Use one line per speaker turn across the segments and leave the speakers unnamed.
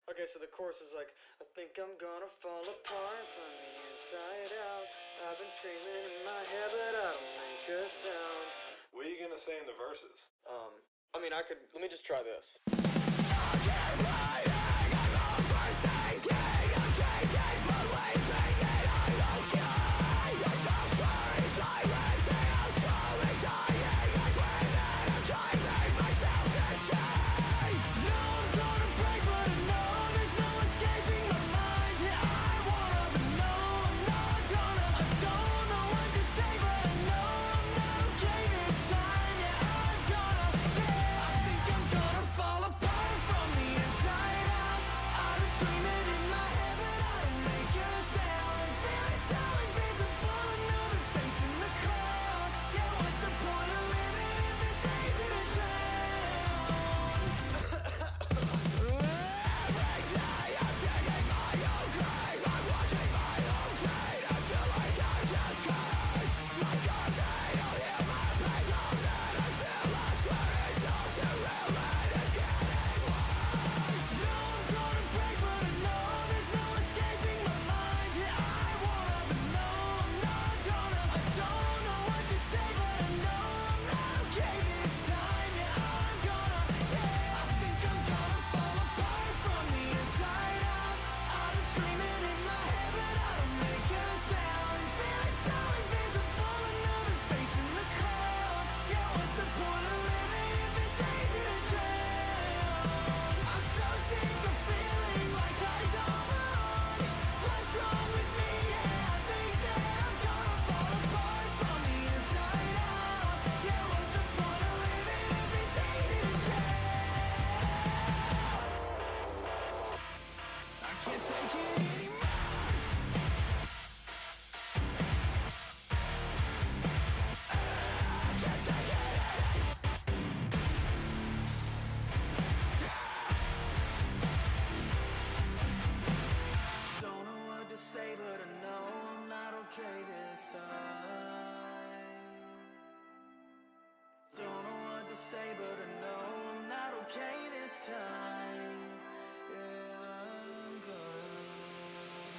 Okay, so the chorus is like, I think I'm gonna fall apart from the inside out. I've been screaming in my head, but I don't make a sound.
What are you gonna say in the verses?
I mean, let me just try this.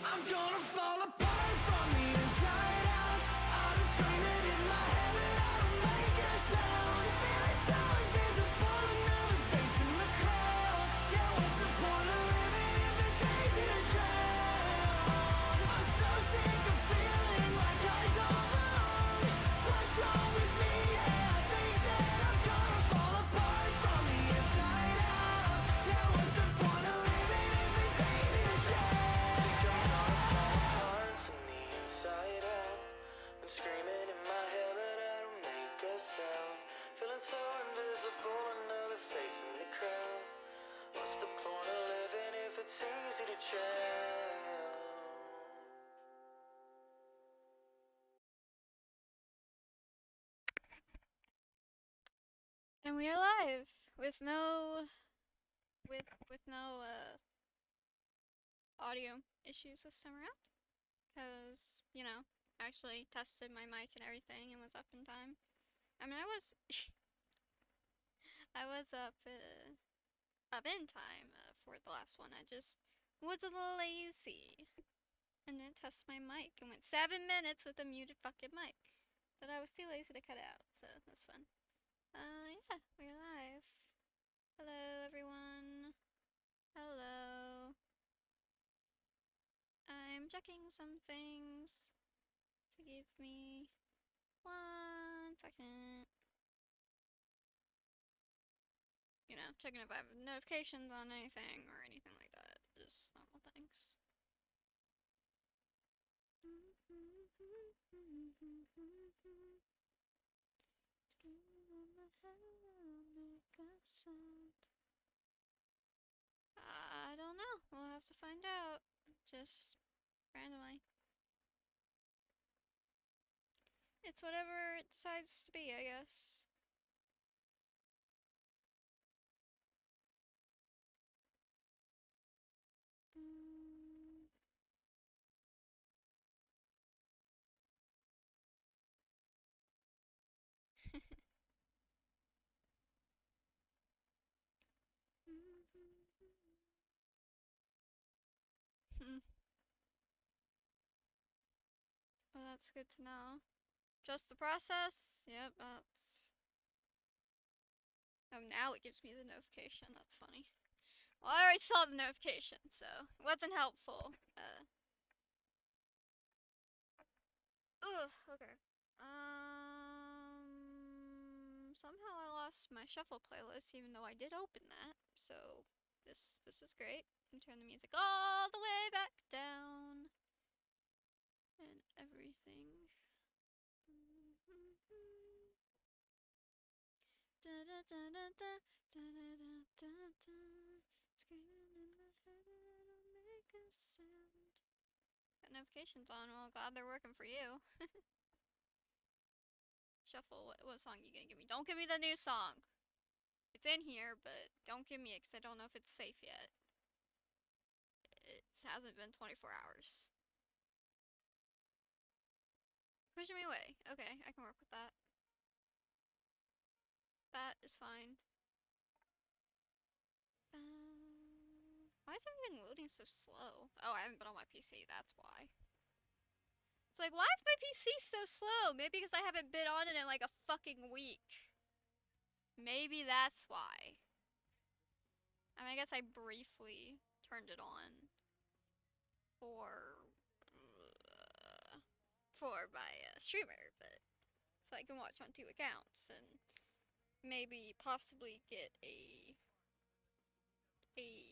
I'm gonna fall apart from the inside out. I've been screaming in my head, but I don't make a sound. Feeling so invisible, another face in the crowd. Yeah, what's the point of living if it's easy to drown? I'm so sick of feeling like I don't belong. What's wrong with me? Yeah, I think that I'm gonna fall apart from the inside out. Yeah, what's the point of living if it's easy to drown?
Screaming in my head, but I don't make a sound. Feeling so invisible, another face in the crowd. What's the point of living if it's easy to drown?
And we are live with no with no audio issues this time around, because you know, I actually tested my mic and everything and was up in time. I mean, I was I was up in time for the last one. I just was a little lazy and didn't test my mic and went 7 minutes with a muted fucking mic that I was too lazy to cut out. So that's fun. Yeah, we're live. Hello, everyone. Hello. I'm checking some things to give me 1 second. You know, checking if I have notifications on anything or anything like that. Just normal things. I don't know. We'll have to find out. Just randomly. It's whatever it decides to be, I guess. That's good to know. Just the process? Yep, that's... Oh, now it gives me the notification. That's funny. Well, I already saw the notification, so it wasn't helpful. Ugh, okay. Somehow I lost my shuffle playlist, even though I did open that. So this is great. And turn the music all the way back down and everything. Da da da da da da da da da. Screaming in my head, it'll make a sound. Got notifications on. Well, glad they're working for you. Shuffle. What song you gonna give me? Don't give me the new song. It's in here, but don't give me it because I don't know if it's safe yet. It hasn't been 24 hours. Pushing me away. Okay, I can work with that. That is fine. Why is everything loading so slow? Oh, I haven't been on my PC, that's why. It's like, why is my PC so slow? Maybe because I haven't been on it in like a fucking week. Maybe that's why. I mean, I guess I briefly turned it on for my streamer, but so I can watch on 2 accounts and maybe possibly get a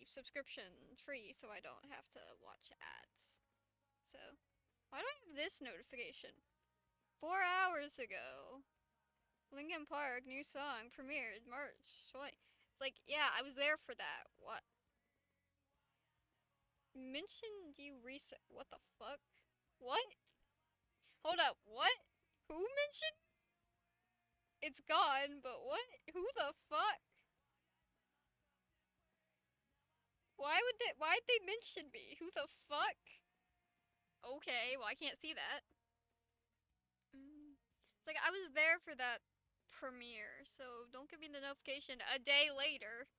subscription free so I don't have to watch ads. So, why do I have this notification? 4 hours ago, Linkin Park new song premiered March 20. It's like, yeah, I was there for that. What? Mentioned you reset. What the fuck? What? Hold up, what? Who mentioned? It's gone, but what? Who the fuck? Why'd they mention me? Who the fuck? Okay, well I can't see that. It's like I was there for that premiere, so don't give me the notification a day later.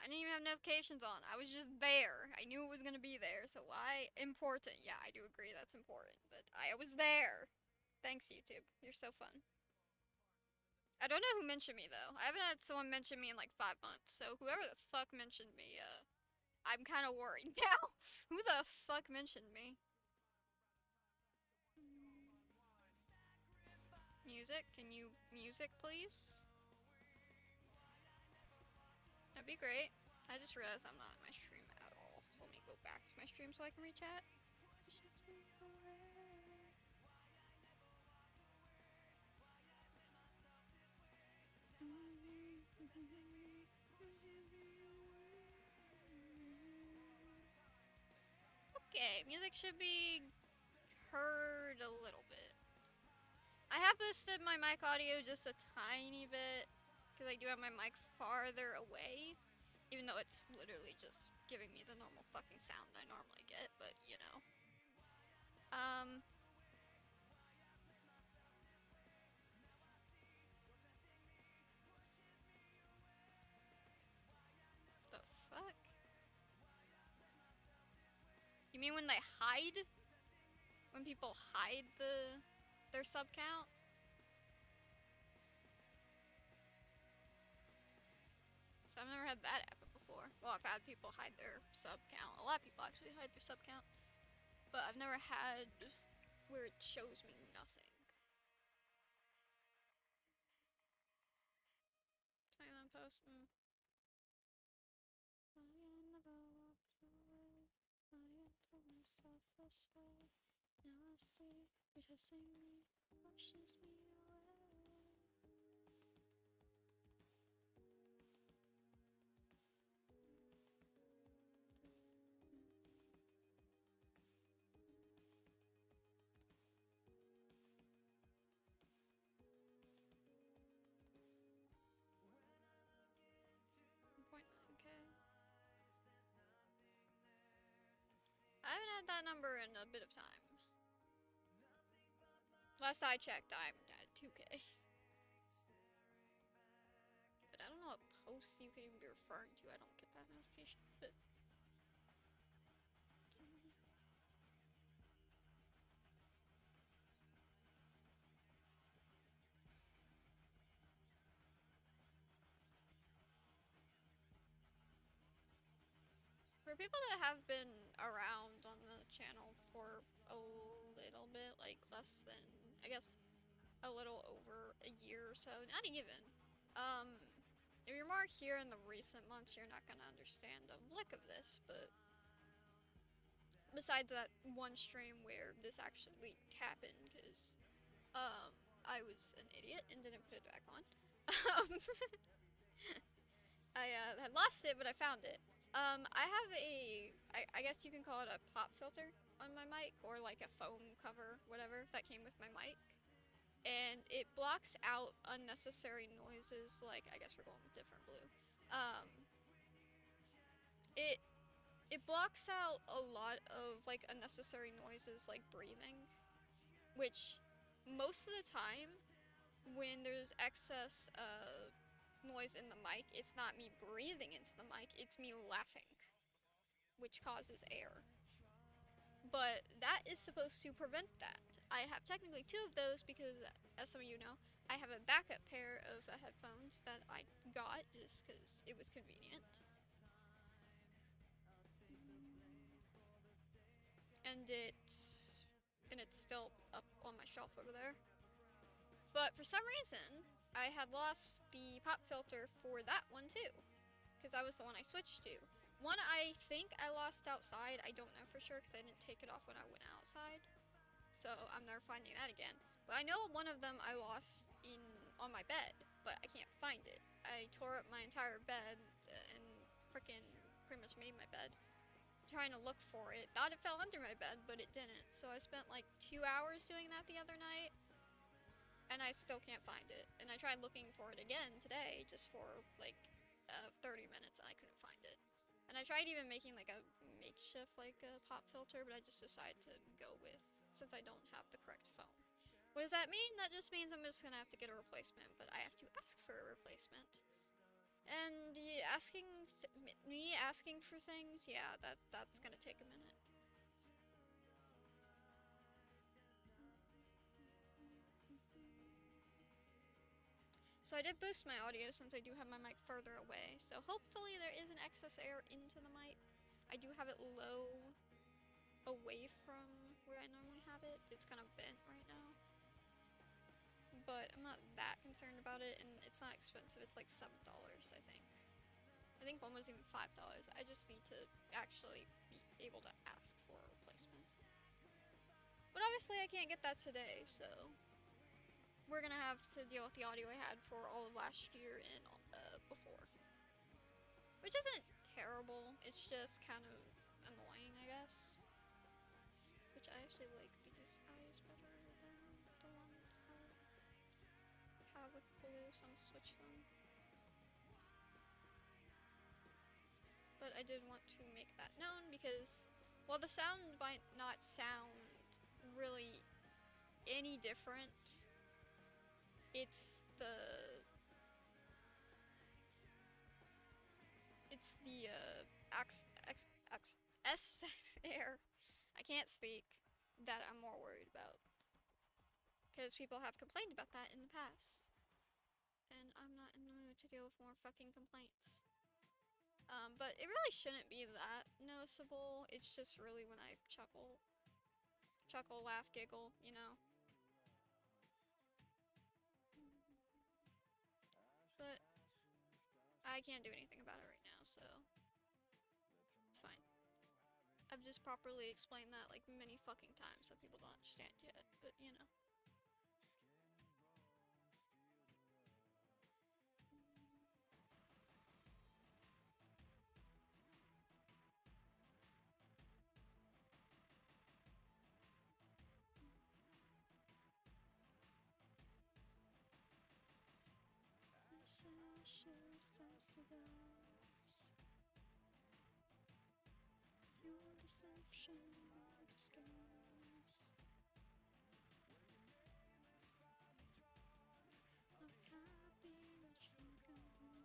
I didn't even have notifications on. I was just there. I knew it was gonna be there, so why? Important. Yeah, I do agree that's important, but I was there. Thanks, YouTube. You're so fun. I don't know who mentioned me, though. I haven't had someone mention me in like 5 months, so whoever the fuck mentioned me, I'm kind of worried now. Who the fuck mentioned me? Music? Can you music, please? That'd be great. I just realized I'm not in my stream at all, so let me go back to my stream so I can re-chat. Okay, music should be heard a little bit. I have boosted my mic audio just a tiny bit, because I do have my mic farther away, even though it's literally just giving me the normal fucking sound I normally get, but you know. The fuck? You mean when they hide? When people hide their sub count? So I've never had that happen before. Well, I've had people hide their sub count. A lot of people actually hide their sub count. But I've never had where it shows me nothing. Thailand post. I never walked away. I told myself this way. Now I see you're testing me, pushes me away. I haven't had that number in a bit of time. Last I checked, I'm at 2K. But I don't know what posts you could even be referring to. I don't get that notification. But For people that have been around on the channel for a little bit, like less than, I guess, a little over a year or so, not even. If you're more here in the recent months, you're not gonna understand a lick of this, but besides that one stream where this actually happened, because, I was an idiot and didn't put it back on. I had lost it, but I found it. I have I guess you can call it a pop filter on my mic, or like a foam cover, whatever, that came with my mic. And it blocks out unnecessary noises, like, I guess we're going with different blue. It blocks out a lot of, like, unnecessary noises, like breathing, which most of the time, when there's excess noise in the mic, it's not me breathing into the mic, it's me laughing, which causes air. But that is supposed to prevent that. I have technically 2 of those because, as some of you know, I have a backup pair of headphones that I got just because it was convenient. And it's still up on my shelf over there. But for some reason, I had lost the pop filter for that one too, because that was the one I switched to. One I think I lost outside. I don't know for sure because I didn't take it off when I went outside, so I'm never finding that again. But I know one of them I lost on my bed, but I can't find it. I tore up my entire bed and freaking pretty much made my bed trying to look for it. Thought it fell under my bed, but it didn't. So I spent like 2 hours doing that the other night, and I still can't find it. And I tried looking for it again today, just for like 30 minutes, and I couldn't find it. And I tried even making like a makeshift like a pop filter, but I just decided to go with, since I don't have the correct foam. What does that mean? That just means I'm just gonna have to get a replacement, but I have to ask for a replacement. And me asking for things, yeah, that's gonna take a minute. So I did boost my audio since I do have my mic further away, so hopefully there isn't excess air into the mic. I do have it low away from where I normally have it. It's kind of bent right now, but I'm not that concerned about it, and it's not expensive. It's like $7, I think. I think one was even $5. I just need to actually be able to ask for a replacement. But obviously I can't get that today, so we're gonna have to deal with the audio I had for all of last year and before. Which isn't terrible, it's just kind of annoying, I guess. Which I actually like these eyes better than the ones I have with blue, so I'm gonna switch them. But I did want to make that known because while the sound might not sound really any different, it's the excess air, I can't speak, that I'm more worried about. Because people have complained about that in the past. And I'm not in the mood to deal with more fucking complaints. But it really shouldn't be that noticeable. It's just really when I chuckle, laugh, giggle, you know. But I can't do anything about it right now, so it's fine. I've just properly explained that like many fucking times that people don't understand yet, but you know. Ashes dance to dance. Your deception, your disguise. I'm happy that you're gone.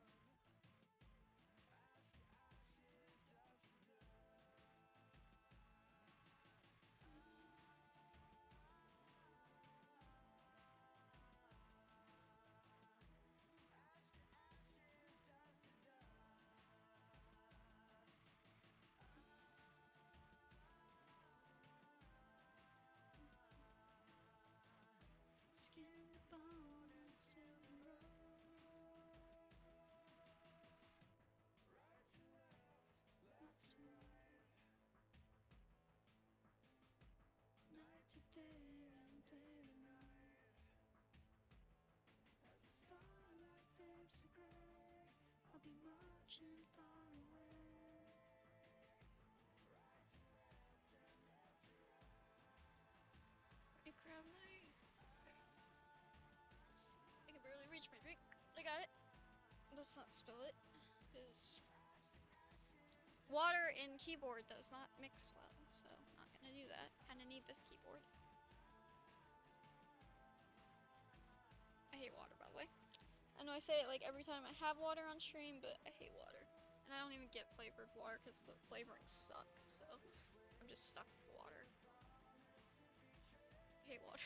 Night to day and day to night. Far life is so gray. I'll be marching far away. You grab my. I can barely reach my drink. I got it. Let's not spill it. Because water in keyboard does not mix well, so I'm not gonna do that. Kinda need this keyboard. I hate water, by the way. I know I say it like every time I have water on stream, but I hate water. And I don't even get flavored water because the flavorings suck, so I'm just stuck with water. I hate water.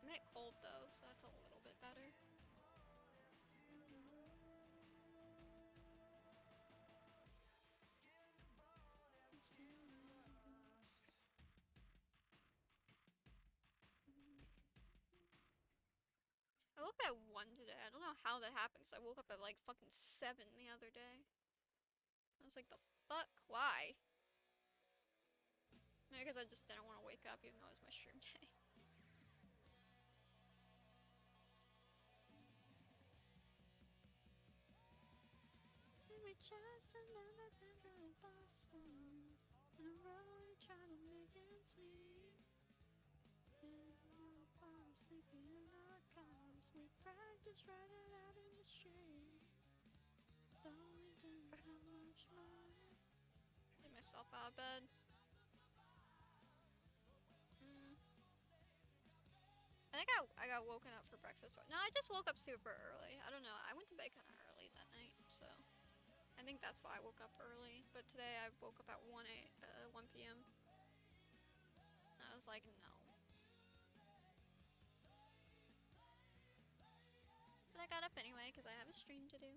I made it cold though, so that's a little bit better. I woke up at 1 today. I don't know how that happened because I woke up at like fucking 7 the other day. I was like, the fuck? Why? Maybe because I just didn't want to wake up even though it was my stream day. We were just another band out of Boston. On a road trying to make ends meet. And all the bars sleeping in our cars. We practiced riding out in the street. Though we didn't have much money. Get myself out of bed. I got woken up for breakfast. No, I just woke up super early. I don't know. I went to bed kind of early that night, so I think that's why I woke up early. But today I woke up at 1 p.m. I was like, no. But I got up anyway because I have a stream to do.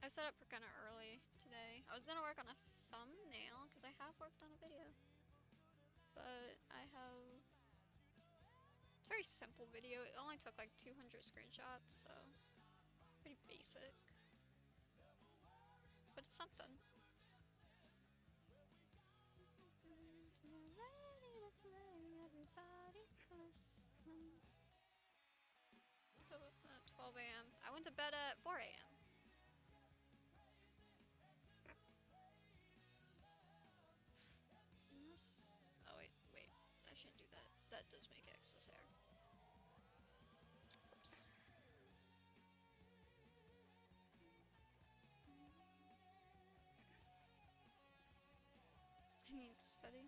I set up for kind of early today. I was gonna work on a thumbnail because I have worked on a video, but I have. It's a very simple video. It only took like 200 screenshots, so pretty basic. But it's something. 12 a.m. I went to bed at 4 a.m. Oh wait, I shouldn't do that. That does make excess air. Oops. I need to study.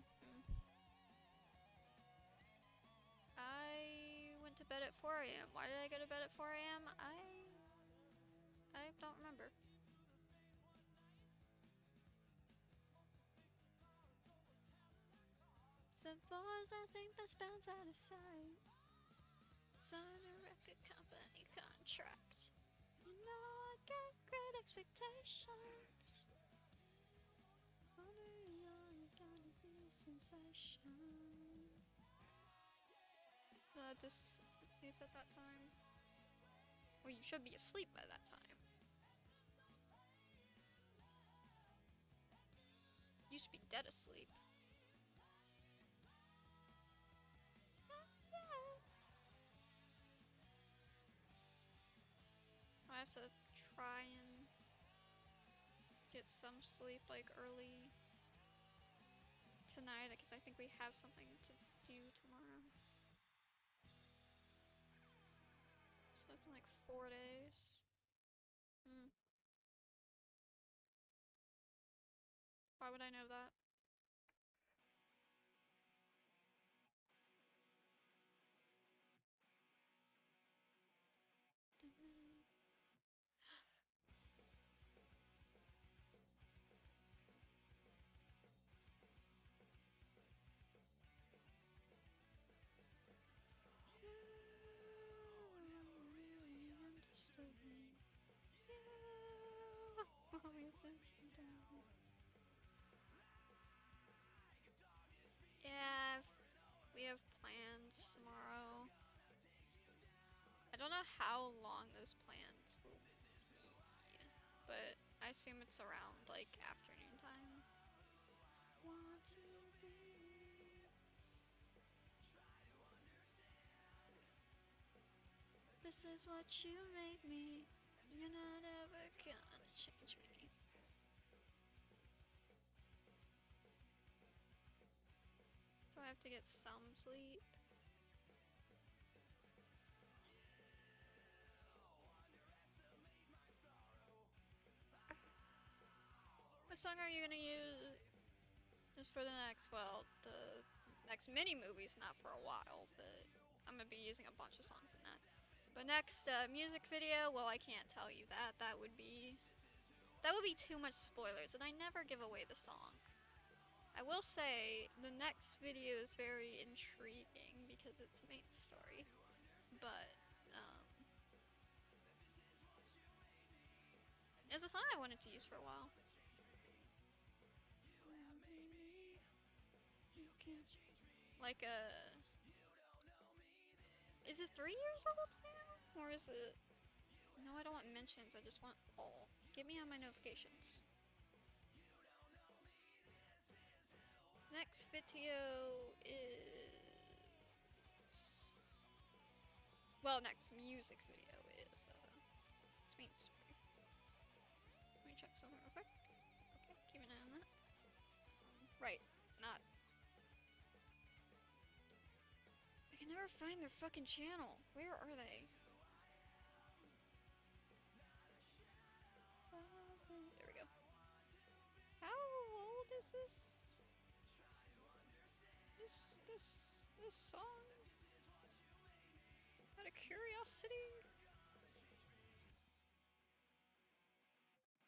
I went to bed at 4 a.m. Why did I go to bed at 4 a.m.? I don't remember. Suppose I think the spell's out of sight. Sign a record company contract. You know I got great expectations. Wonder you're gonna be a sensation. Just sleep at that time. Well, you should be asleep by that time. You should be dead asleep. I have to try and get some sleep like early tonight because I think we have something to do tomorrow. So it's been like 4 days. Why would I know that? know how long those plans will be, but I assume it's around like afternoon time. Want to be. This is what you made me. You're not ever gonna change me. So I have to get some sleep. What song are you gonna use for the next, well, the next mini movie's not for a while, but I'm gonna be using a bunch of songs in that. But next music video, well, I can't tell you that. That would be too much spoilers, and I never give away the song. I will say the next video is very intriguing because it's main story, but it's a song I wanted to use for a while. Like is it 3 years old now? Or is it... No, I don't want mentions, I just want all. Get me on my notifications. Next video is... Well, next music video is it's main story. Let me check something real quick. Okay, keep an eye on that. Right, not... I can never find their fucking channel. Where are they? There we go. How old is this? This song? Out of curiosity?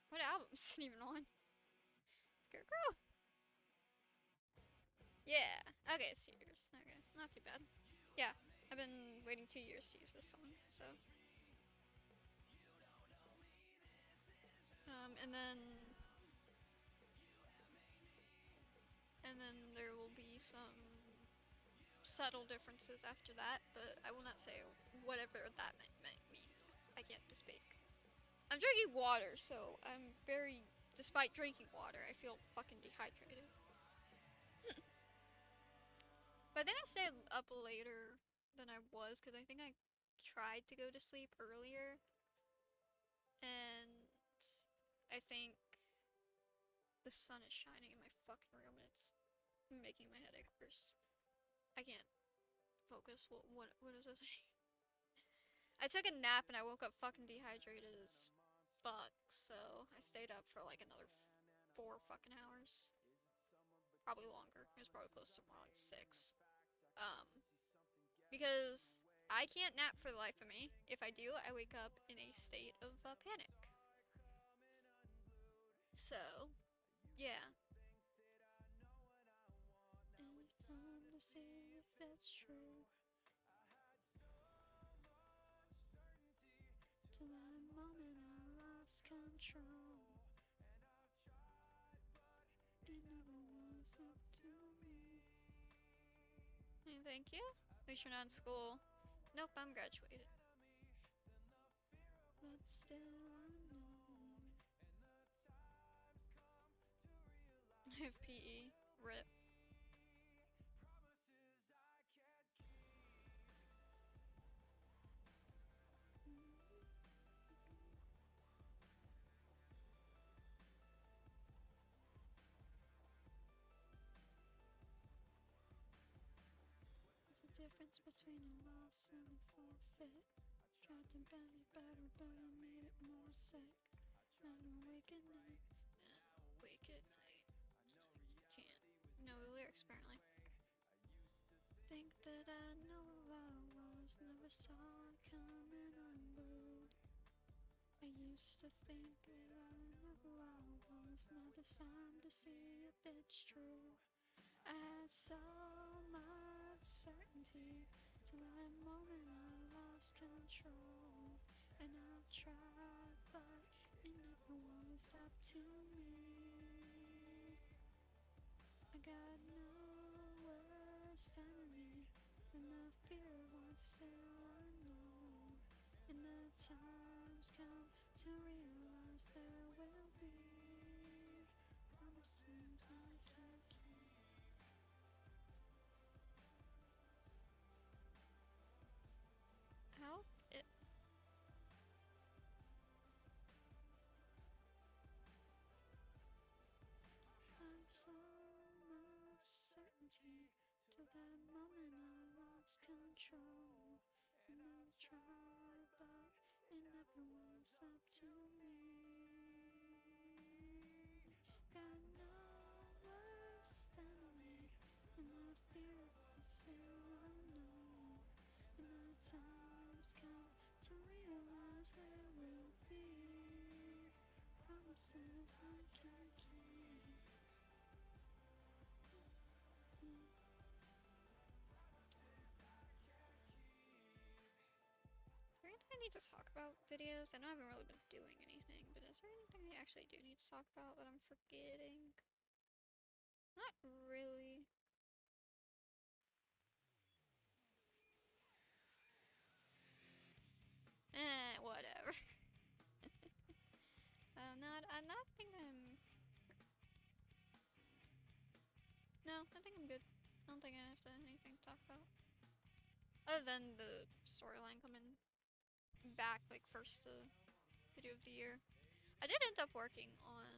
What album is it even on? Scarecrow? Yeah. Okay, it's 2 years. Okay, not too bad. Yeah, I've been waiting 2 years to use this song, so. And then there will be some subtle differences after that, but I will not say whatever that means. I can't speak. I'm drinking water, so I'm very, despite drinking water, I feel fucking dehydrated. But I think I stayed up later than I was, because I think I tried to go to sleep earlier, and I think the sun is shining in my fucking room and it's making my headache worse. I can't focus. What is this? I took a nap and I woke up fucking dehydrated as fuck, so I stayed up for like another 4 fucking hours. Probably longer. It was probably close to more like 6. Because I can't nap for the life of me. If I do, I wake up in a state of panic. So, yeah. And it's time to see if it's true. Till that moment I lost control. It never was up to me. Hey, thank you. At least you're not in school. Nope, I'm graduated. But still I know. I have PE. RIP. There's a difference between a loss and a forfeit. Tried to buy me better, but I made it more sick. Not awake at night. Awake at night. Can't know the lyrics apparently. Think that I know who I was, never saw it coming unglued. I used to think that I knew who I was, now it's time to see if it's true. I had so much certainty, till that moment I lost control. And I tried, but it never was up to me. I got no worse enemy than the fear of what's still unknown. times come to realize there will be promises I can't keep. How it I'm so much certainty till that moment I lost control. And I tried, but it never was up to me. Got nowhere standing me when the fear is still unknown. And the times come to realize there will be promises I can't keep. Is there anything I need to talk about videos? I know I haven't really been doing anything, but is there anything I actually do need to talk about that I'm forgetting? Not really. Whatever. I not think I'm. No, I think I'm good. I don't think I have to anything to talk about. Other than the storyline coming back, like, first video of the year. I did end up working on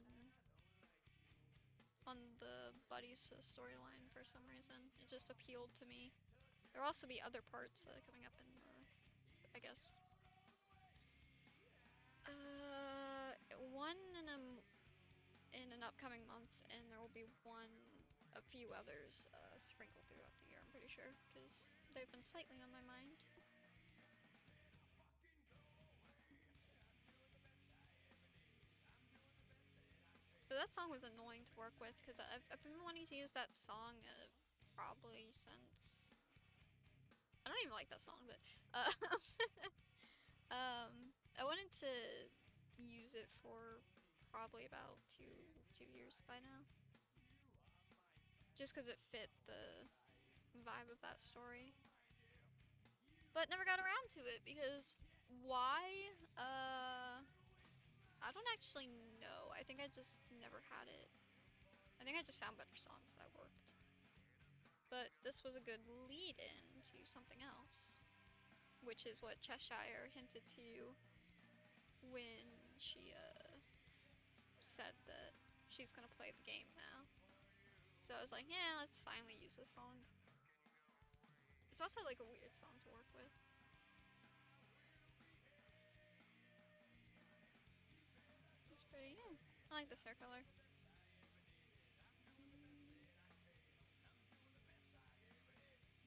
the buddies storyline for some reason. It just appealed to me. There'll also be other parts coming up in the, I guess. One in an upcoming month, and there will be a few others sprinkled throughout the year. I'm pretty sure because they've been slightly on my mind. But that song was annoying to work with because I've been wanting to use that song probably since. I don't even like that song, but I wanted to use it for probably about two years by now, just because it fit the vibe of that story. But never got around to it because why? I don't actually know. I think I just never had it. I think I just found better songs that worked. But this was a good lead-in to something else, which is what Cheshire hinted to when she said that she's gonna play the game now. So I was like, yeah, let's finally use this song. It's also like a weird song to work with. It's pretty, yeah. I like this hair color.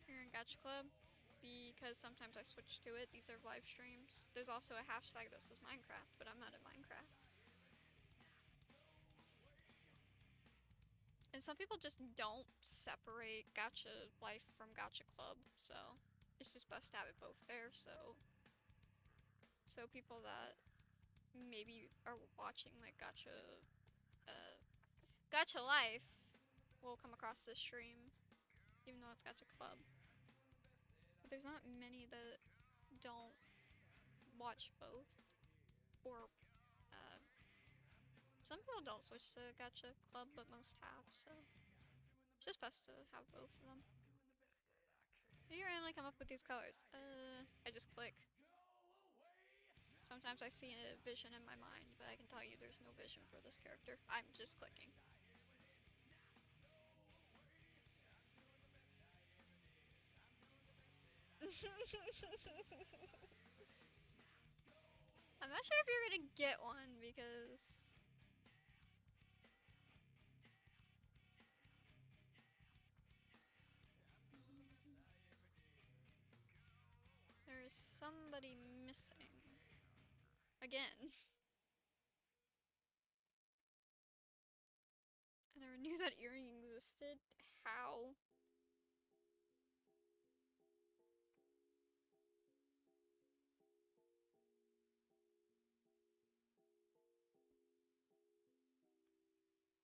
Here in Gacha Club, because sometimes I switch to it. These are live streams. There's also a hashtag that says Minecraft, but I'm not in Minecraft. And some people just don't separate Gacha Life from Gacha Club, so it's just best to have it both there. So people that maybe are watching like Gacha Life will come across this stream, even though it's Gacha Club. But there's not many that don't watch both, or some people don't switch to Gacha Club, but most have, so it's just best to have both of them. You randomly come up with these colors. I just click. Sometimes I see a vision in my mind, but I can tell you there's no vision for this character. I'm just clicking. I'm not sure if you're gonna get one because there's somebody missing. Again. I never knew that earring existed. How?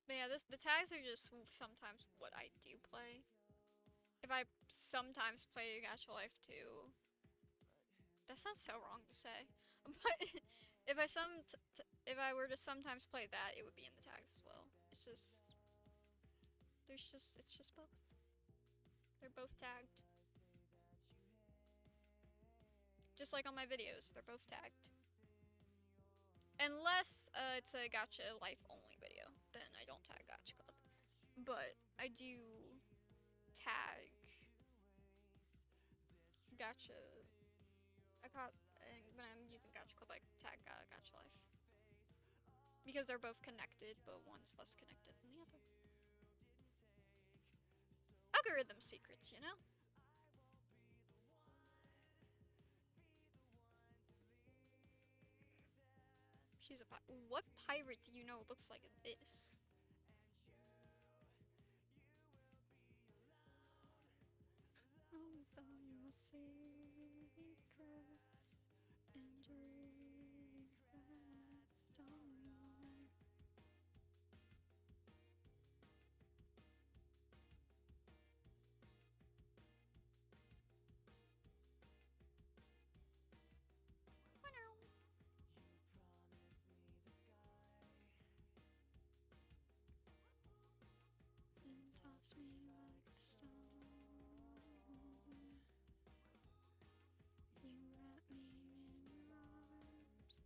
But yeah, the tags are just sometimes what I do play. If I sometimes play Gacha Life 2, that sounds so wrong to say, but If if I were to sometimes play that, it would be in the tags as well. It's just it's just both. They're both tagged. Just like on my videos, they're both tagged. Unless it's a Gacha life only video, then I don't tag Gacha Club. But I do tag Gacha. When I'm using Gacha Club, I tag Gacha Life. Because they're both connected, but one's less connected than the other. Algorithm secrets, you know? She's a what pirate do you know looks like this? Then toss me like the stone. You wrap me in your arms.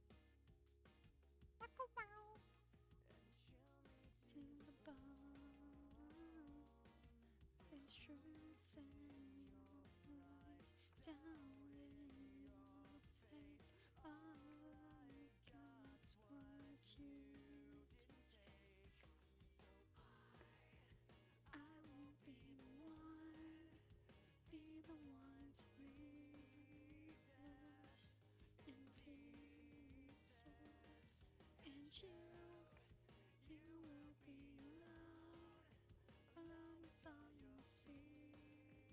Walk around to the bone. Face truth in your eyes. Down in your faith. I got what you to take. I won't be the one to leave us in pieces. And you will be alone with all your secrets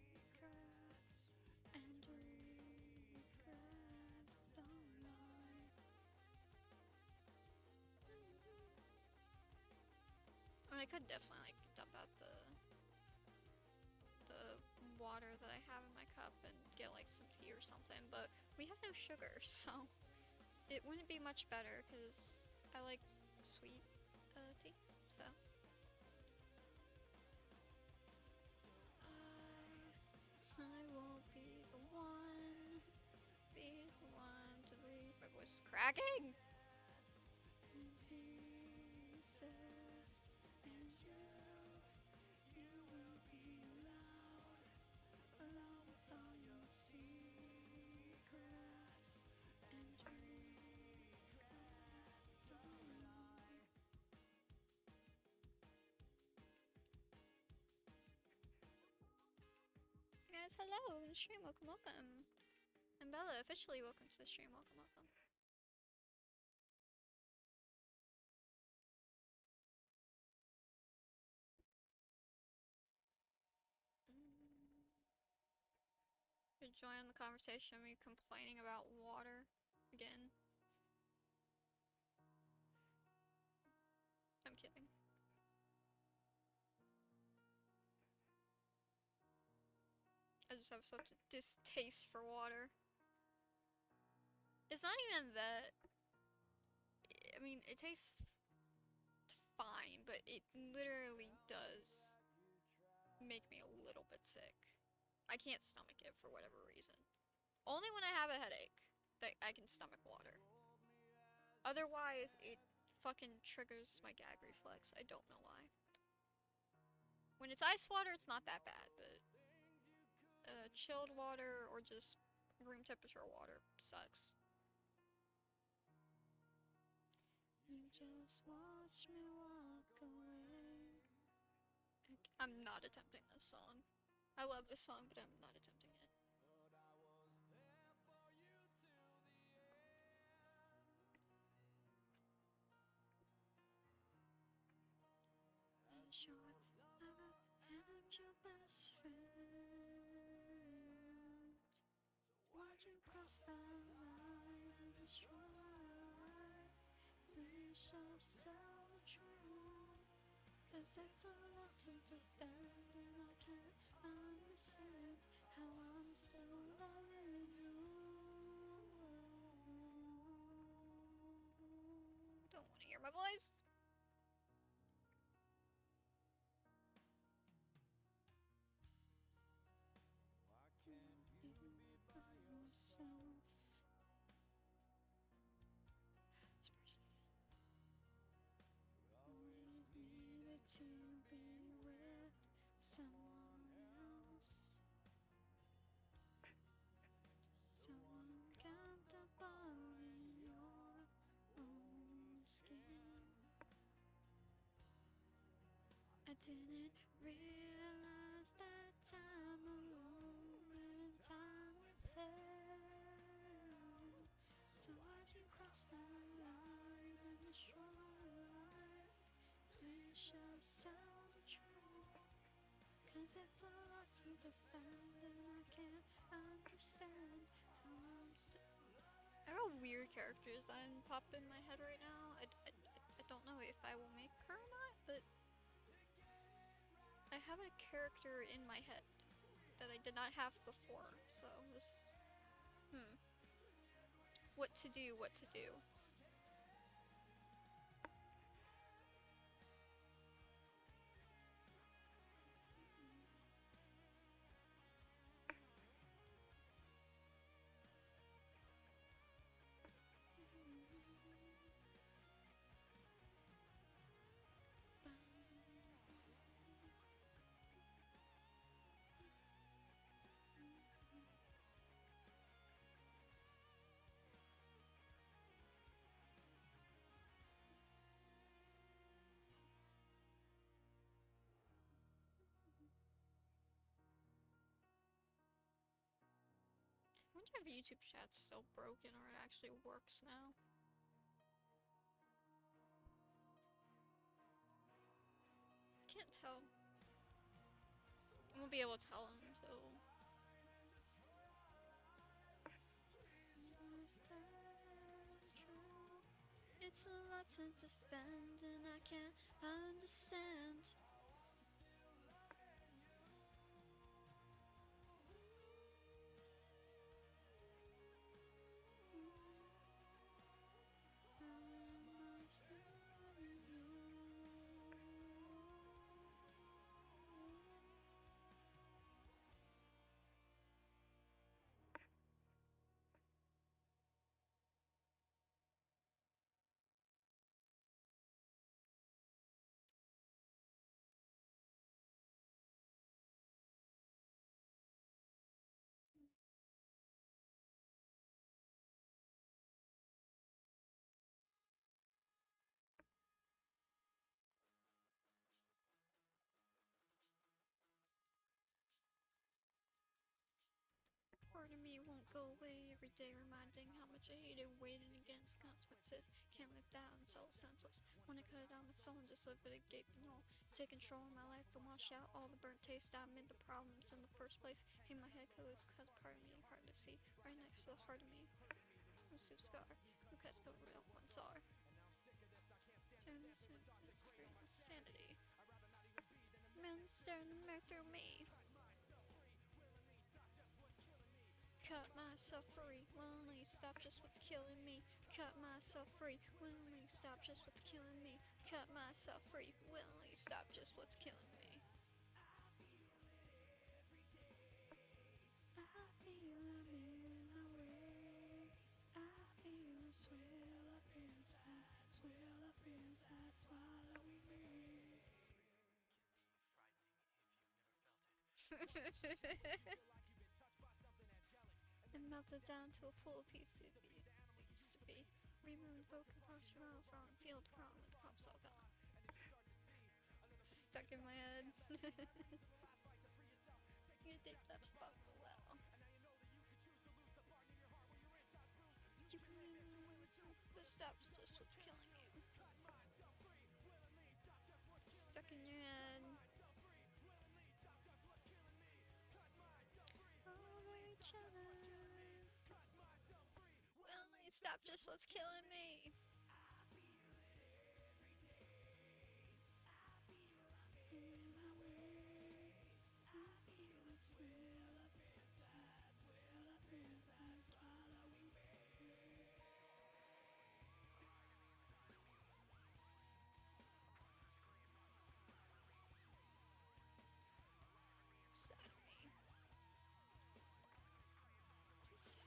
and regrets. Don't lie. I mean, I could definitely like dump out the water that I have in my cup and get like some tea or something, but we have no sugar, so it wouldn't be much better because I like sweet tea. So I won't be the one to leave. My voice is cracking. In pieces, and you will be alone with all your secrets and regrets. Don't lie. Hey guys, hello, welcome to the stream, welcome. I'm Bella, officially welcome to the stream, welcome. You're joining the conversation, me complaining about water again. I'm kidding. I just have such a distaste for water. It's not even that. I mean, it tastes fine, but it literally does make me a little bit sick. I can't stomach it for whatever reason. Only when I have a headache that I can stomach water. Otherwise, it fucking triggers my gag reflex. I don't know why. When it's ice water, it's not that bad, but chilled water or just room temperature water sucks. You just watch me walk away. I'm not attempting this song. I love this song, but I'm not attempting it. Sure, I'm your best friend. Watch you cross the line, right? Please just tell the truth, 'cause it's a lot to defend, and I can't understand how I'm still loving you. myself. This person always needed to be with someone else. Someone comfortable in your own skin. I didn't realize that time alone meant time with her. So why'd you cross that line and destroy my life? Please just tell the truth, 'cause it's a lot to defend and I can't understand how I'm still. I got weird character design pop in my head right now. I don't know if I will make her or not, but I have a character in my head that I did not have before, so this, what to do, what to do. I wonder if YouTube chat's still broken or it actually works now. Can't tell. I won't be able to tell until. It's a lot to defend and I can't understand. Part of me won't go away every day, reminding how much I hated waiting against consequences. Can't live down, so senseless. Wanna cut out my soul and just live with a gaping hole. Take control of my life and wash out all the burnt taste I made the problems in the first place. Hang my head cause part of me hard to see. Right next to the heart of me. Massive scar. Who cuts go real ones are. Insanity. Men staring the mirror through me. Cut myself free, willingly stop just what's killing me. Cut myself free, willingly stop just what's killing me. Cut myself free, willingly stop just what's killing me. I feel I'm in my way. I feel it swell up inside, swallow me. And melted down to a pool of PCB it used to be. Removed broken parts from field chrome with the pops all gone. Stuck in my head. Your deep depths above the well. You can but stop just what's killing you. Stuck in your head. Over each other. Willingly stop just what's killing me. Sad me. Just sad.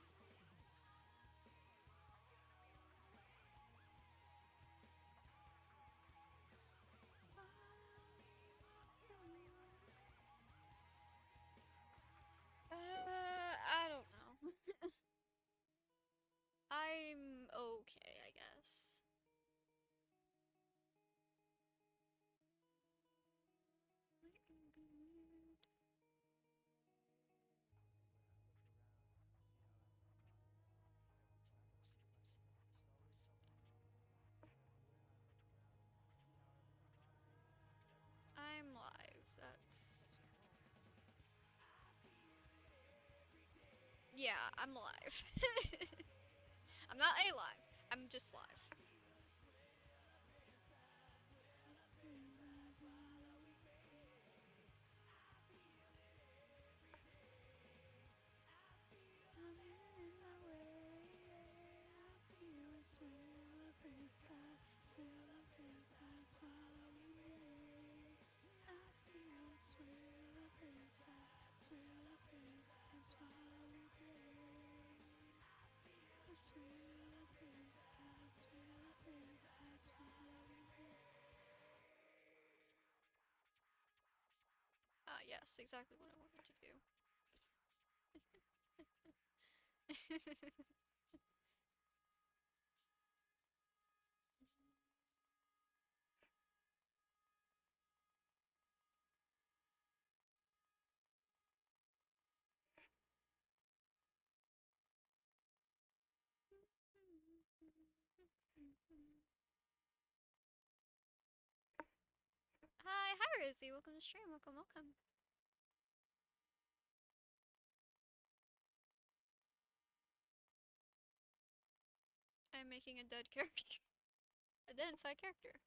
Yeah, I'm live. I'm not alive. I'm just live. Yes, exactly what I wanted to do. Hi, Rosie. Welcome to stream. Welcome. I'm making a dead character. A dead inside character.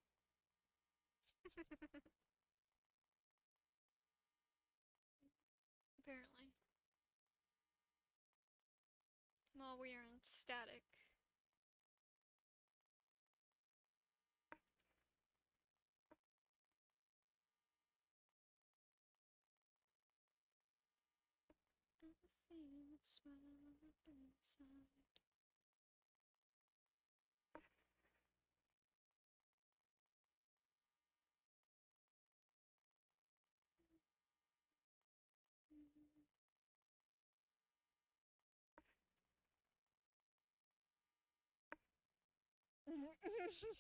Apparently. Well, we are in static.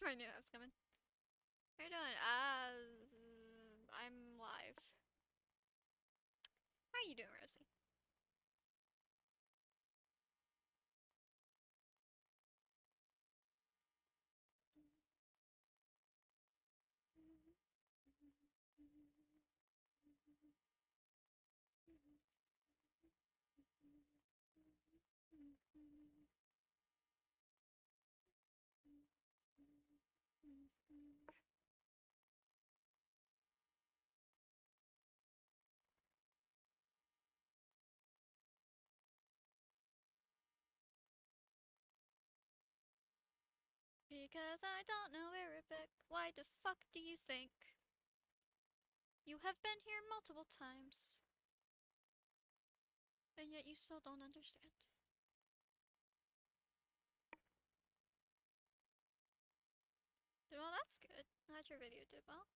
I knew that was coming. How you doing? I'm live. How are you doing, Rosie? Because I don't know Arabic. Why the fuck do you think? You have been here multiple times. And yet you still don't understand. Well, that's good. Glad your video did well.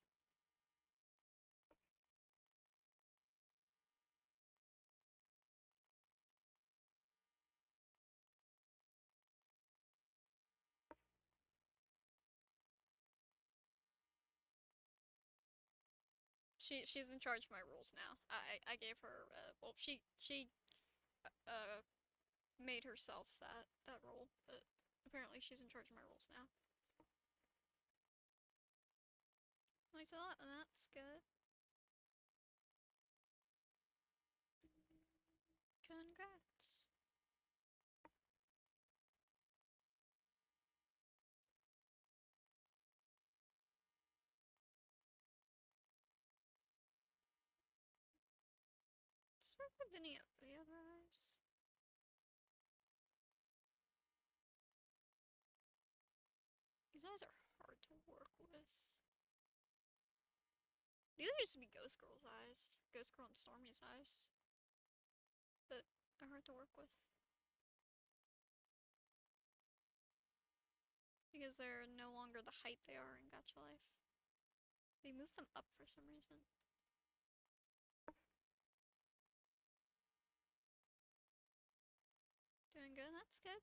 She's in charge of my rules now. I gave her well she made herself that role, but apparently she's in charge of my rules now. Thanks a lot, and that's good. Congrats. Just work with any of the other eyes. These eyes are hard to work with. These used to be Ghost Girl's eyes. Ghost Girl and Stormy's eyes. But they're hard to work with. Because they're no longer the height they are in Gacha Life. They moved them up for some reason. Doing good, that's good.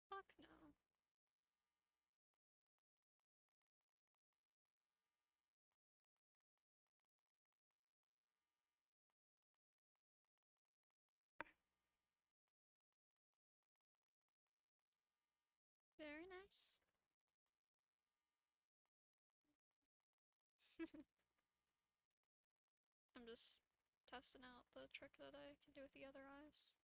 Fuck no. I'm just testing out the trick that I can do with the other eyes.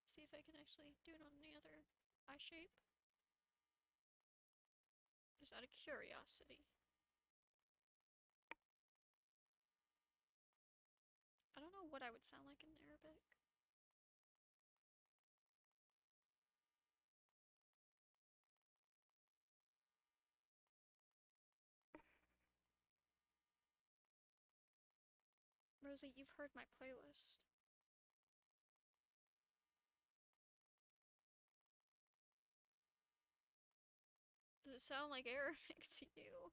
See if I can actually do it on any other eye shape. Just out of curiosity. I don't know what I would sound like in Arabic. Rosie, you've heard my playlist. Does it sound like Arabic to you?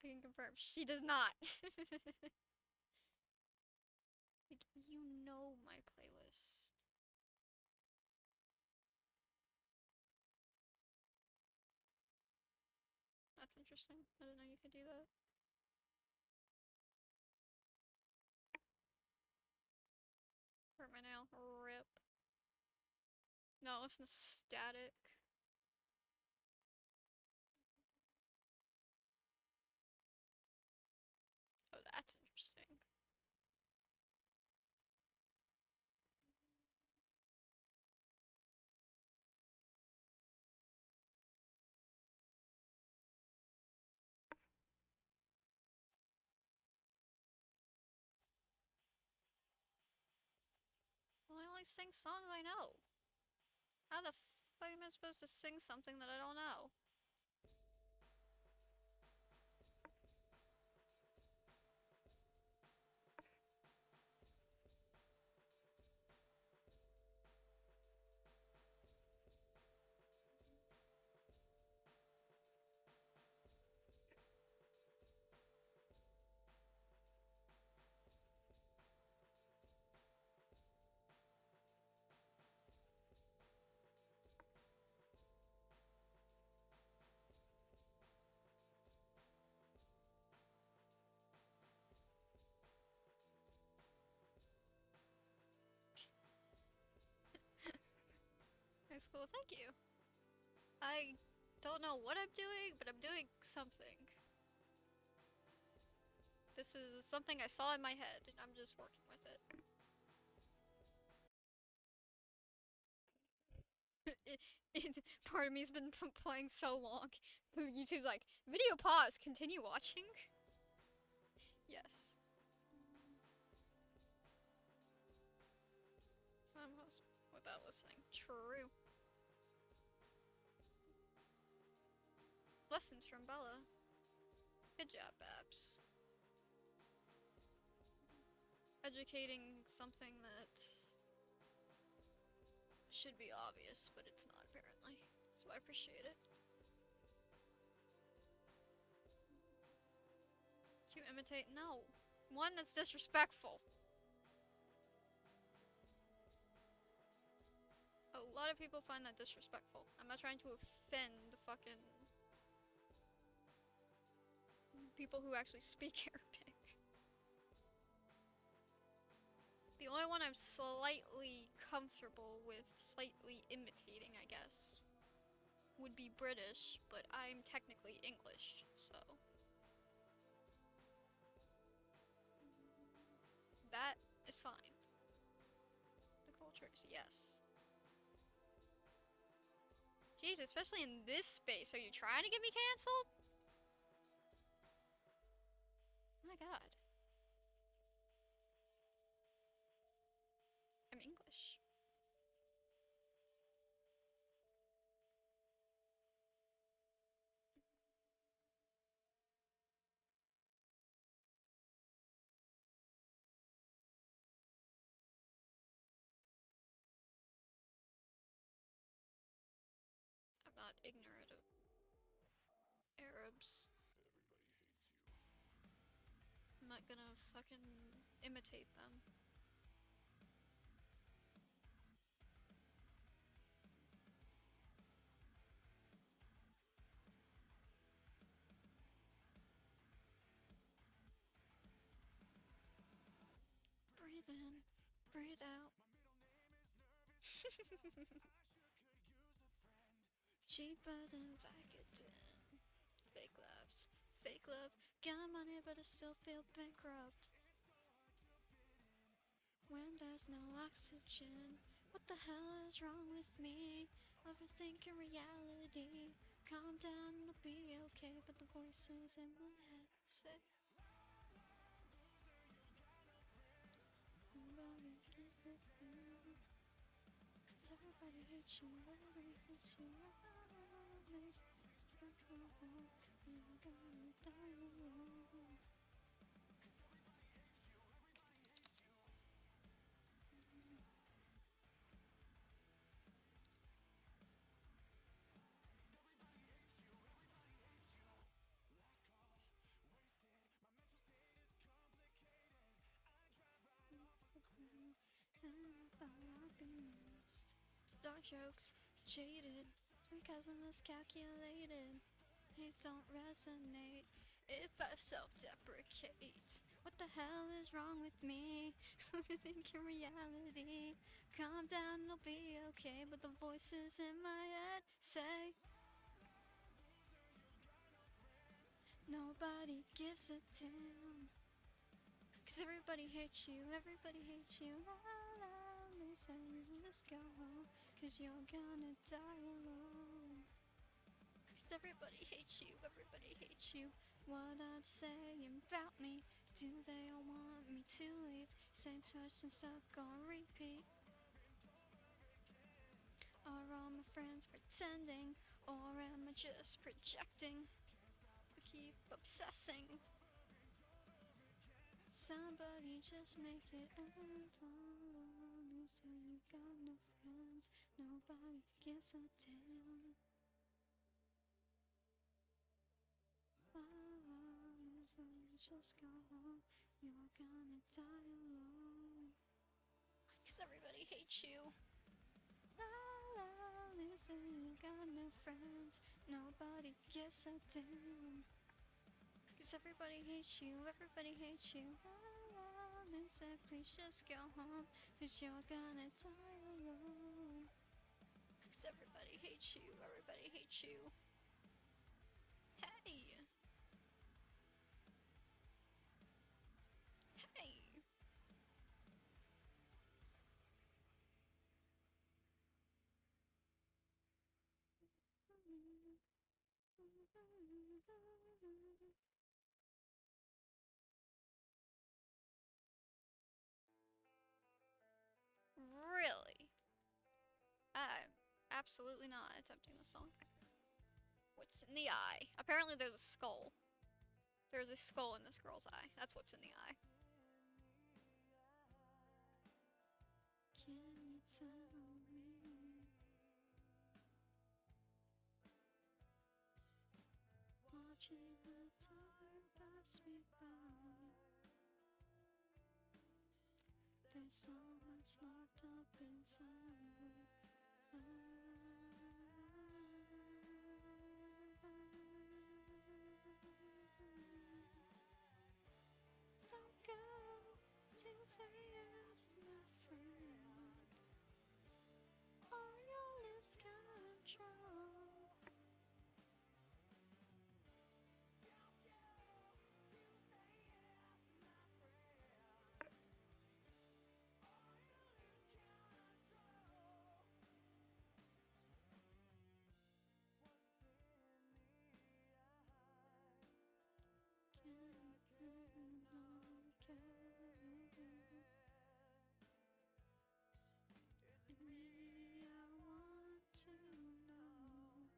I can confirm she does not. Like, you know my playlist. That's interesting. I didn't know you could do that. Hurt my nail. Rip. No, listen to static. Oh, that's interesting. Well, I only sing songs I know. How the fuck am I supposed to sing something that I don't know? High school, thank you. I don't know what I'm doing, but I'm doing something. This is something I saw in my head, and I'm just working with it. Part of me's been playing so long. YouTube's like, video pause, continue watching? Yes. Some host without listening. True. Lessons from Bella. Good job, Babs. Educating something that should be obvious, but it's not apparently. So I appreciate it. Do you imitate? No. One, that's disrespectful. A lot of people find that disrespectful. I'm not trying to offend the fucking people who actually speak Arabic. The only one I'm slightly comfortable with, slightly imitating, I guess, would be British, but I'm technically English, so. That is fine. The cultures, yes. Jeez, especially in this space, are you trying to get me cancelled? Oh my god. I'm English. I'm not ignorant of Arabs. I'm not gonna fucking imitate them. Breathe in, breathe out. Cheaper than Vicodin. Fake laughs, fake love. Got money, but I still feel bankrupt. When there's no oxygen, what the hell is wrong with me? Overthinking reality. Calm down, it'll be okay. But the voices in my head say, nobody gives a damn. 'Cause everybody hates you, everybody hates you. There's control, you're gonna die alone. Dark jokes, jaded, sarcasm is calculated. They don't resonate if I self-deprecate. What the hell is wrong with me? Overthinking reality. Calm down, it'll be okay. But the voices in my head say, nobody gives a damn. 'Cause everybody hates you, everybody hates you. La la, loser, just go home. 'Cause you're gonna die alone. 'Cause everybody hates you, everybody hates you. What are they saying about me? Do they all want me to leave? Same question stuck on repeat. Are all my friends pretending? Or am I just projecting? I keep obsessing. Somebody just make it end alone. So you got no friends. Nobody gives a damn. So you just go home. You're gonna die alone. 'Cause everybody hates you. La la, loser, you got no friends. Nobody gives a damn. 'Cause everybody hates you, everybody hates you. La la, loser, please just go home. 'Cause you're gonna die alone. 'Cause everybody hates you, everybody hates you. Hey! Hey! Really? I'm absolutely not attempting this song. What's in the eye? Apparently there's a skull. There's a skull in this girl's eye. That's what's in the eye. Can you tell me? Watching the time pass me by. There's so much locked up inside. Don't go too fast, my friend, or you'll lose control. Me, I want to know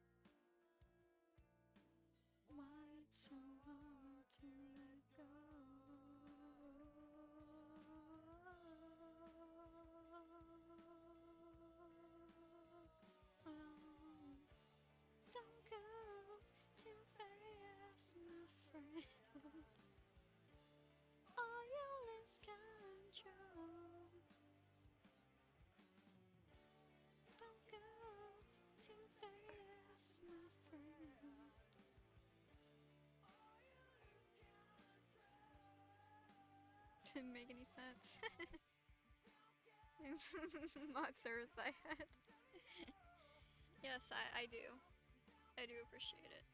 why it's so hard to let go. Don't go too fast, my friend, or you'll lose control. Don't go too fast, my friend. Didn't make any sense. Mod service I had. Yes, I do. I do appreciate it.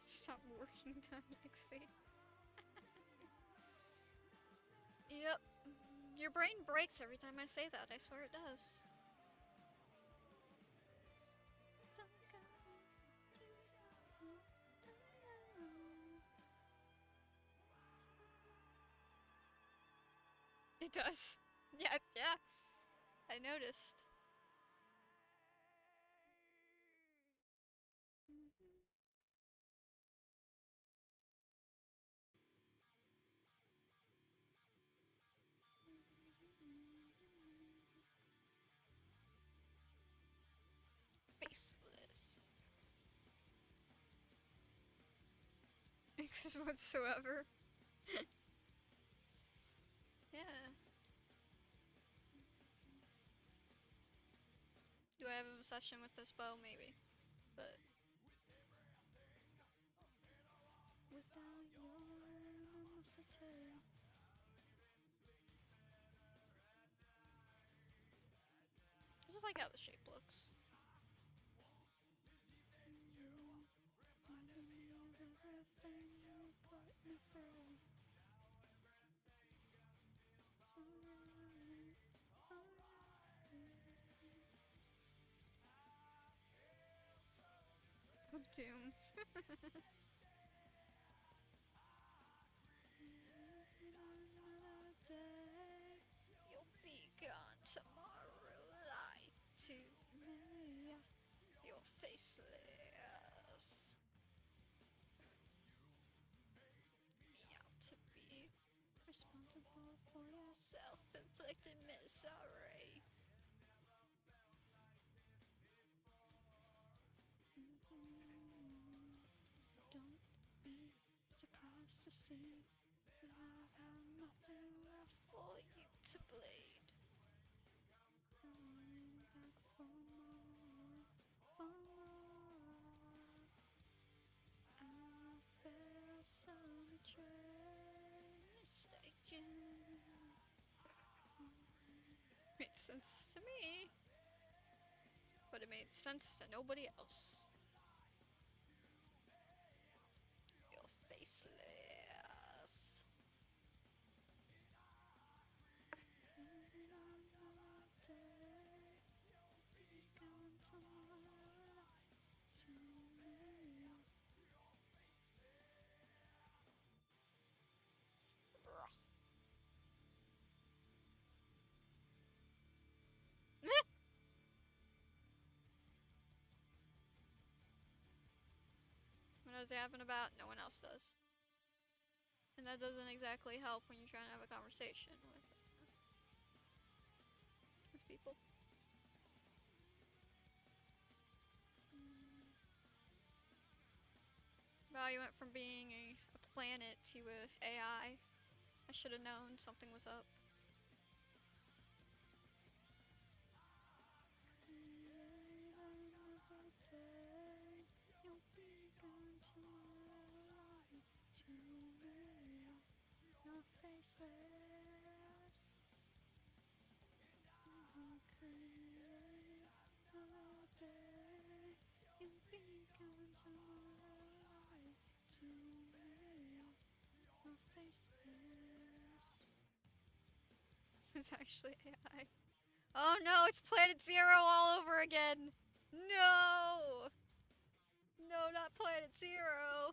Stop working done, XC. Yep. Your brain breaks every time I say that, I swear it does. It does. Yeah, yeah. I noticed. Faceless. Exist whatsoever. Yeah. Do I have an obsession with this bow? Maybe. But without your animosity. I just like how the shape looks. Of Doom. You'll be gone tomorrow, lie to me. You're faceless. Me out to be responsible for your self-inflicted misery. Don't be surprised to see that I've had nothing left for you to bleed. Running back for more, for more. I feel so betrayed, mistaken. Made sense to me, but it made sense to nobody else. You're faceless. What knows they happen about? No one else does. And that doesn't exactly help when you're trying to have a conversation with people. Value went from being a planet to a AI. I should have known something was up. You'll be gone tomorrow, to me. You're faceless. You'll create all day. You'll be gone tomorrow, to me. You're faceless. It's actually AI. Oh no, it's Planet Zero all over again! No! No, not Planet Zero!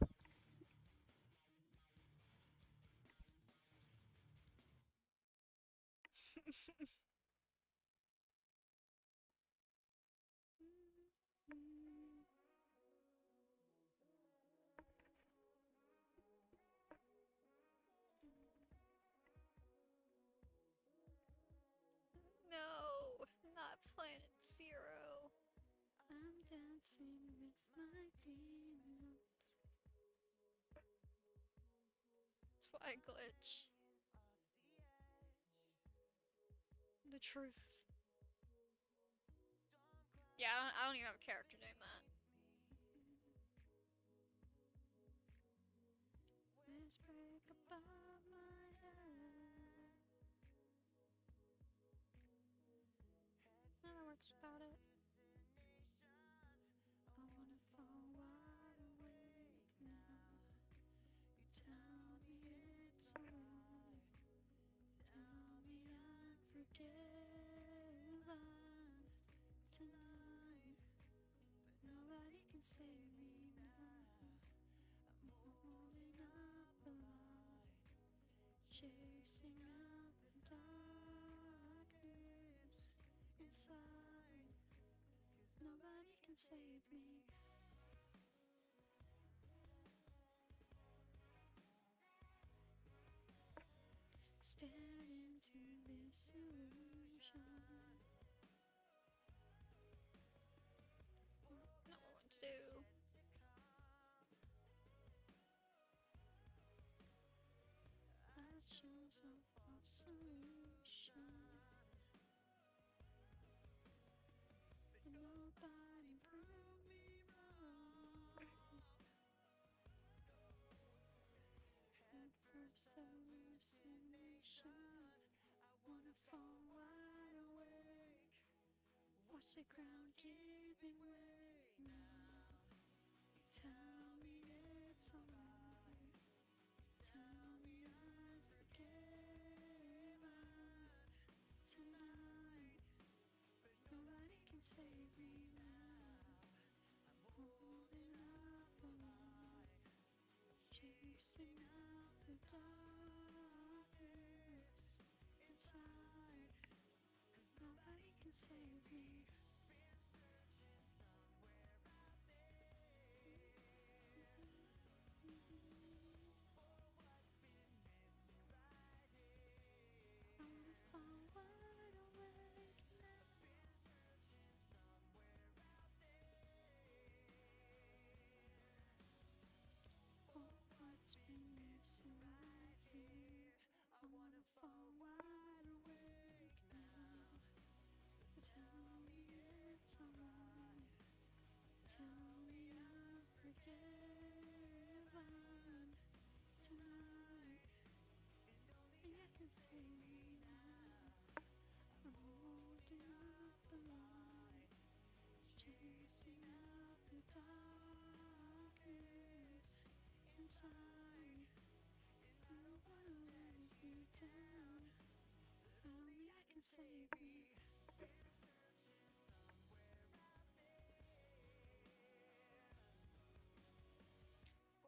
No, not Planet Zero. I'm dancing with my demons. That's why I glitch. The truth. Yeah, I don't even have a character name that. Whisper above my head. That works without it. I wanna fall wide awake now. You tell me it's alright. Tell me I'm forgiven tonight. But nobody can save me now. I'm holding up a light, chasing out the darkness inside. Nobody can save me. Stared into this illusion. Not what to do. I chose a false solution, but nobody proved me wrong. Head first hallucination. I wanna fall wide awake. Watch the ground giving way now. Tell me it's alright. Tell me I'm forgiven tonight. But nobody can save me now. I'm holding up a light, chasing out the darkness inside. 'Cause nobody can save me. I wanna fall wide awake now. For what's been missing right here. I wanna fall wide awake now. Tell me it's alright. Tell me I'm forgiven tonight. And you can save me now. I'm holding up a light, chasing out the darkness inside. I don't wanna let you down. Only I can save me.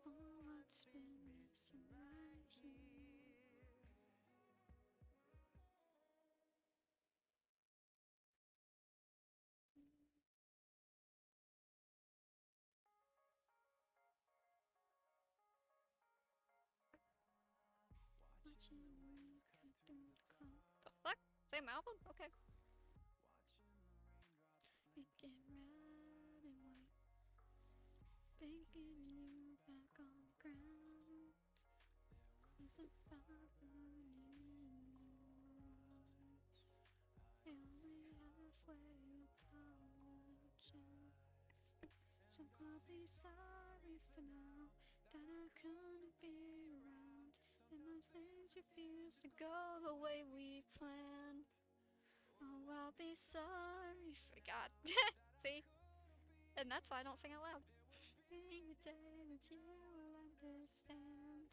For what's been missing right here. Watching the rain cut through the cloud. The fuck? Same album? Okay. Pink and red and white. Thinking you back on the ground. There's a fire burning in your eyes. Only halfway apologize. So I'll be sorry for now that I couldn't be around. And most things refuse to go the way we planned. Oh, I'll be sorry for God. See? And that's why I don't sing out loud. Maybe a day that you will understand.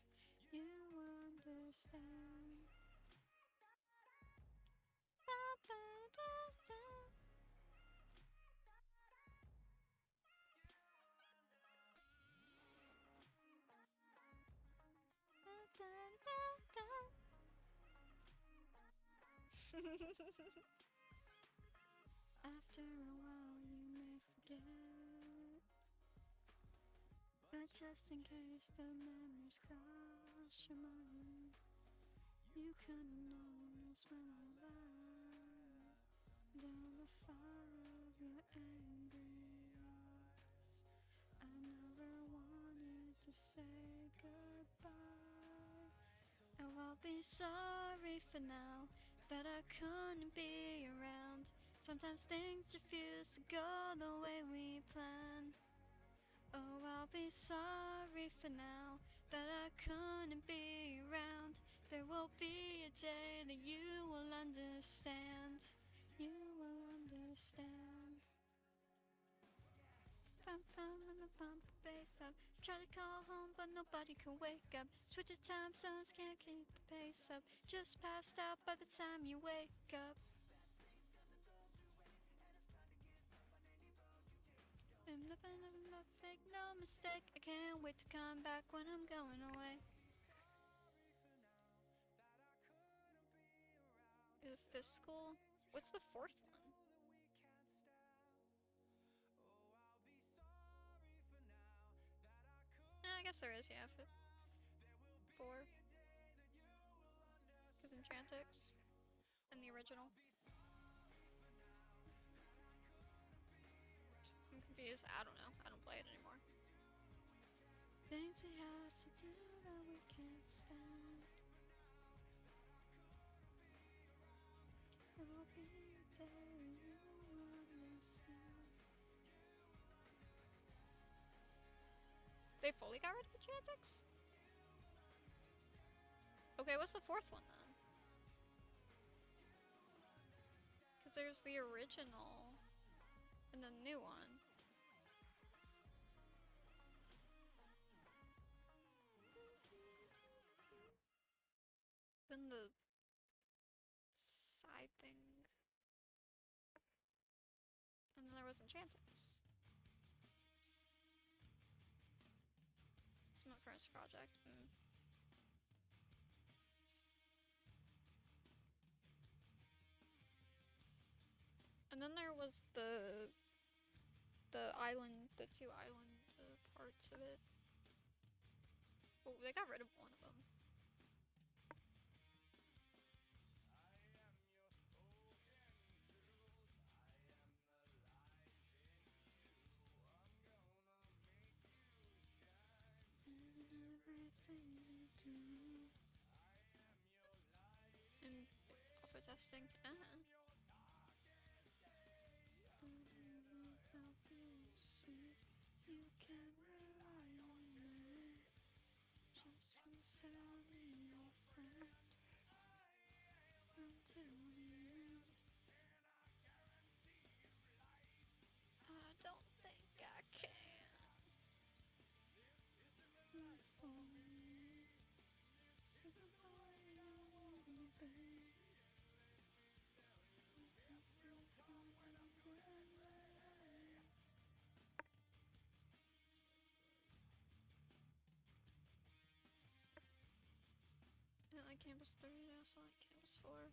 You will understand. After a while, you may forget. But just in case the memories cross your mind, you could've known this when I lied. Down the fire of your angry eyes, I never wanted to say goodbye. Oh, I'll be sorry for now that I couldn't be around. Sometimes things refuse to go the way we planned. Oh, I'll be sorry for now that I couldn't be around. There will be a day that you will understand. You will understand. Pump the bass up. Try to call home, but nobody can wake up. Switch the time zones, can't keep the pace up. Just passed out by the time you wake up. Make no mistake, I can't wait to come back when I'm going away. Fiscal? What's the fourth one? I guess there is, yeah. Four. Because Enchantix. And the original. I'm confused. I don't know. I don't play it anymore. Things we have to do that we can't stand. There will be a day you understand. They fully got rid of Enchantix? Okay, what's the fourth one then? Because there's the original and the new one. Then the side thing. And then there was Enchantix. It's my first project. And then there was the island, the two island parts of it. Oh, they got rid of one of them. And alpha testing. You can rely on me. Just consider me your friend until the end. I don't think I can. Not for me. So the way I wanna be. I like Campus 3, I also like Campus 4.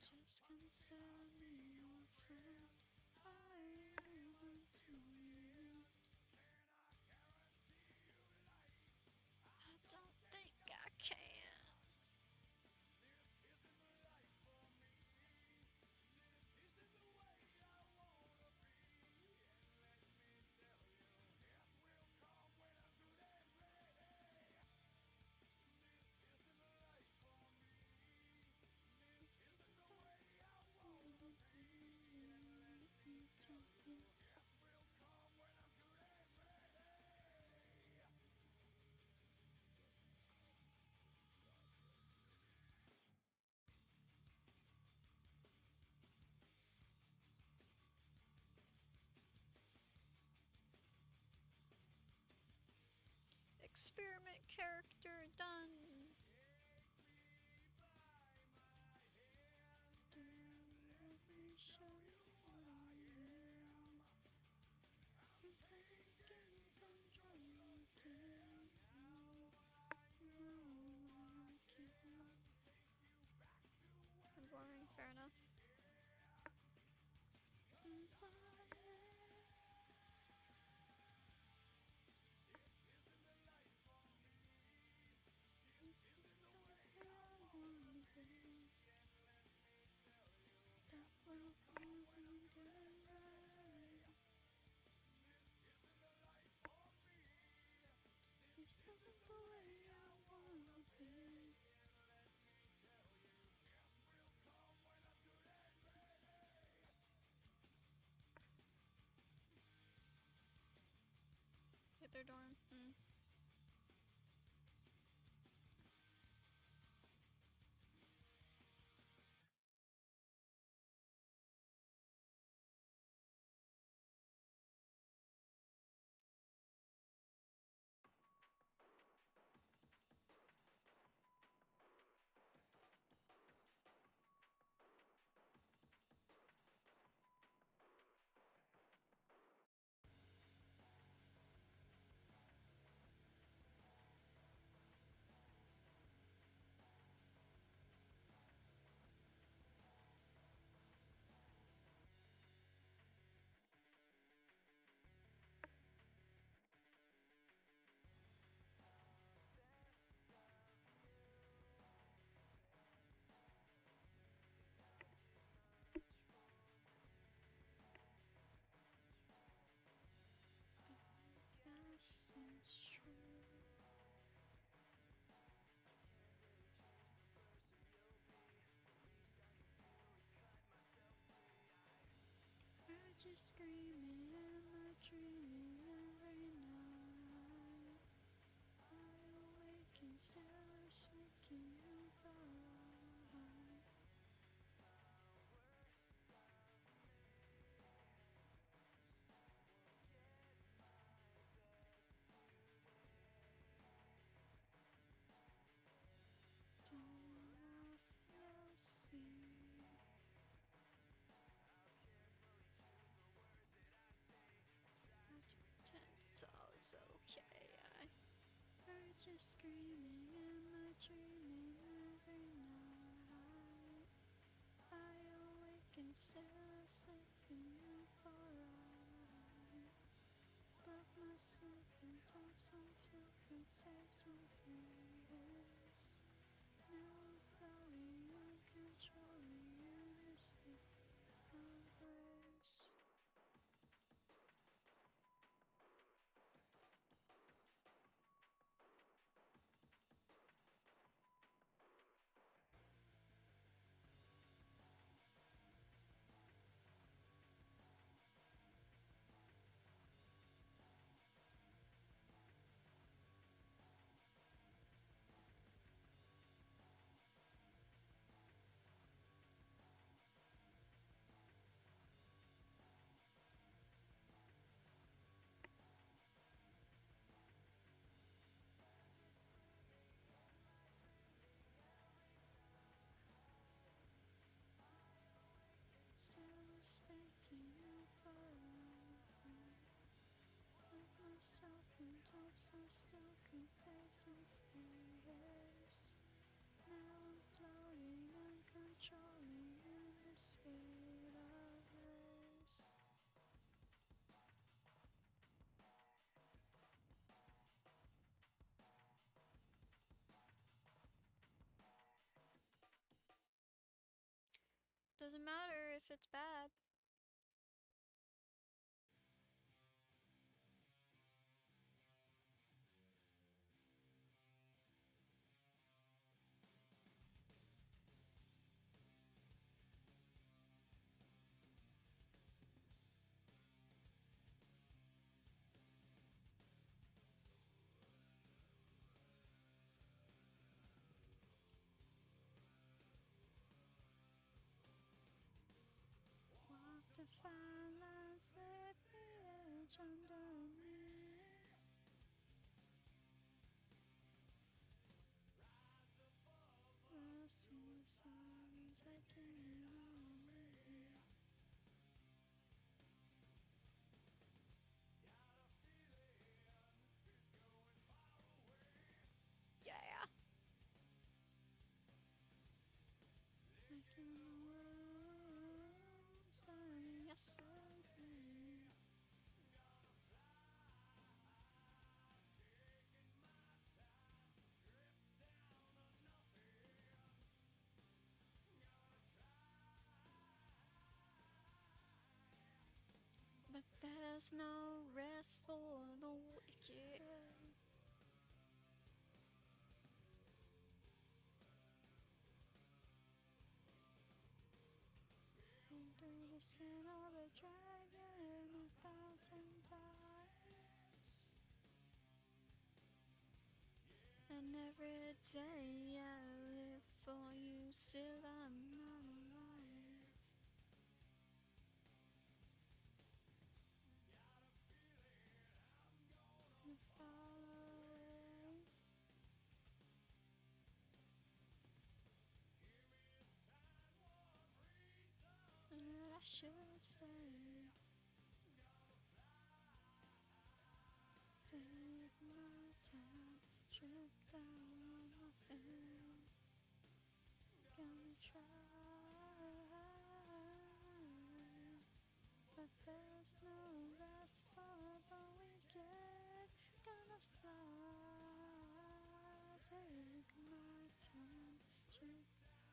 Just consider me your friend. I want to you. I don't think I can. Experiment character done. I'm boring, fair enough. Hit their dorm. Yes, it's true. I'm just screaming, am I dreaming every night? I awaken, still shaking you by. Don't I feel seen? I have to pretend it's always okay. I heard you screaming, am I dreaming every night? I awaken, still sleeping you for I love myself and top myself and save some fears. Now I'm floating, uncontrolling in the state of grace. Still mistaking you for love. Took myself and hopes I still could save some fears. Now I'm floating, uncontrolling in the state of grace. Doesn't matter if it's bad. Walk to find lines that edge under me. see the sun taking it away. Yeah. Making the world shine yesterday. But there's no rest for the wicked. Through the skin of a dragon 1,000 times. And every day I live for you, still I'm not alive. And follow. And I should stay. Take my time, strip down nothing. Gonna try, but there's no rest for the wicked. Gonna fly, take my time.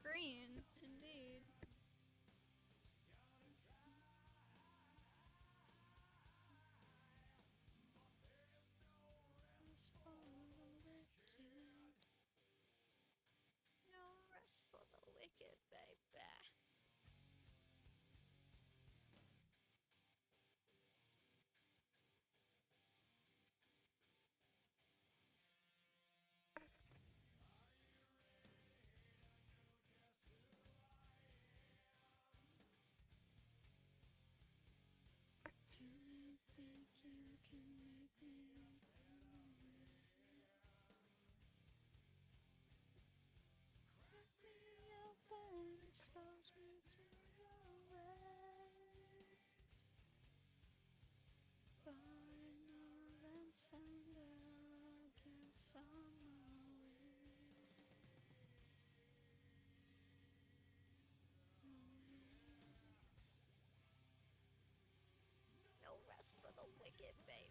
Green, indeed. Rest for the wicked. No rest for the wicked, baby. Do you think you can make me crack me open, expose me to your ways? Final and sender against summer wind. No rest for the wicked, baby.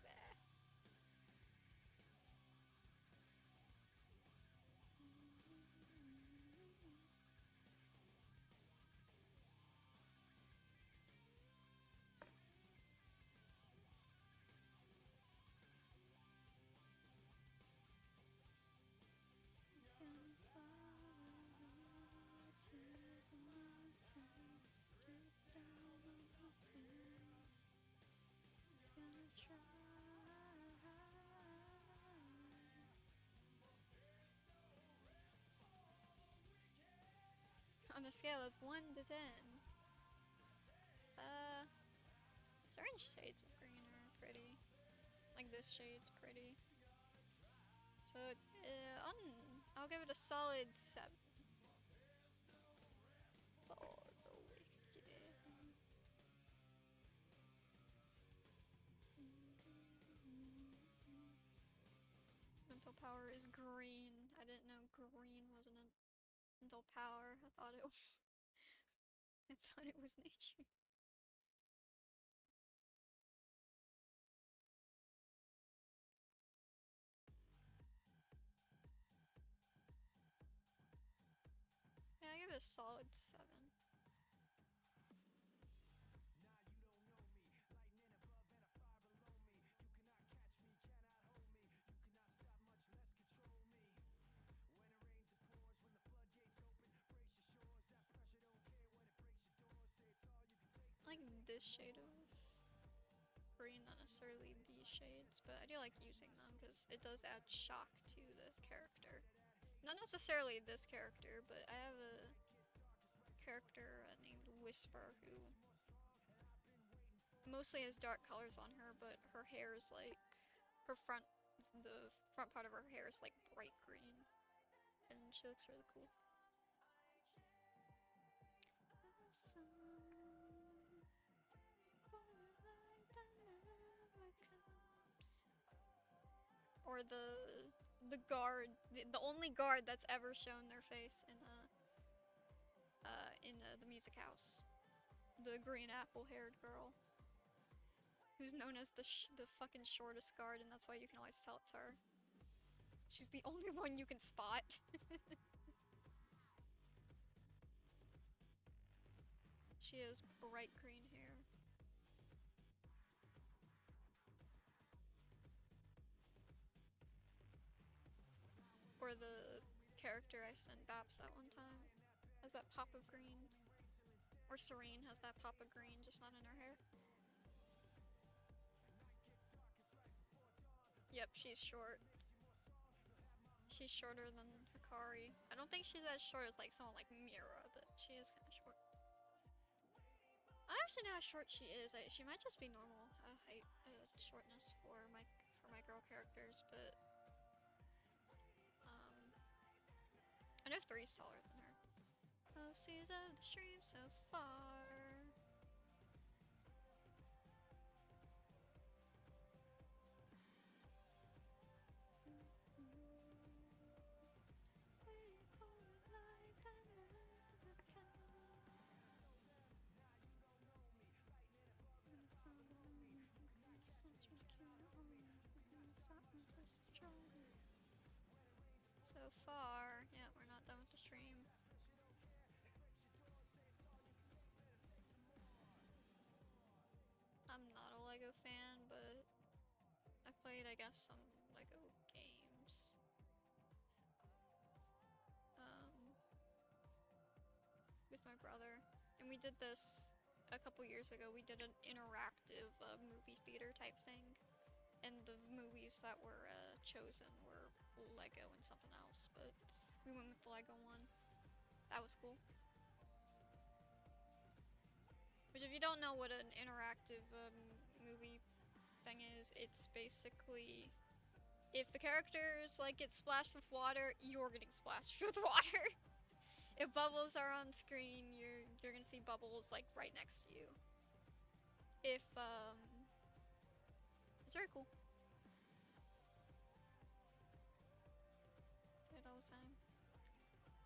Gonna fly, take my time, get down on my feet. Gonna try, on a scale of 1 to 10. Certain shades of green are pretty. Like this shade's pretty. So, I'll give it a solid 7. For the wicked. Mental power is green. I didn't know green wasn't a mental power. I thought it was I thought it was nature. Yeah, I give it a solid 7. I like this shade of green, not necessarily these shades, but I do like using them because it does add shock to the character. Not necessarily this character, but I have a character named Whisper who mostly has dark colors on her, but her hair is like the front part of her hair is like bright green, and she looks really cool. Or the guard, the only guard that's ever shown their face in the music house. The green apple-haired girl. Who's known as the fucking shortest guard, and that's why you can always tell it's her. She's the only one you can spot. She has bright green hair. Or the character I sent Baps that one time has that pop of green. Or Serene has that pop of green, just not in her hair. Yep, she's short. She's shorter than Hikari. I don't think she's as short as like someone like Mira, but she is kind of short. I don't actually know how short she is. She might just be normal height, shortness for my girl characters, but I know 3's taller than her. Oh, seas of the stream so far. So far, yeah, we're not done with the stream. I'm not a Lego fan, but I played, I guess, some Lego games. With my brother. And we did this a couple years ago. We did an interactive movie theater type thing. And the movies that were chosen were Lego and something else, but we went with the Lego one. That was cool. Which, if you don't know what an interactive movie thing is, it's basically if the characters like get splashed with water, you're getting splashed with water. If bubbles are on screen, you're gonna see bubbles like right next to you. If it's very cool. Do it all the time.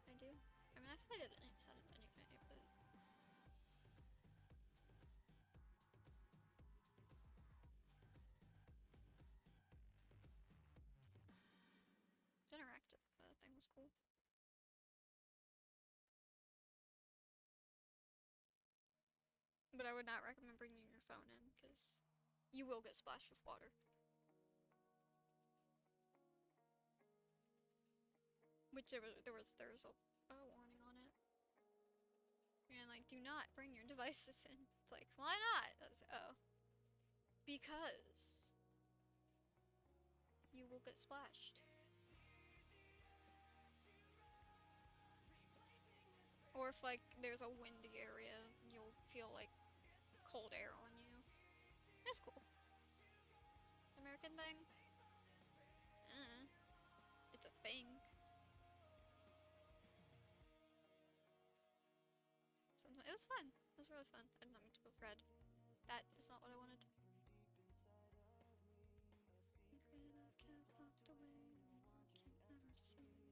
I do. I mean, I said it anyway, but the interactive thing was cool. But I would not recommend bringing your phone in, because you will get splashed with water. Which there was a warning on it. And like, do not bring your devices in. It's like, why not? I was like, oh. Because you will get splashed. Or if like there's a windy area, you'll feel like cold air on you. It's cool. American thing? It's a thing. Sometimes it was fun. It was really fun. I did not mean to go red. That is not what I wanted. I can't walk away. Can't ever see.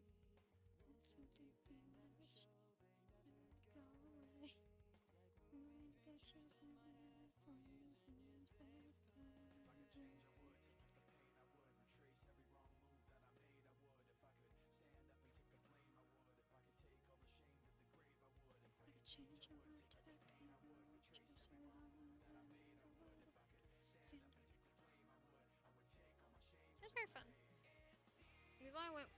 It's so deep in my wish. Go away. Moving pictures in my head for years and years they've been. Change your mind to that pain. Just around it was very fun. We've only went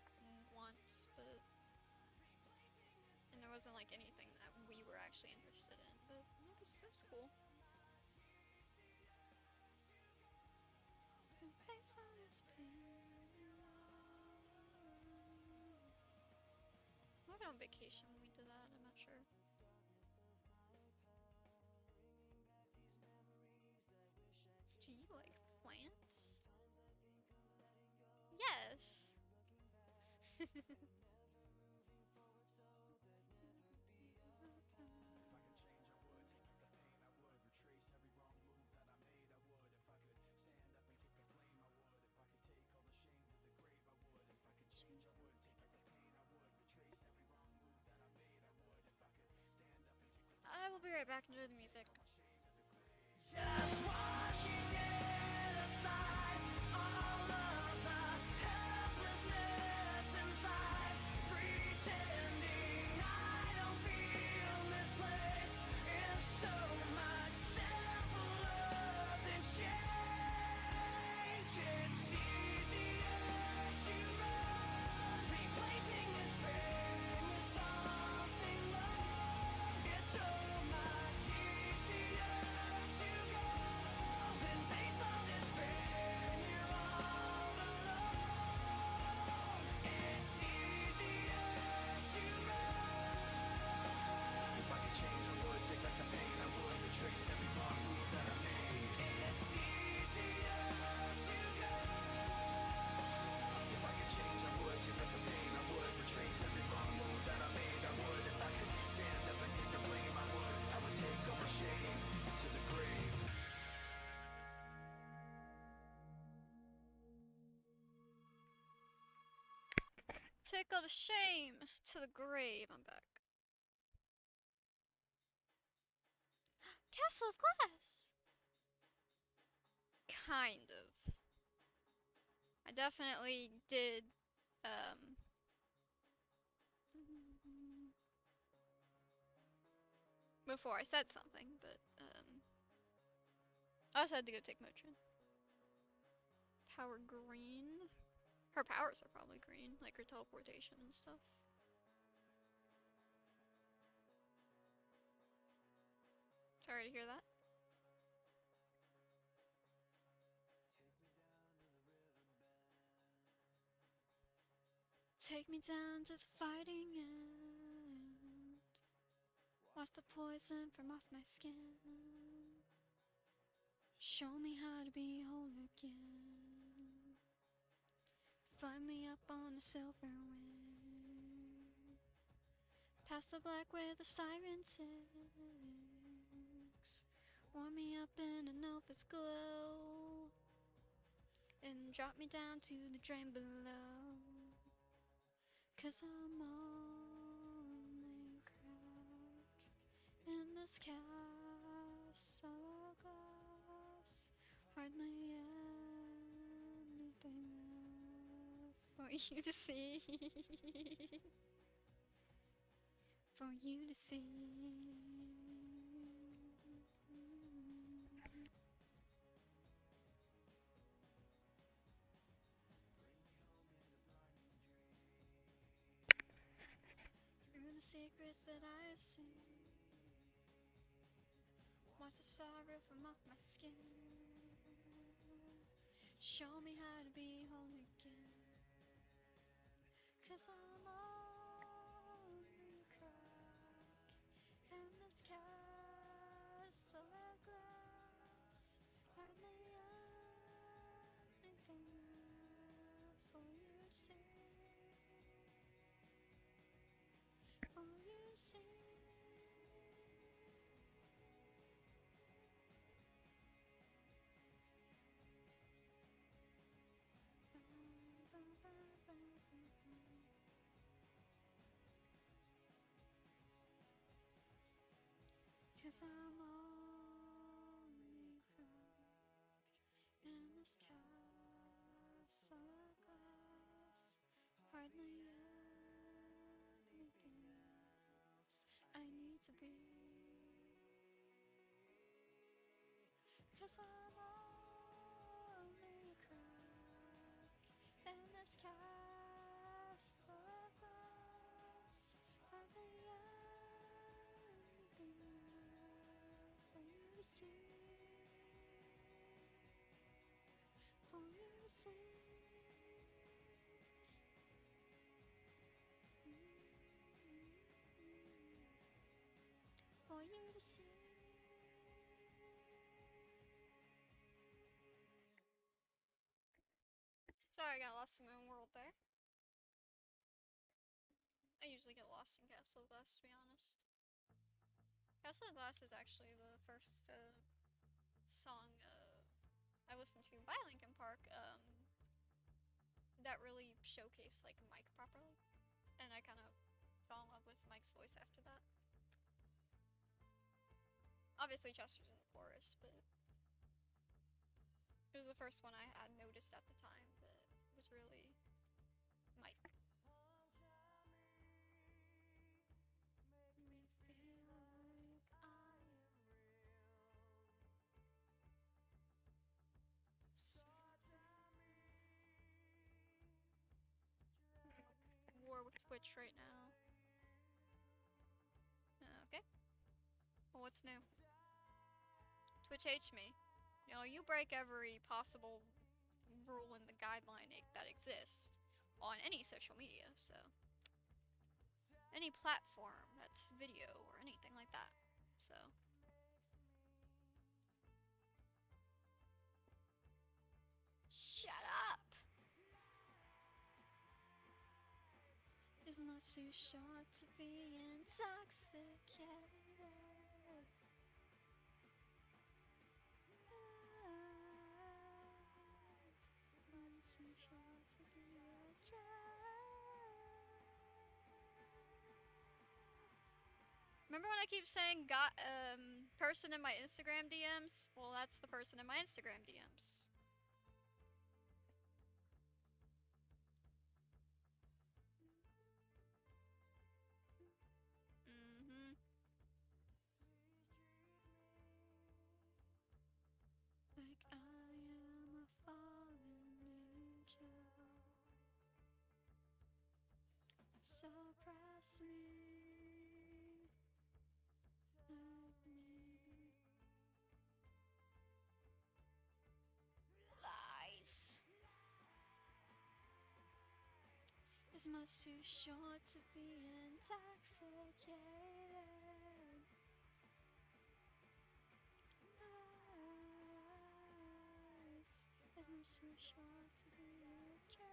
once, but and there wasn't like anything that we were actually interested in, but it was cool. Face all this pain. We went on vacation when we did that. I'm not sure. Do you like plants? Yes. We'll be right back. Enjoy the music.
Just washing it aside, all of the helplessness inside, pretending I don't feel misplaced is so much simpler than change. It's easier to run, replacing this pain with something more. It's so much easier to go than face all this pain. You're all alone. It's easier to run. If I could change, I would take back the pain. I would retrace every wrong move that I made. It's easier to go. If I could change, I would take back the pain. I would retrace every wrong move that I made. I would, if I could stand up and take the blame. I would take all my shame to the grave.
Take all the shame to the grave. I'm back. Castle of Glass. Kind of. I definitely did, before I said something, but, I also had to go take Motrin. Power green. Her powers are probably green, like her teleportation and stuff. Sorry to hear that. Take me down to the fighting end. Wash the poison from off my skin. Show me how to be whole again. Fly me up on a silver wing. Past the black where the siren sings. Warm me up in an elfish glow. And drop me down to the drain below. 'Cause I'm only crack in this castle of glass. Hardly anything left for you to see. For you to see. Through the secrets that I've seen, wash the sorrow from off my skin. Show me how to be whole again. 'Cause I'm only crack in this castle of glass. Hardly anything left for you to see. For you to see. Cause I'm only crack in this castle of glass. Hardly anything else I need to be. Cause I'm only crack in this castle of glass. Hardly anything left for you to see. For you to see. For you to see. Sorry, I got lost in my own world there. I usually get lost in Castle of Glass, to be honest. Castle of Glass is actually the first song I listened to by Linkin Park that really showcased like Mike properly, and I kind of fell in love with Mike's voice after that. Obviously, Chester's in the chorus, but it was the first one I had noticed at the time that was really Mike. Me feel like I am war with Twitch right now. Okay. Well, what's new? Twitch hates me. You know, you break every possible rule in the guideline that exists on any social media, so any platform that's video or anything like that. So shut up. Is much too short to be intoxicated. It's too short to be a Remember when I keep saying got person in my Instagram DMs? Well, that's the person in my Instagram DMs. Mm-hmm. Like I am a fallen angel. Suppress me. Hurt me. Lies. It's much too short to be intoxicated. Life is much too short to be a drag.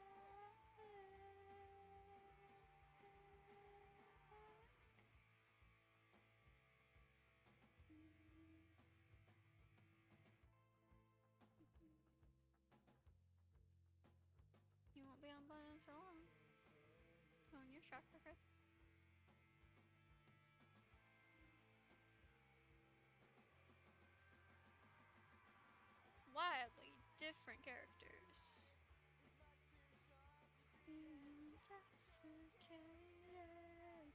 You won't be on button for long. On your track record. Wildly different characters. Intoxicated.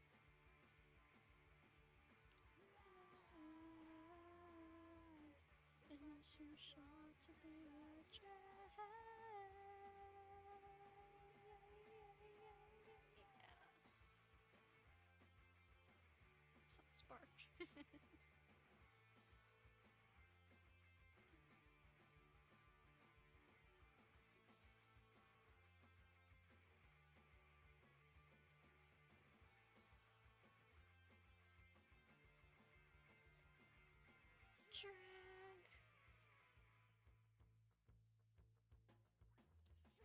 It must too short to be a drag. Spark. Drag.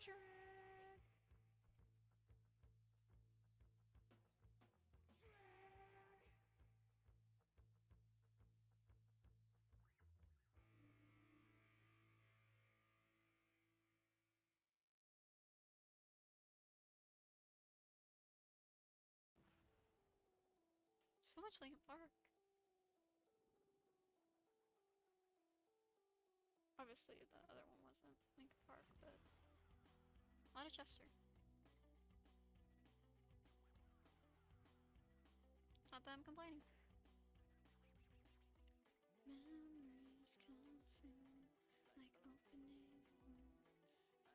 Drag. So much Linkin Park. Obviously, the other one wasn't Linkin Park, but a lot of Chester. Not that I'm complaining. Memories consume like opening wounds.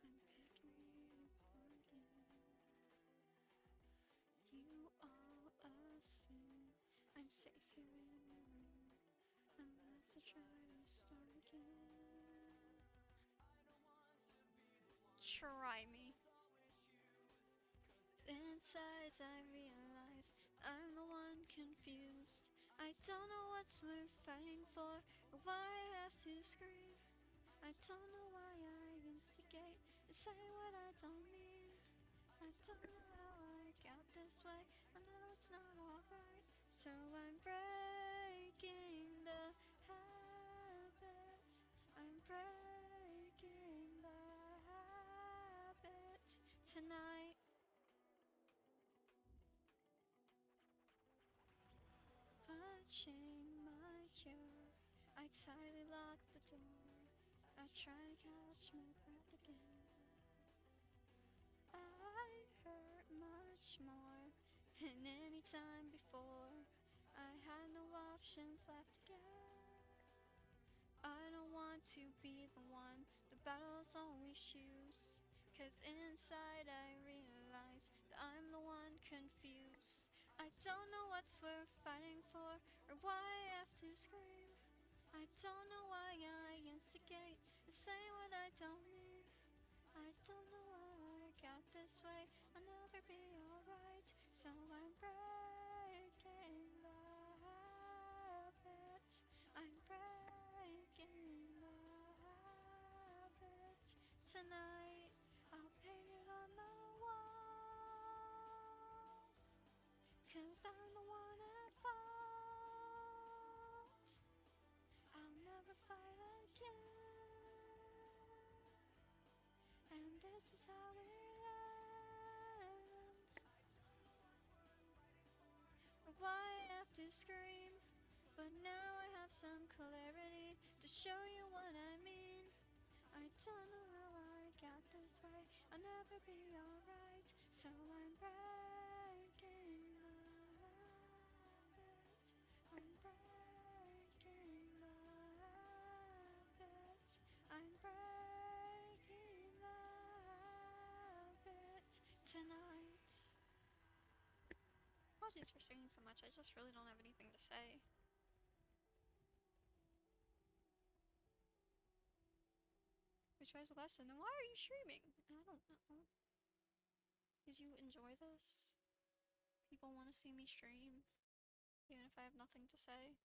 I'm picking you apart again. You all assume I'm safe here in your room, unless I try to start again. Try me. Inside I realize I'm the one confused. I don't know what's worth fighting for, or why I have to scream. I don't know why I instigate and say what I don't mean. I don't know how I got this way, I know it's not alright. So I'm breaking the habit. I'm breaking the habit tonight. Clutching my cure. I tightly lock the door. I try to catch my breath again. I hurt much more than any time before. I had no options left again. I don't want to be the one the battles always choose. Cause inside I realize that I'm the one confused. I don't know what's worth fighting for or why I have to scream. I don't know why I instigate and say what I don't mean. I don't know why I got this way. I'll never be alright. So I'm breaking the habit. I'm breaking the habit. Tonight I'll paint it on the walls. Cause I'm the one at fault. I'll never fight again. And this is how it ends. Why I have to scream, but now I have some clarity to show you what I mean. I don't know how I got this way. I'll never be alright. So I'm breaking the habit. I'm breaking the habit. I'm breaking the habit tonight. Apologies for singing so much. I just really don't have anything to say. Which was the lesson? Then why are you streaming? I don't know. Did you enjoy this? People want to see me stream, even if I have nothing to say.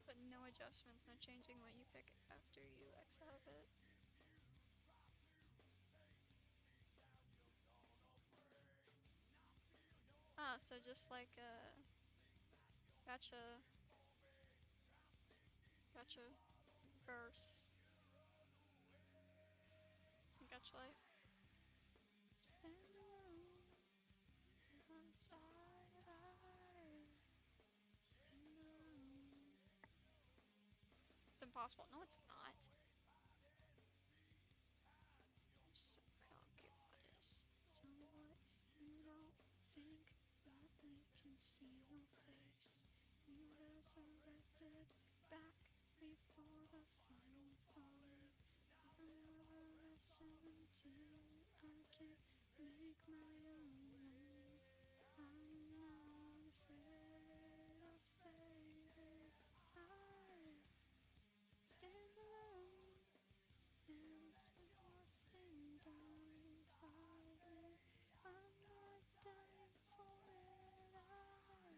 But no adjustments, no changing what you pick after you X out of it. Ah, so just like Gacha verse. Gacha life. Stand alone, one side eye. Stand alone. It's impossible. No, it's not. I'm so calculus. Tell me what you don't think that we can see your face. You resurrected back before the final fall. Whenever at 17, I can make my own. I'm not afraid of fading. I stand alone and lost in dying slowly. I'm not dying for it. I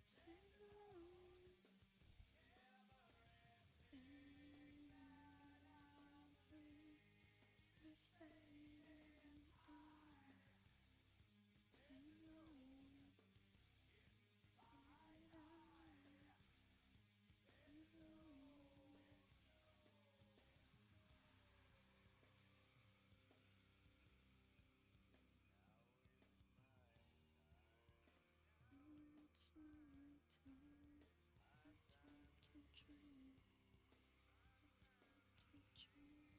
stand alone. Is fading. I stand alone. Side eye. Stand alone. It's my time. I time to dream. Time to dream.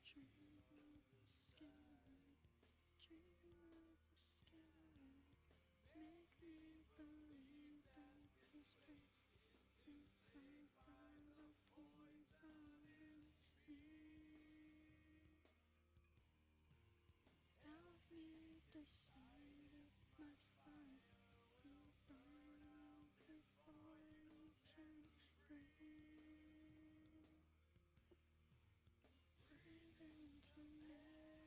Dream of the sky. Dream of the sky. Make me believe that this place isn't quite by the poison in me. Help me decide if my fight will burn out before you can breathe. Breathe into me. Stand alone.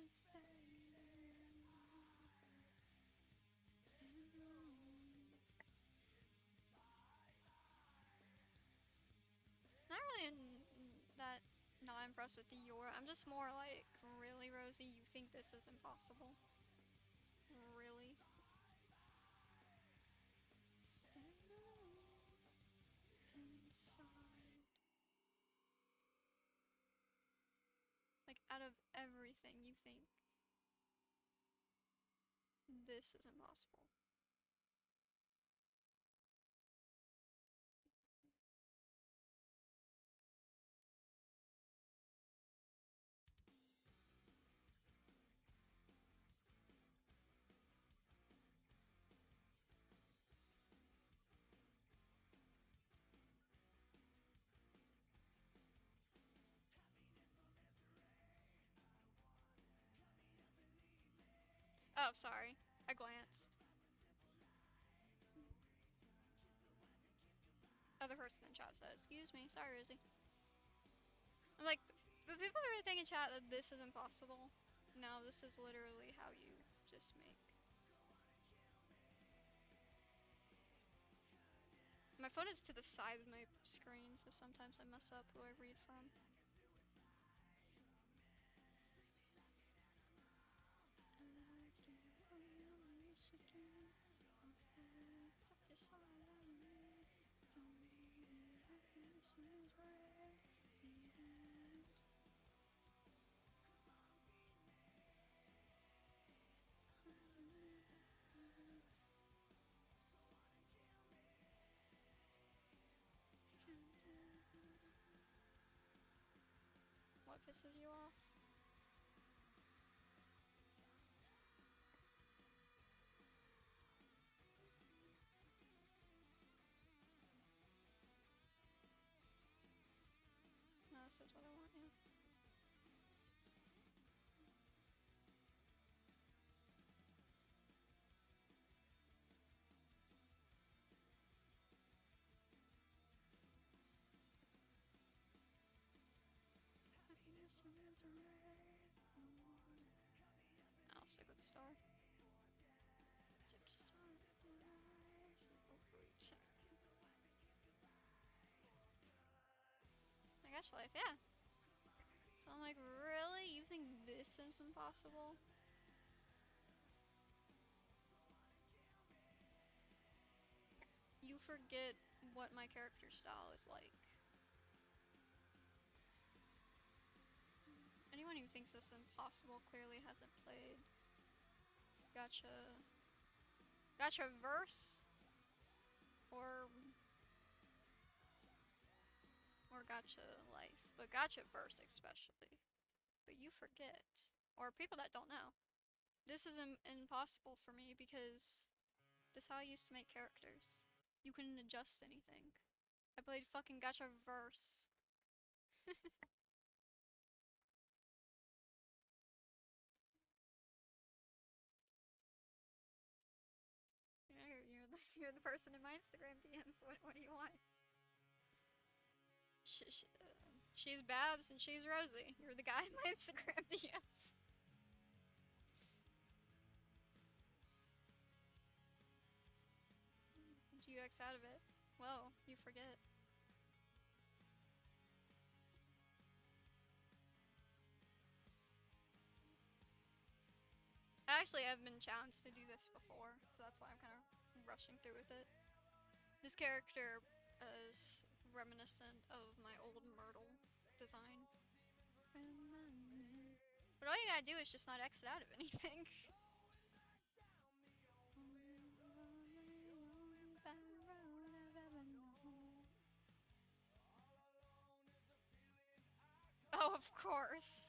is fading. Stand alone. Not really that not impressed with the Yor. I'm just more like, really, Rosie? You think this is impossible? Really? Stand alone inside. Like, out of everything, you think this is impossible. Oh, sorry. I glanced. Other person in chat said, excuse me. Sorry, Rosie. I'm like, but people are thinking in chat that this is impossible. No, this is literally how you just make. My phone is to the side of my screen, so sometimes I mess up who I read from. What pisses you off? No, this is what I want, yeah. I'll stick with star. My gosh, life, yeah. So I'm like, really? You think this is impossible? You forget what my character style is like. Anyone who thinks this is impossible clearly hasn't played Gacha verse or Gacha life, but Gacha verse especially. But you forget, or people that don't know, this is impossible for me because this is how I used to make characters. You couldn't adjust anything. I played fucking Gacha verse. You're the person in my Instagram DMs. What do you want? She's Babs and she's Rosie. You're the guy in my Instagram DMs. Do you X out of it? Whoa, you forget. Actually, I've been challenged to do this before, so that's why I'm kind of rushing through with it. This character is reminiscent of my old Myrtle design. But all you gotta do is just not exit out of anything. Oh, of course.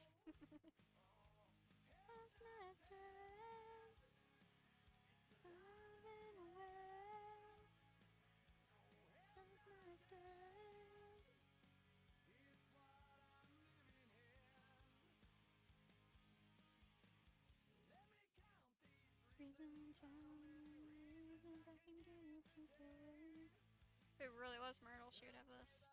Reasons I can give today. If it really was Myrtle, she would have this.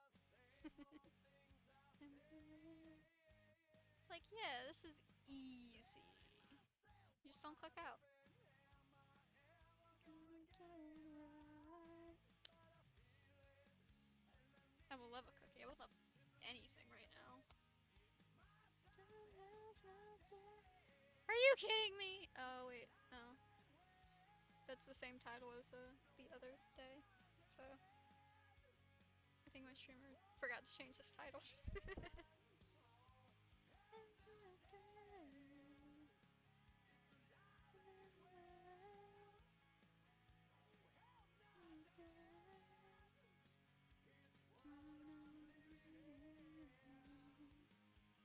It's like, yeah, this is easy. You just don't click out. Gonna get it right. I will love a cookie. I would love anything right now. Are you kidding me? Oh wait, no. That's the same title as the other day. So I think my streamer forgot to change his title.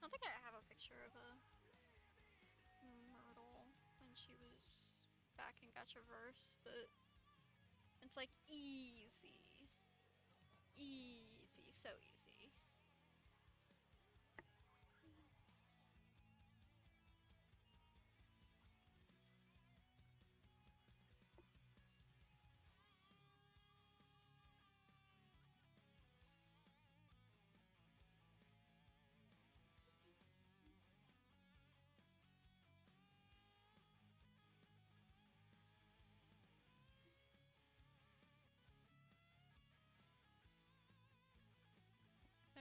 I don't think I have a picture of a Myrtle when she was back in Gachaverse, but it's like easy. Easy, so easy.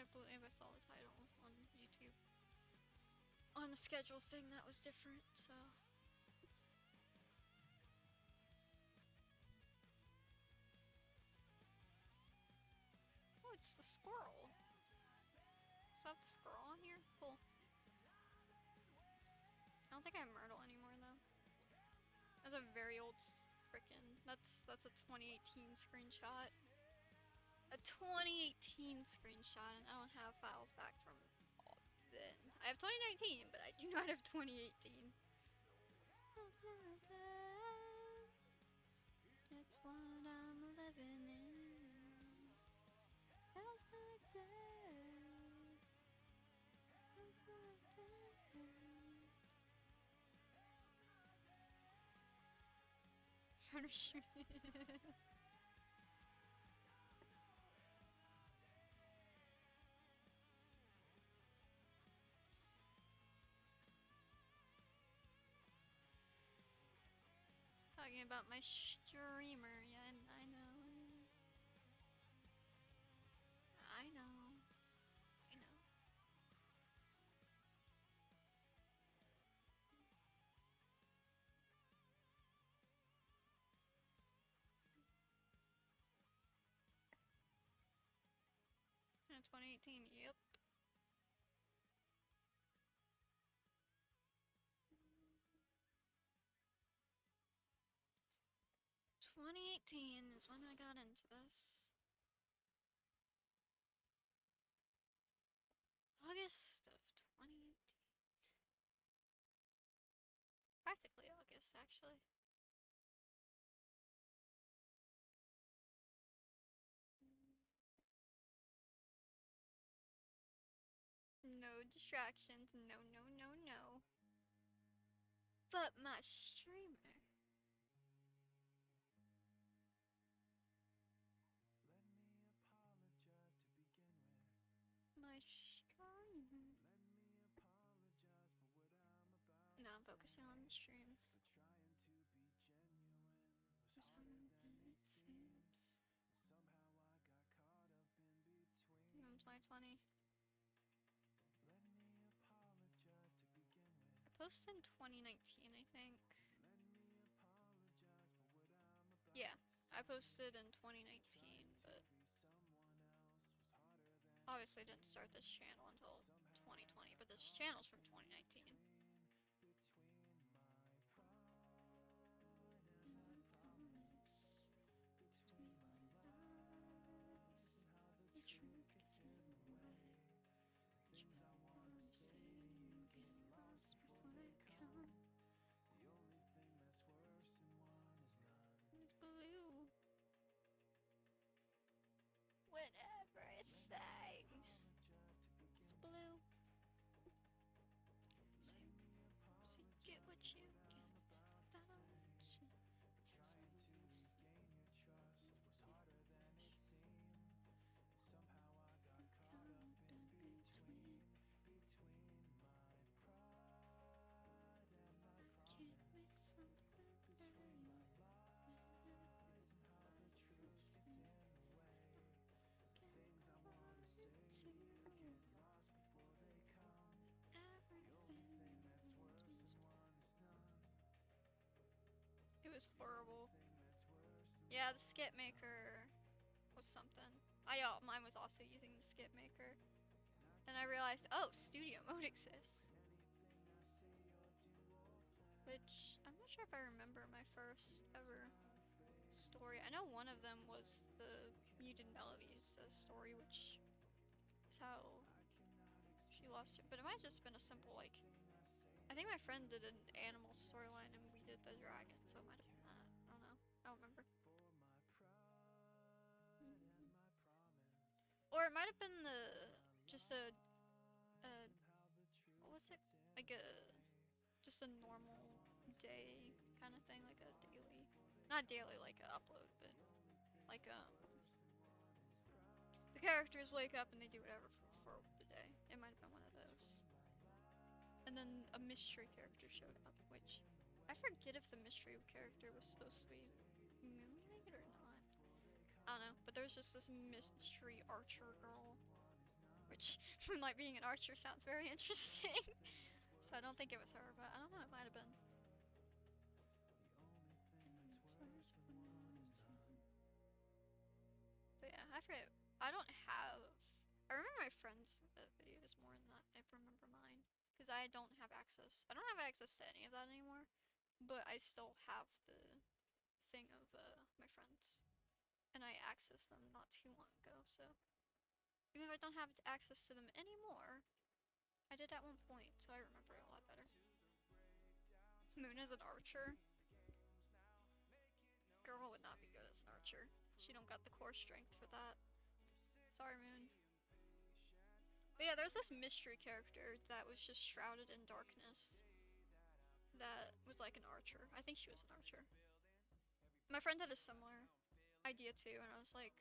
I believe I saw the title on YouTube. On a schedule thing that was different, so. Oh, it's the squirrel. Is that the squirrel on here? Cool. I don't think I have Myrtle anymore though. That's a very old frickin'. That's a 2018 screenshot. A 2018 screenshot, and I don't have files back from then. I have 2019, but I do not have 2018. It's what I'm living in. How's that day? How's that day? Trying to shoot me. Talking about my streamer, yeah, I know. I know. I know. Yeah, 2018, yep. "2018 is when I got into this. August of 2018. Practically August, actually. No distractions, no, no, no, no. But my streamer.
Let me apologize to begin with.
My streamer.
Let me apologize for what I'm about
No, I'm
to
focusing
say.
on the stream.
But trying to be genuine was
It's
harder than
it
it seemed.
seems.
And somehow I got caught up in between.
2020.
Let me apologize to begin with.
I posted in 2019, I think.
Let me apologize for what I'm about
Yeah,
to
I
say.
posted in 2019, but
Be someone else was harder than
obviously didn't start this channel until 2020, but this channel's from 2019.
between my pride and my promise, between my lies and how the truth gets in the way. Things I wanna say to you get lost before they come. The only thing that's worse than one is none.
It's blue. With everything.
Apologize to begin
It's blue. Say was horrible. Yeah, the skit maker was something. Mine was also using the skit maker. And I realized, oh, studio mode exists. Which, I'm not sure if I remember my first ever story. I know one of them was the Muted Melodies story, which is how she lost it. But it might have just been a simple, like, I think my friend did an animal storyline and we did the dragon, so it might have been that. I don't know. I don't remember. Or it might have been just a, what was it? Like just a normal day kind of thing, like a daily, not daily like a upload, but like the characters wake up and they do whatever for the day. It might have been one of those. And then a mystery character showed up, which I forget if the mystery character was supposed to be Moonlight or not. I don't know, but there was just this mystery archer girl, which Moonlight being an archer sounds very interesting. So I don't think it was her, but I don't know, it might have been. But yeah, I forget. I don't have. I remember my friends' videos more than I remember mine. Because I don't have access. I don't have access to any of that anymore. But I still have the thing of my friends. And I accessed them not too long ago, so. Even if I don't have access to them anymore, I did at one point, so I remember it a lot better. Moon is an archer. Girl would not be good as an archer. She don't got the core strength for that. Sorry, Moon. But yeah, there's this mystery character that was just shrouded in darkness. That was like an archer. I think she was an archer. My friend had a similar idea too, and I was like,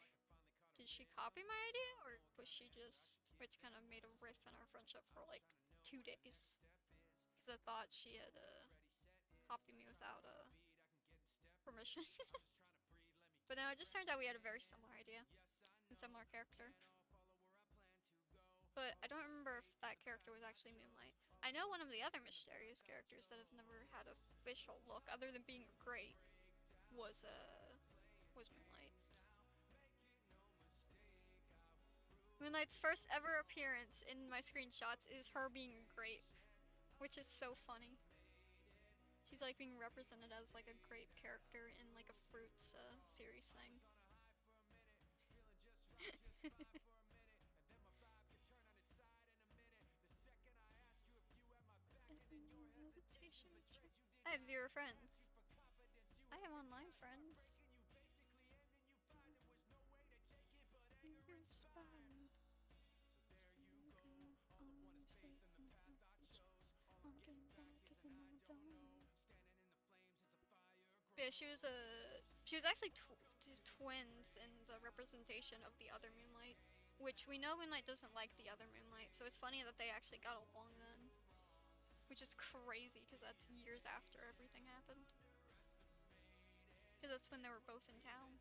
did she copy my idea, or was she just, which kind of made a riff in our friendship for like 2 days. Because I thought she had copied me without permission. But no, it just turned out we had a very similar idea and similar character. But I don't remember if that character was actually Moonlight. I know one of the other mysterious characters that have never had a official look other than being great was Moonlight. Moonlight's first ever appearance in my screenshots is her being great, which is so funny. She's like being represented as like a grape character in like a fruits series thing. I have 0 friends. I have online friends. Yeah, she was actually twins in the representation of the other Moonlight, which we know Moonlight doesn't like the other Moonlight, so it's funny that they actually got along then, which is crazy because that's years after everything happened, because that's when they were both in town.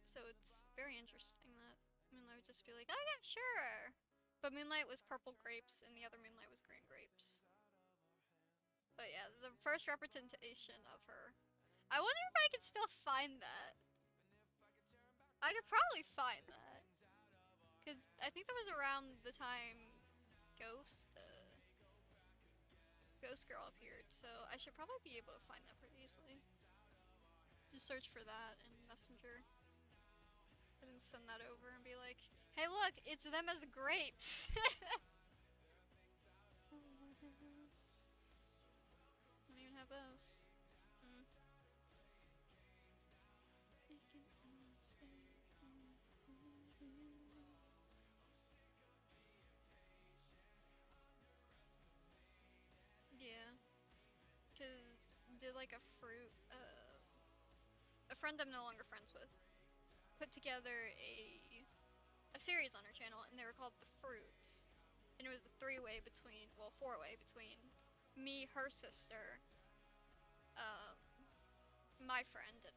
So it's very interesting that Moonlight would just be like, oh yeah, sure, but Moonlight was purple grapes and the other Moonlight was green grapes. But yeah, the first representation of her. I wonder if I could still find that. I could probably find that. Because I think that was around the time Ghost Girl appeared, so I should probably be able to find that pretty easily. Just search for that in Messenger. And then send that over and be like, hey look, it's them as grapes! I don't even have those. Yeah. Because did like a fruit, a friend I'm no longer friends with, put together a series on her channel, and they were called The Fruits. And it was a 3-way between, well, 4-way between me, her sister, my friend, and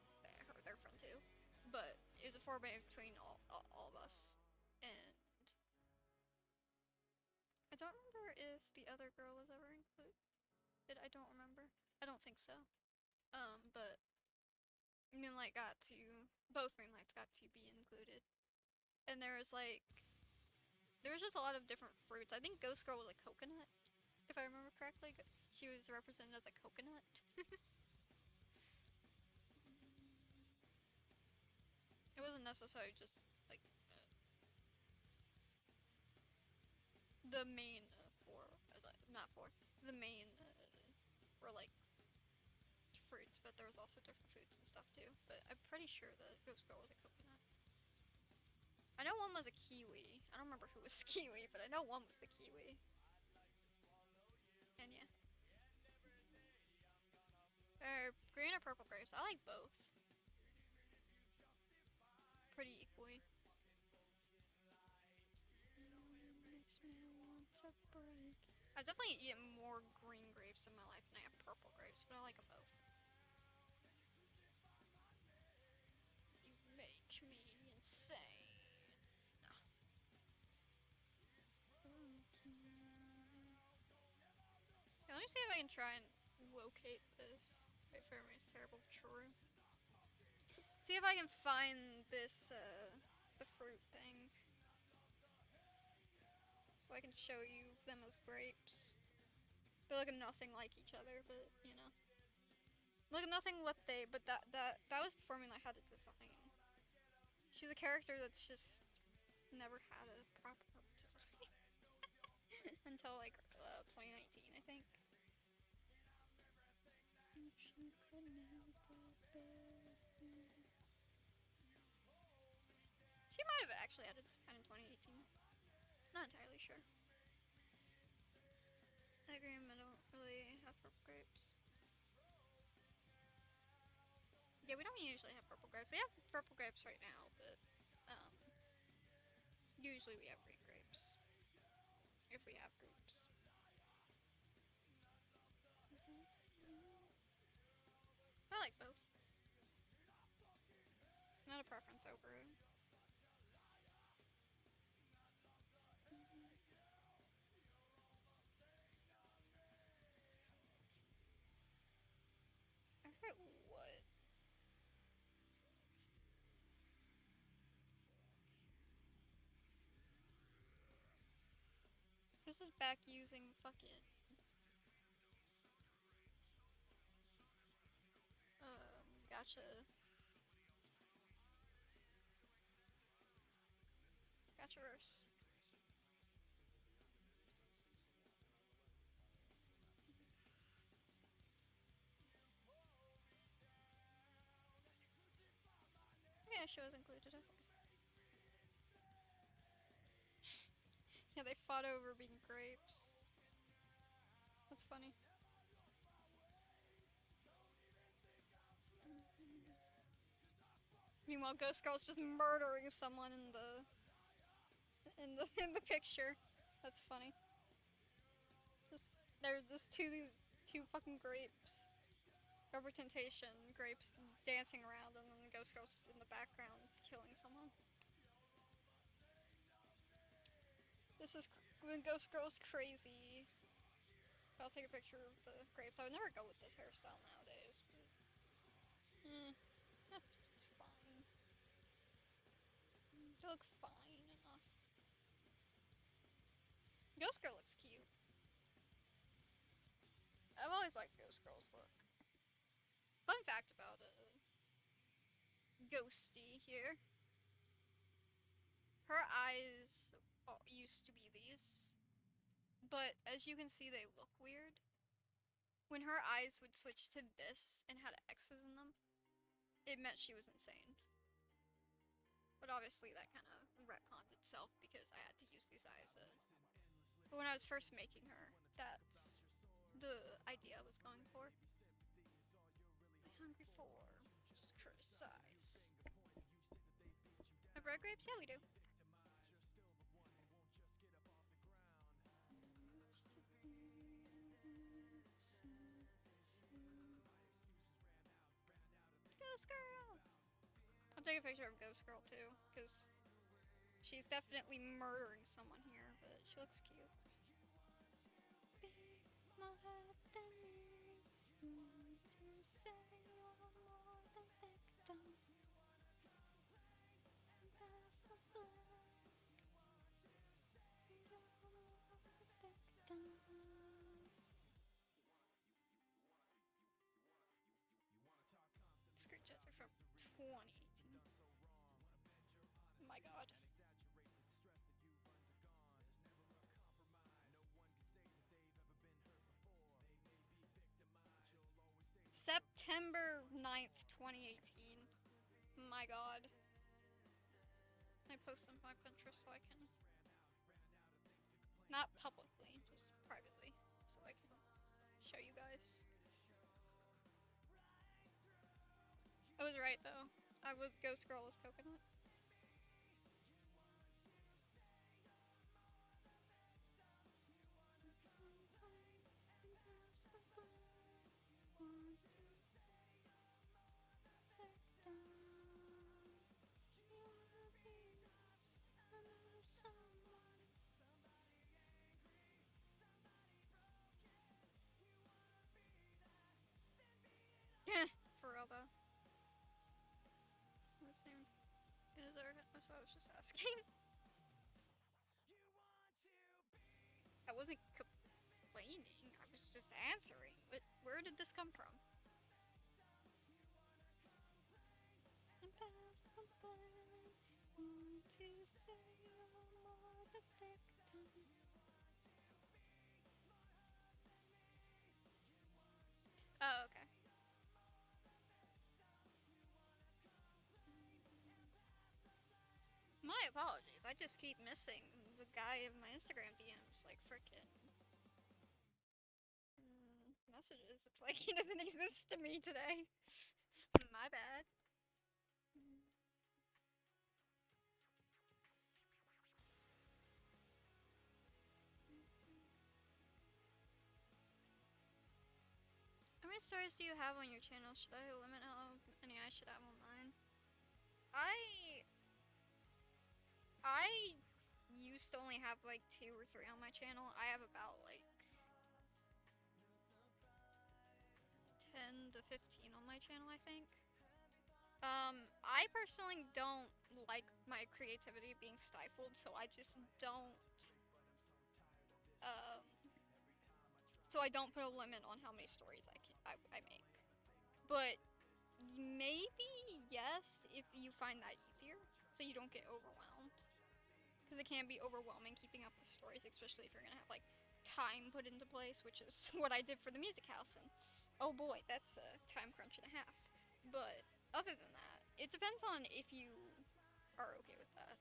their friend too. But it was a 4-way between all of us. And I don't remember if the other girl was ever included. I don't remember. I don't think so. But Moonlight got to, both Moonlights got to be included. And there was just a lot of different fruits. I think Ghost Girl was a coconut, if I remember correctly. She was represented as a coconut. It wasn't necessarily just, like, the main the main were, like, fruits, but there was also different foods and stuff, too. But I'm pretty sure that Ghost Girl was a coconut. I know one was a kiwi. I don't remember who was the kiwi, but I know one was the kiwi. And yeah. Green or purple grapes? I like both. Pretty equally. Makes me want to break. I've definitely eaten more green grapes in my life than I have purple grapes, but I like them both. You make me insane. Yeah, let me see if I can try and locate this. Wait for my terrible true. See if I can find this, the fruit thing. So I can show you them as grapes. They look nothing like each other, but, you know. Look nothing what they, but that was before I had the design. She's a character that's just never had a proper design. Until, like, 2019, I think. She might have actually had a design in 2018. Not entirely sure. I agree, I don't really have purple grapes. Yeah, we don't usually have purple grapes. We have purple grapes right now, but usually we have green grapes. If we have grapes. I like both. Not a preference over it. I forget what. This is back using fucking Gacha. Gachaverse. Yeah, she was included. Yeah, they fought over being grapes. That's funny. Meanwhile, Ghost Girl's just murdering someone in the picture. That's funny. There's just two fucking grapes. Representation grapes dancing around, and then the Ghost Girl's just in the background killing someone. This is when Ghost Girl's crazy. I'll take a picture of the grapes. I would never go with this hairstyle nowadays, but it's fine. They look fine enough. Ghost Girl looks cute. I've always liked Ghost Girl's look. Fun fact about Ghosty here. Her eyes used to be these, but as you can see, they look weird. When her eyes would switch to this and had X's in them, it meant she was insane. But obviously that kind of retconned itself because I had to use these eyes. But when I was first making her, that's the idea I was going for. Hungry for, just criticize. Have red grapes? Yeah, we do. Ghost Girl! I'll take a picture of Ghost Girl too, because she's definitely murdering someone here, but she looks cute. screenshots are from 2018. Oh my god. September 9th, 2018. My god. I post them on my Pinterest so I can... Not publicly, just privately. So I can show you guys. I was right though. Ghost Girl was coconut. For real though. The same. That's what I was just asking. I wasn't complaining. I was just answering. Where did this come from? And past the blame, want to say you're more the victim. Oh, okay. My apologies. I just keep missing the guy in my Instagram DMs, like frickin' messages. It's like he doesn't exist to me today. My bad. How many stories do you have on your channel? Should I limit how many I should have on mine? I used to only have like 2 or 3 on my channel. I have about like 10 to 15 on my channel, I think. I personally don't like my creativity being stifled, so I just don't, so I don't put a limit on how many stories I make. But maybe yes, if you find that easier, so you don't get overwhelmed. Because it can be overwhelming keeping up with stories, especially if you're gonna have like time put into place, which is what I did for the music house, and oh boy, that's a time crunch and a half. But other than that, it depends on if you are okay with that.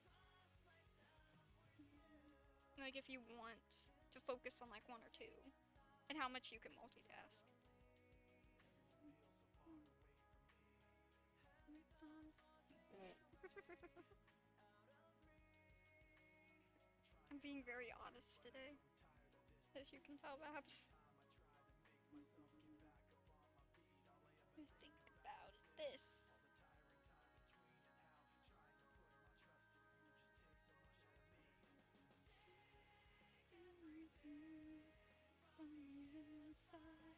Like if you want to focus on like 1 or 2, and how much you can multitask. I'm being very honest today, as you can tell, perhaps. I think about this. From the inside,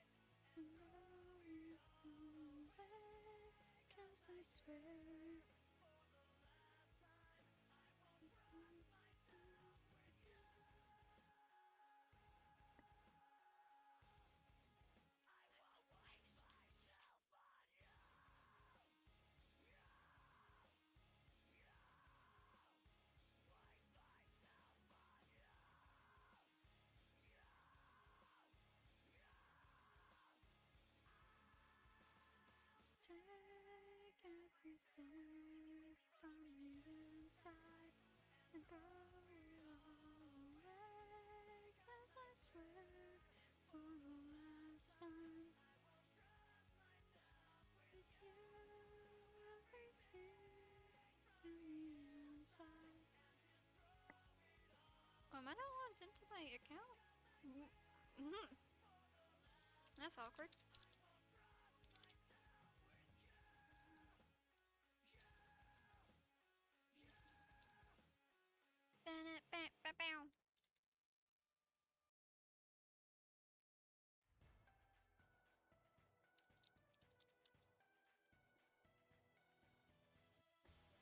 and cause I swear. Take everything from the inside and throw it all away. 'Cause I swear, for the last time, with you, everything from the inside. Am I not logged into my account? That's awkward.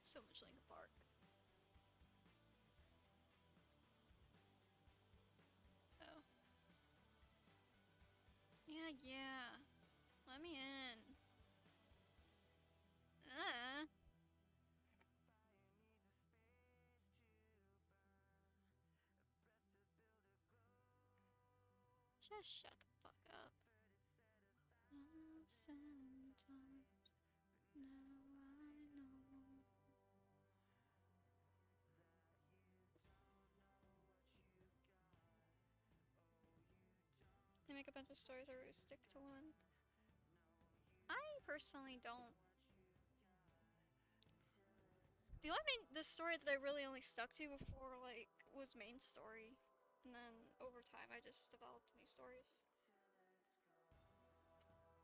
So much Linkin Park. Oh. Yeah. Let me in. Just shut the fuck up. Sometimes now I know. They make a bunch of stories or stick to one. I personally don't. The story that I really only stuck to before, like, was main story. And then, over time, I just developed new stories.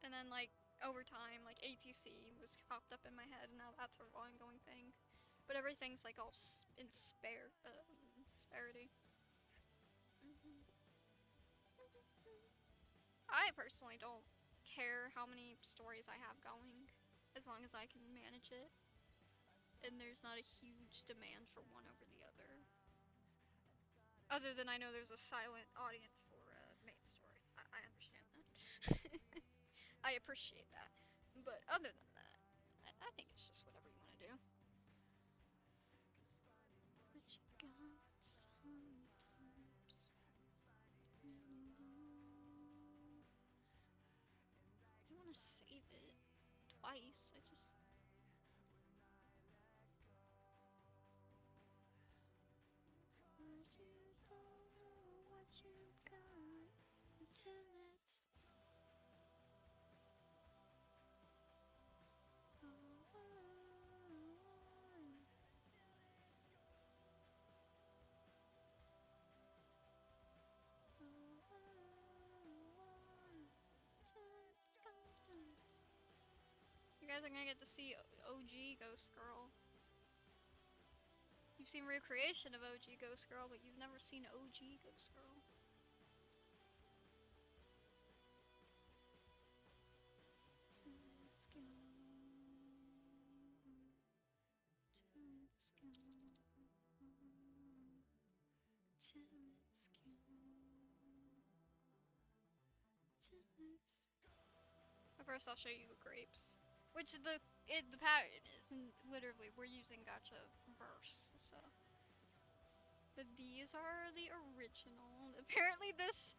And then, like, over time, like, ATC was popped up in my head, and now that's an ongoing thing. But everything's, like, all in disparity. I personally don't care how many stories I have going, as long as I can manage it. And there's not a huge demand for one over the other. Other than I know there's a silent audience for main story. I understand that. I appreciate that. But other than that, I think it's just whatever you want to do. But you got sometimes. I don't want to save it twice. I just. You don't know what you got until it's you guys are gonna get to see OG Ghost Girl. You've seen recreation of OG Ghost Girl, but you've never seen OG Ghost Girl. Let's go. Let's go. Let's go. First, I'll show you the grapes, which the pattern is literally we're using Gacha verse, so. But these are the original. Apparently, this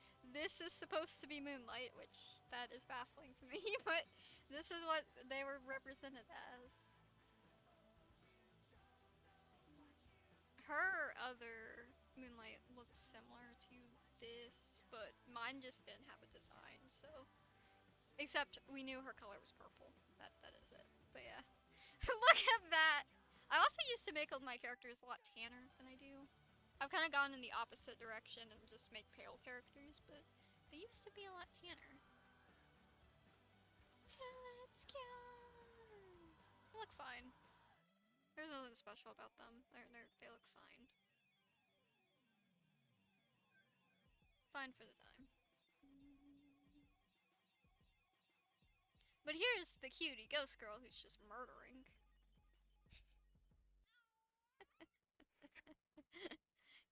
is supposed to be Moonlight, which that is baffling to me. But this is what they were represented as. Her other Moonlight looks similar to this, but mine just didn't have a design, so. Except we knew her color was purple. That is it. But yeah. Look at that! I also used to make my characters a lot tanner than I do. I've kind of gone in the opposite direction and just make pale characters, but they used to be a lot tanner. Let's go! They look fine. There's nothing special about them. They look fine. Fine for the time. But here's the cutie ghost girl who's just murdering.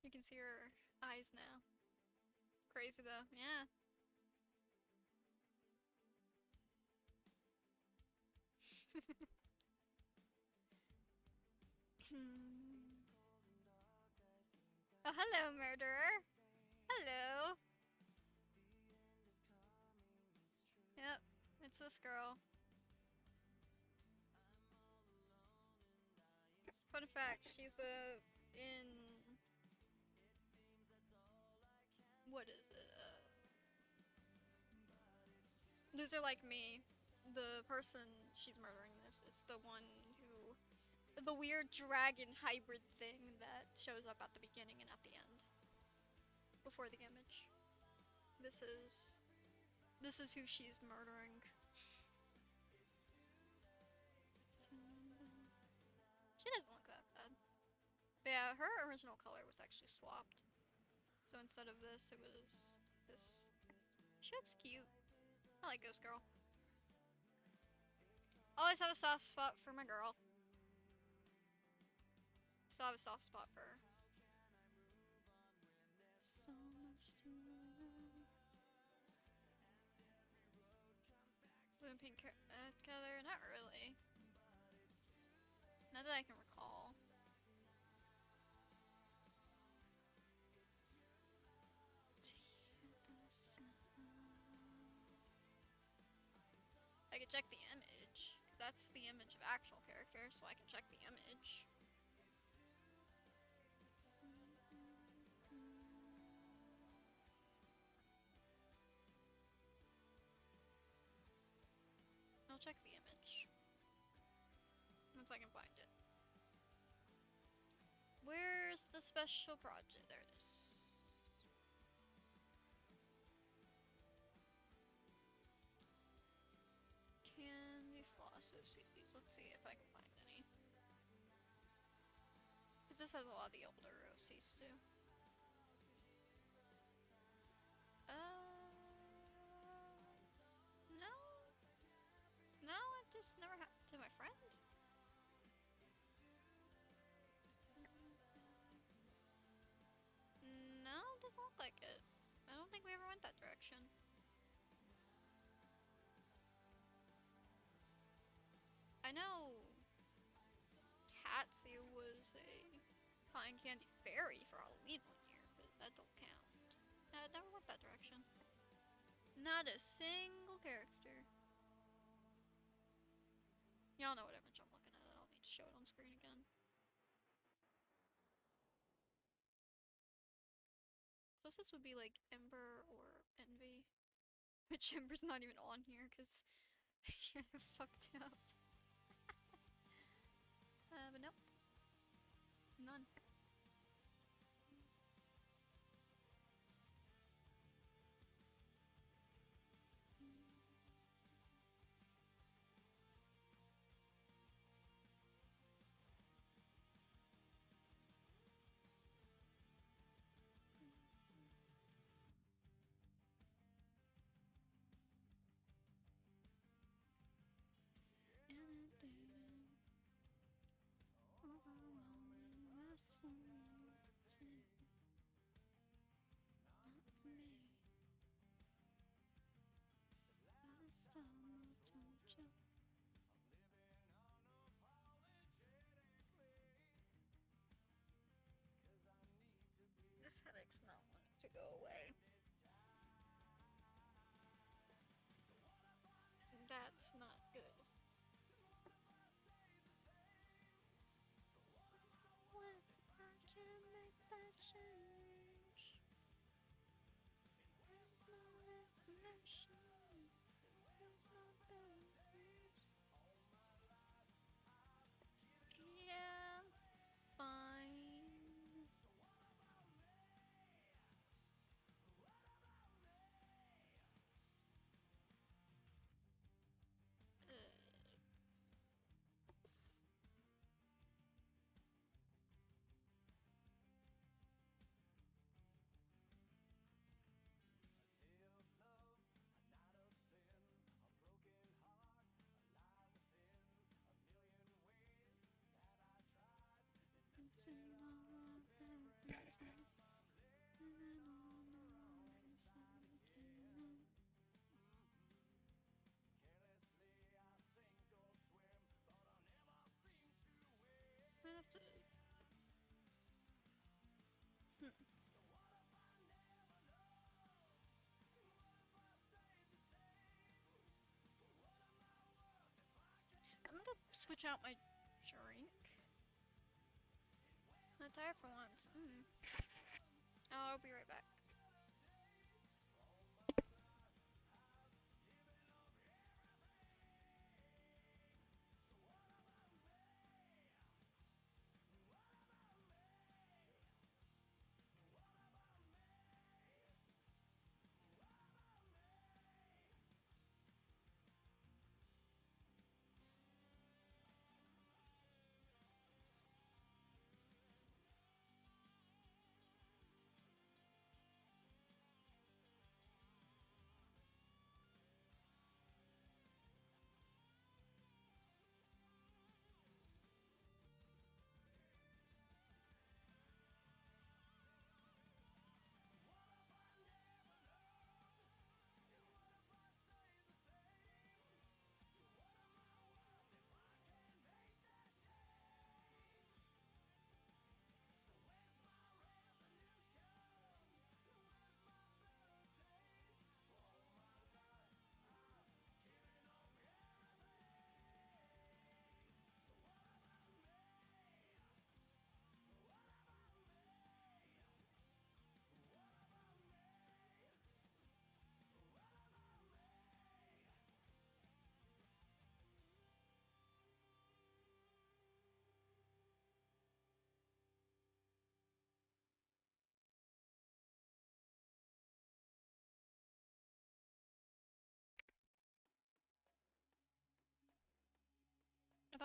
You can see her eyes now. Crazy though, yeah. Oh, hello, murderer. Hello. Yep, it's this girl. Fun fact, she's in what is it? Loser Like Me. The person she's murdering this is the one who, the weird dragon hybrid thing that shows up at the beginning and at the end, before the image. This is who she's murdering. She doesn't look that bad. But yeah, her original color was actually swapped. So instead of this, it was this. She looks cute. I like Ghost Girl. Always have a soft spot for my girl. Still have a soft spot for her. So much to love. Blue and pink together? Not really. Not that I can recall. could check the image, because that's the image of actual character, so I can check the image. I'll check the image once I can find it. Where's the special project? There it is. Candy floss OCs. Let's see if I can find any. Because this has a lot of the older OCs too. No. No, it just never happened to my friend. No, it doesn't look like it. I don't think we ever went that direction. I know Katsu was a cotton candy fairy for Halloween one year, but that don't count. No, it never went that direction. Not a single character. Y'all know what image I'm looking at. I don't need to show it on screen again. Closest would be like Ember or Envy. Which Ember's not even on here because I fucked up. But nope. None. This headache's not wanting to go away. That's not good. What if I can make that change? There's no resolution. There's no boundaries. Yeah, fine. Might have to. I'm gonna switch out my drink. I'm tired for once. Oh, I'll be right back.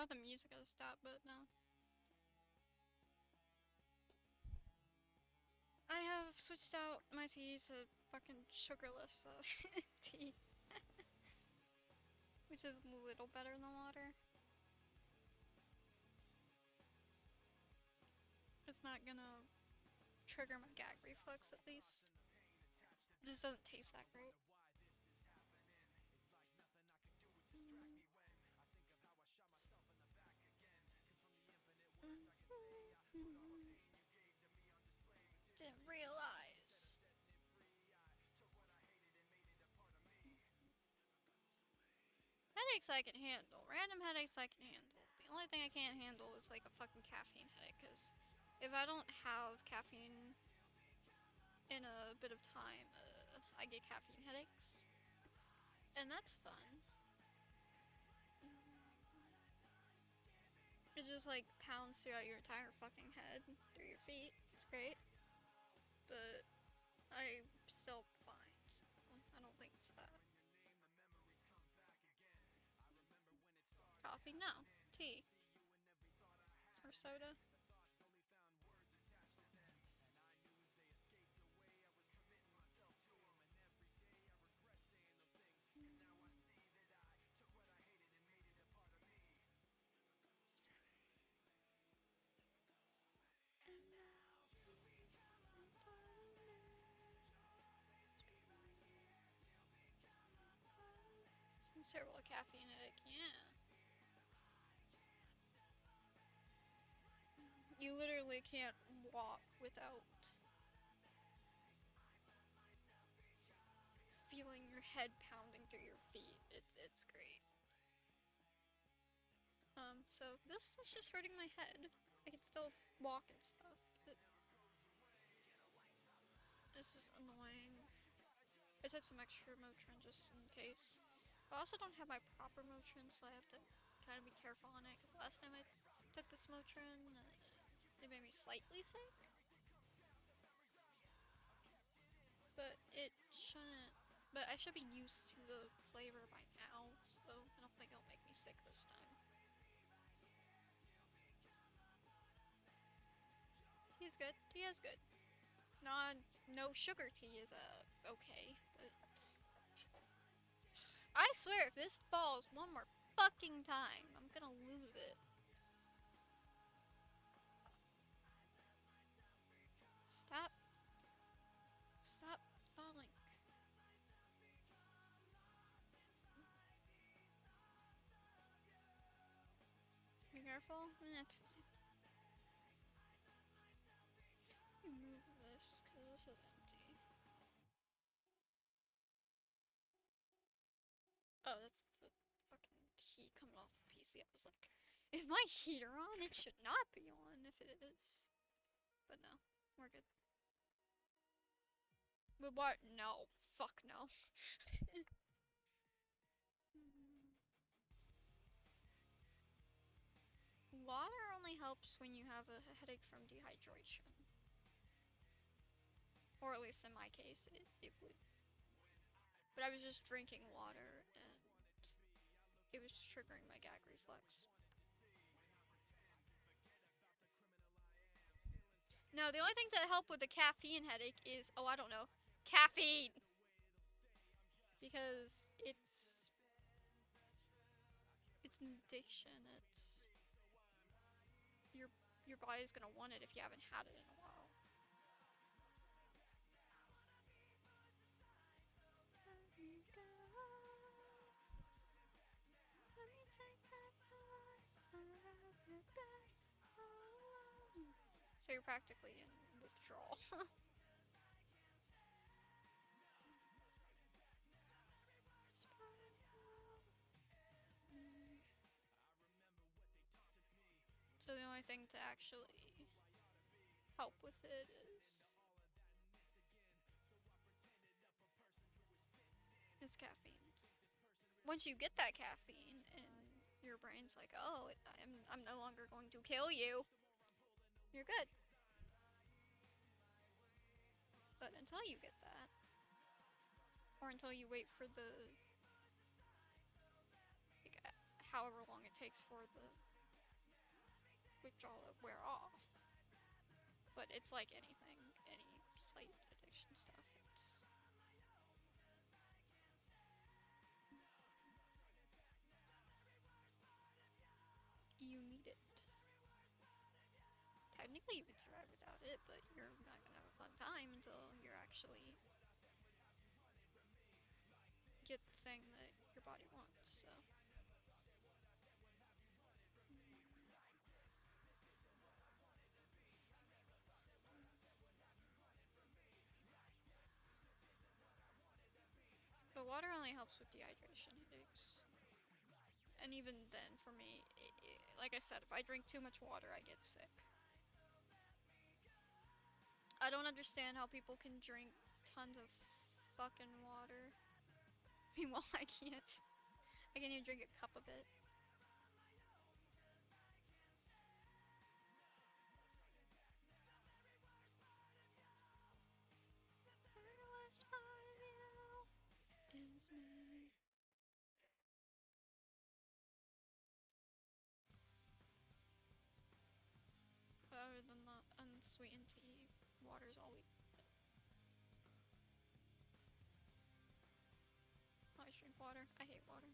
thought the music had stopped, but no. I have switched out my teas to fucking sugarless tea. Which is a little better than water. It's not gonna trigger my gag reflex, at least. It just doesn't taste that great. Didn't realize. Headaches I can handle. Random headaches I can handle. The only thing I can't handle is like a fucking caffeine headache, because if I don't have caffeine in a bit of time, I get caffeine headaches. And that's fun. It just like pounds throughout your entire fucking head, through your feet. It's great. But I'm still fine, so I don't think it's that. Coffee? No. Tea. Or soda. Some terrible caffeine headache, yeah. You literally can't walk without feeling your head pounding through your feet. It's great. So this is just hurting my head. I can still walk and stuff, but this is annoying. I took some extra Motrin just in case. I also don't have my proper Motrin, so I have to kind of be careful on it, because last time I took this Motrin, it made me slightly sick. But it shouldn't. But I should be used to the flavor by now, so I don't think it'll make me sick this time. Tea is good. Tea is good. No sugar tea is okay, but I swear if this falls one more fucking time, I'm gonna lose it. Stop. Stop falling. Be careful. That's fine. Let me move this, because this is empty. Oh, that's the fucking heat coming off the PC. I was like, is my heater on? It should not be on if it is. But no, we're good. But what? No. Fuck no. Water only helps when you have a headache from dehydration. Or at least in my case, it would. But I was just drinking water and it was triggering my gag reflex. No, the only thing to help with the caffeine headache is, oh, I don't know, caffeine! Because it's an addiction. It's your body's gonna want it if you haven't had it in a while. So you're practically in withdrawal. So the only thing to actually help with it is caffeine. Once you get that caffeine and your brain's like, oh, I'm no longer going to kill you, you're good. But until you get that, or until you wait for the, like, however long it takes for the which all wear off. But it's like anything, any slight addiction stuff. You need it. Technically, you could survive without it, but you're not gonna have a fun time until you're actually get the thing that your body wants. So. But water only helps with dehydration headaches. And even then, for me, like I said, if I drink too much water, I get sick. I don't understand how people can drink tons of fucking water. Meanwhile, I can't. I can't even drink a cup of it. Everyone's part of you is me. But other than the unsweetened tea, water's all we. I always drink water. I hate water.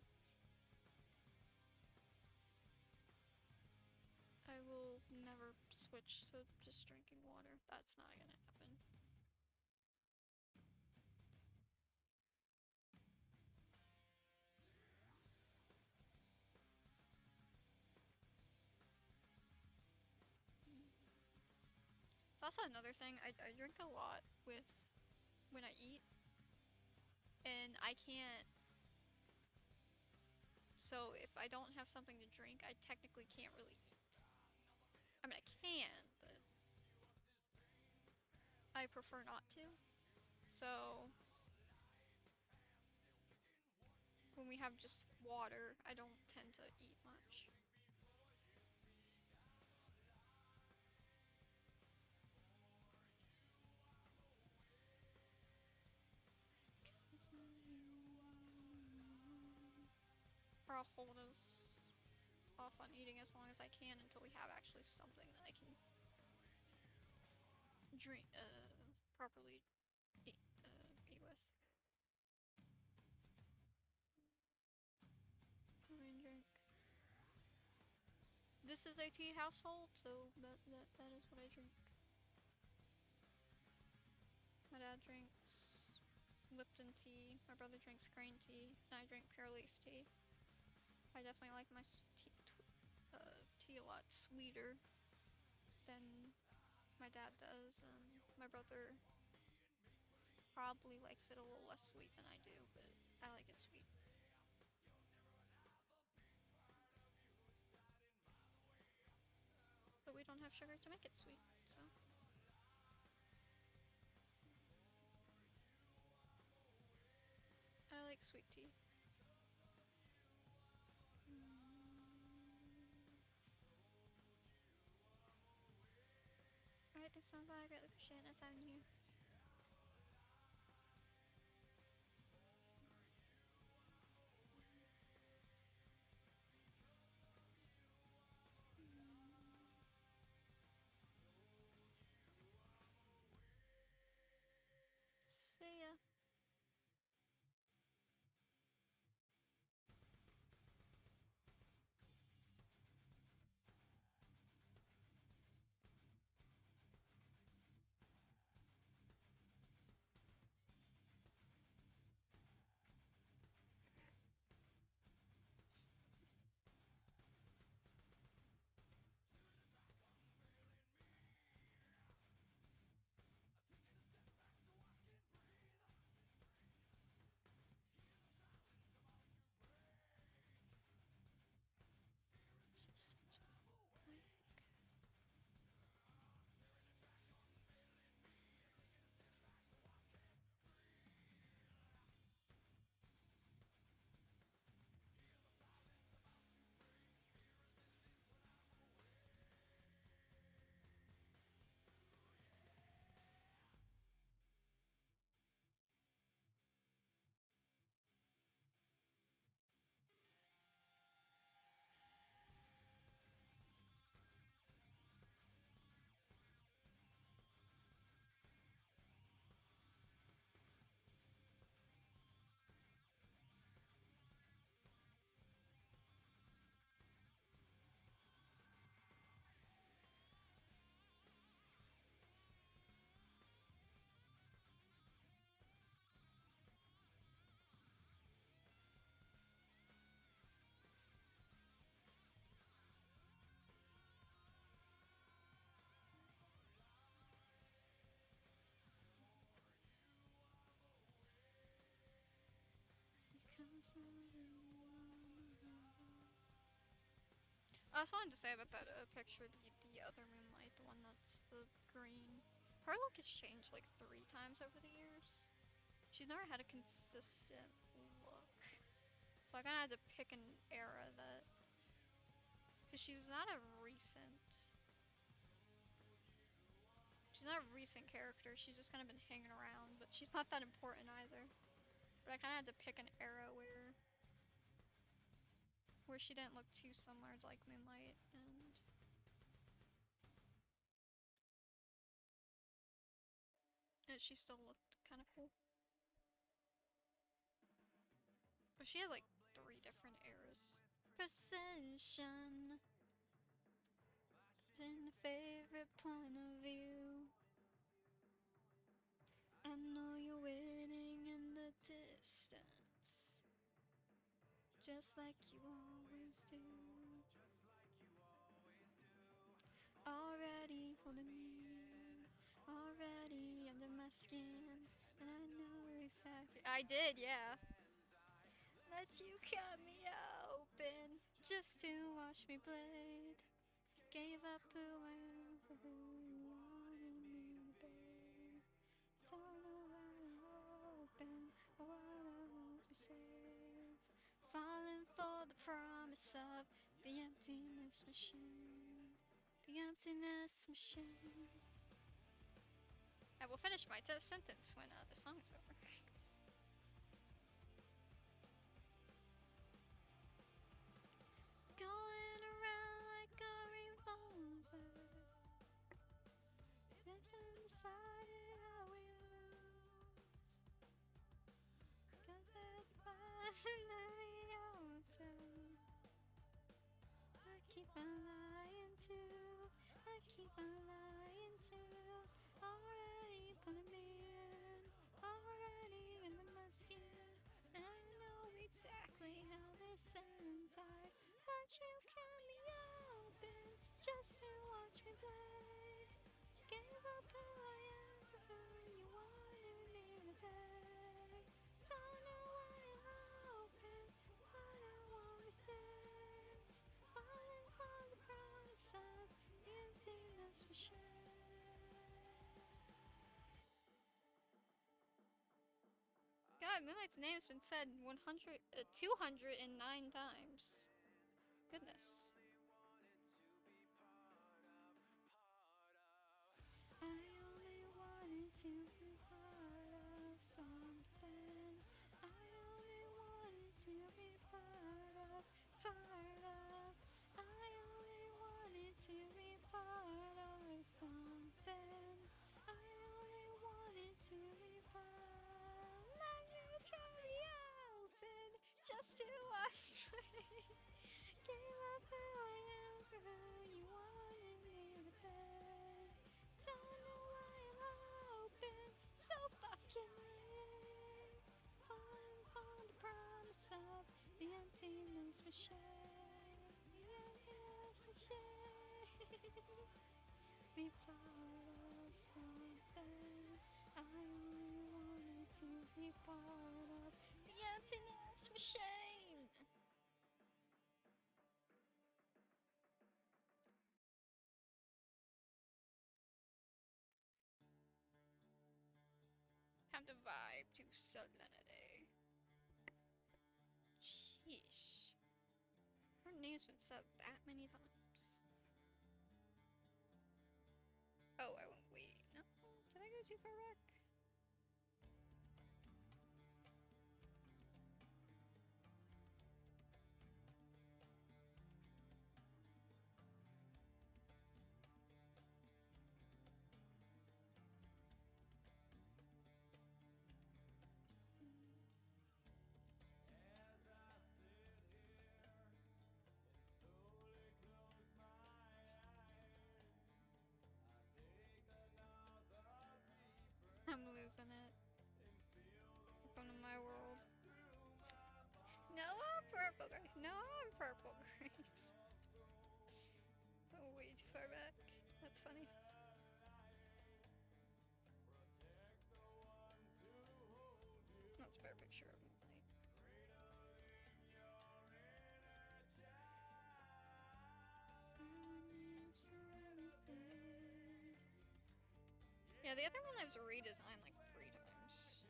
I will never switch to just drinking water. That's not gonna happen. It's also another thing, I drink a lot with when I eat, and I can't. So if I don't have something to drink, I technically can't really eat. I mean, I can, but I prefer not to. So when we have just water, I don't tend to eat much. Or I'll hold us off on eating as long as I can until we have actually something that I can drink, properly eat with. I mean, drink. This is a tea household, so that is what I drink. My dad drinks Lipton tea. My brother drinks green tea, and I drink pure leaf tea. I definitely like my tea a lot sweeter than my dad does. My brother probably likes it a little less sweet than I do, but I like it sweet. But we don't have sugar to make it sweet, so. I like sweet tea. Alright, this sounds bad. I really appreciate us having you. See ya. I also wanted to say about that picture, the other Moonlight, the one that's the green. Her look has changed like 3 times over the years. She's never had a consistent look. So I kinda had to pick an era that... Because she's not a recent... She's not a recent character, she's just kind of been hanging around, but she's not that important either. But I kinda had to pick an era where she didn't look too similar to like Moonlight, and she still looked kind of cool. But she has like 3 different eras. Precision in the favorite point of view. I know you're waiting in the distance, just like you always do. Already holding me, already under my skin, and I know exactly. I did, yeah. That you cut me open just to watch me bleed. Gave up who I am for who you wanted me to be. Don't know what I'm hoping or what I won't receive. Falling for the promise of the emptiness machine. The emptiness machine. I will finish my sentence when the song's over. Going around like a revolver. Lips undecided how we lose. Cause there's a passion in the altar. I keep on lying to, I keep on lying to. Already pulling me in, already under my skin. And I know exactly how this ends. But you cut me open just to watch me play. Gave up who I am for who you wanted me to be. Don't know why I'm open, what I won't receive. Falling for the promise of the emptiness machine. God, Moonlight's name's been said 209 times. Goodness. I only wanted to be part of something. I only wanted to be part of. I only wanted to be part of something. I only wanted to be part of. Let you carry open just to watch me. Gave up who I am for who you wanted me to be. Don't know why I'm open, so fucking late. Falling for the promise of the emptiness machine. The emptiness machine. Be part of something. I only wanted to be part of the emptiness machine. Time to vibe to Serenity. Sheesh. Her name's been said that many times. Oh, I won't wait. No? Did I go too far back? I'm losing it. Welcome to my world. No, I'm purple grapes. No, I'm purple grapes. Oh, way too far back. That's funny. That's a better picture of Moonlight. Yeah, the other one I've redesigned like 3 times.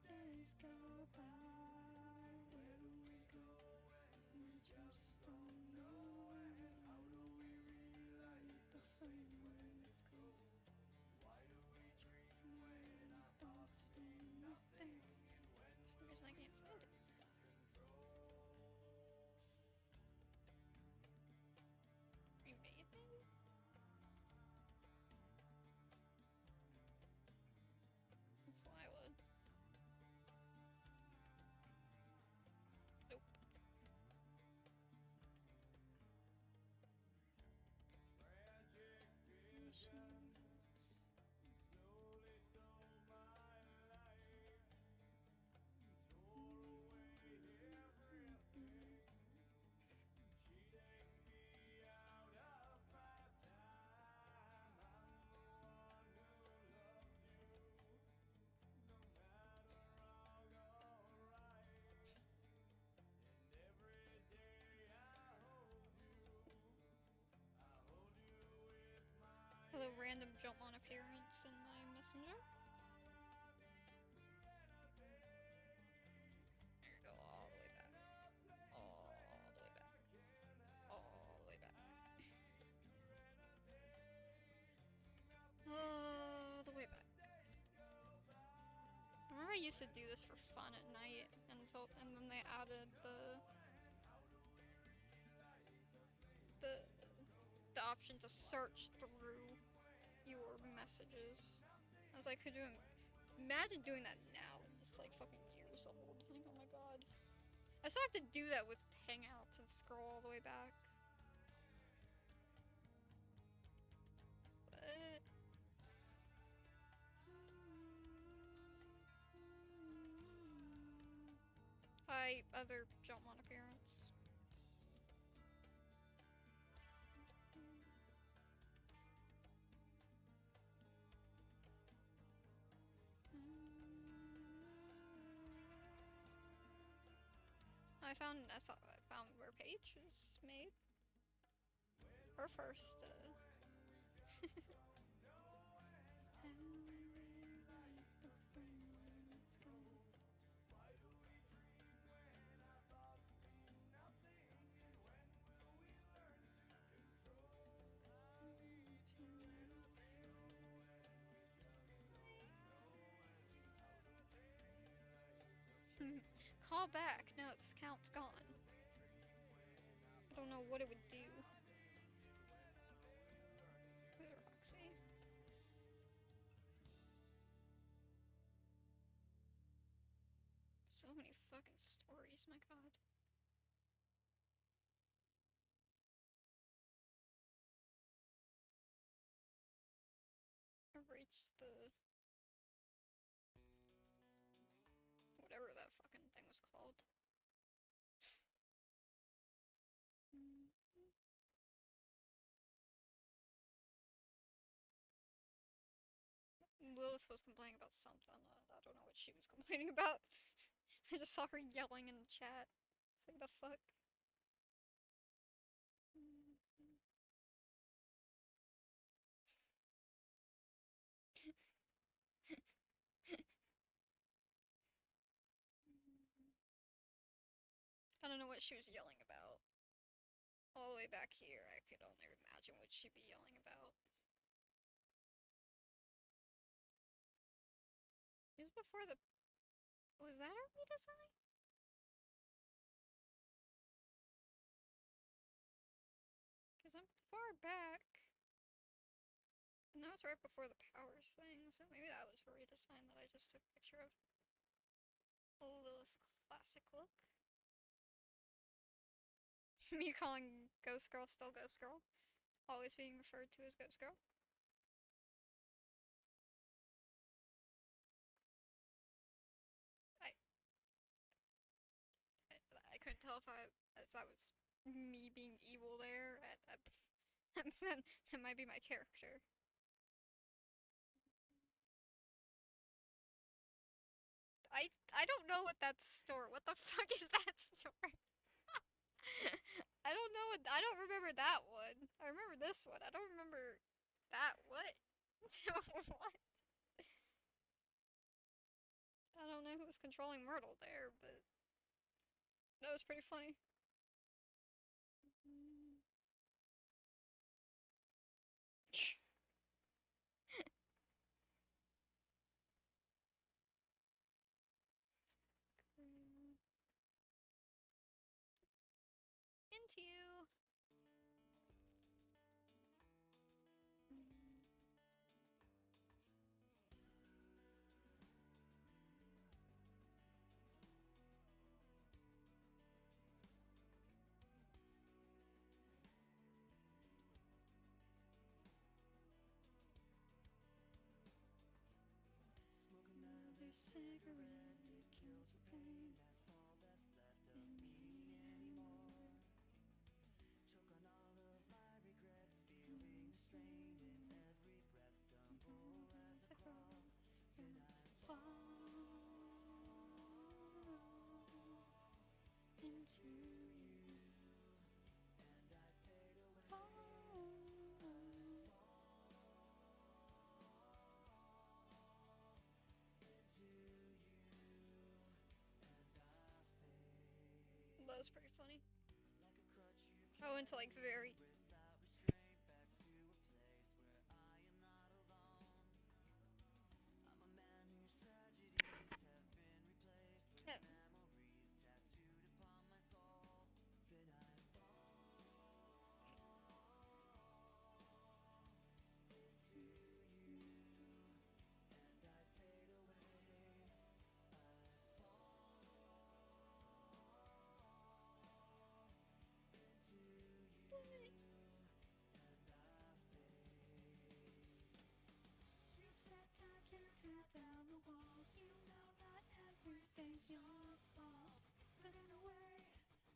Days go by, where do we go? We just don't know. How do we relight the flame when it's cold? Why do we dream when our thoughts mean nothing? For some reason I can't find it. Remade maybe? It's Lila. Nope. Machines. Hello, random jump on appearance in my messenger. There you go, all the way back. All the way back. All the way back. All the way back. I remember I used to do this for fun at night and then they added the option to search through your messages. I was like, could you imagine doing that now? And it's like fucking years old. Like, oh my god. I still have to do that with Hangouts and scroll all the way back. But... Hi, other jump on appearance. I found where Paige was made. Her first, Call back. No, this count's gone. I don't know what it would do. Who's Roxy? So many fucking stories, my god. I've reached the... whatever that fucking thing was called. Lilith was complaining about something. I don't know what she was complaining about. I just saw her yelling in the chat. It's like, the fuck? I don't know what she was yelling about. All the way back here, I could only imagine what she'd be yelling about. It was before the... Was that a redesign? Because I'm far back. And now it's right before the powers thing, so maybe that was a redesign that I just took a picture of. Lilith's classic look. Me calling Ghost Girl still Ghost Girl. Always being referred to as Ghost Girl. I couldn't tell if that was me being evil there. That might be my character. I don't know what that store. What the fuck is that store? I don't know. I don't remember that one. I remember this one. I don't remember that. What? What? I don't know who was controlling Myrtle there, but that was pretty funny. Into you. Another cigarette, it kills the pain. That's all that's left of me anymore. Choke on all of my regrets, feeling the strain in every breath. Stumble as I crawl, then I fall into you, and I fade away. That was pretty funny. I went to like very. Yeah. Down the walls, you know not everything's your fault. Putting away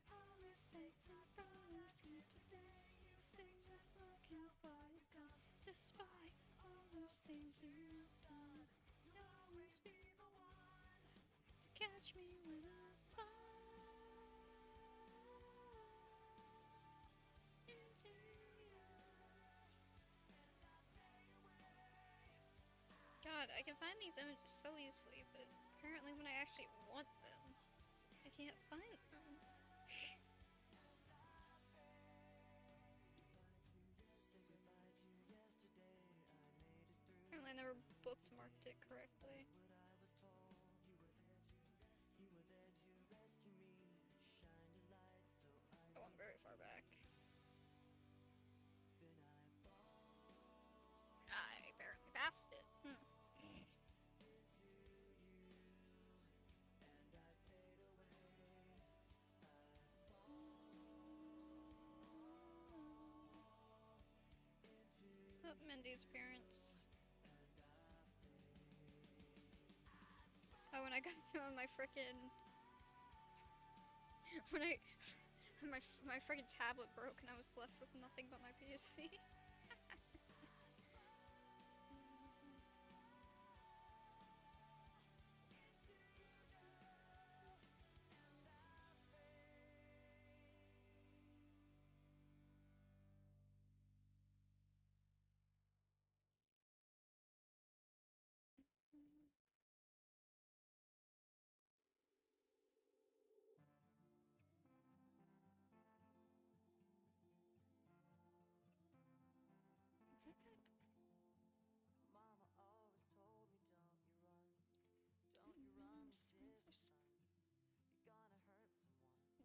all mistakes and promise here today. You say just look how far you've gone. Despite all those things you've done, you'll always be the one to catch me when I fall into you. God, I can find these images so easily, but apparently when I actually want them, I can't find them. Apparently I never bookmarked it correctly. I went very far back. I barely passed it. Oh, Mindy's appearance. Oh, when I got to my frickin' when my frickin' tablet broke and I was left with nothing but my PC.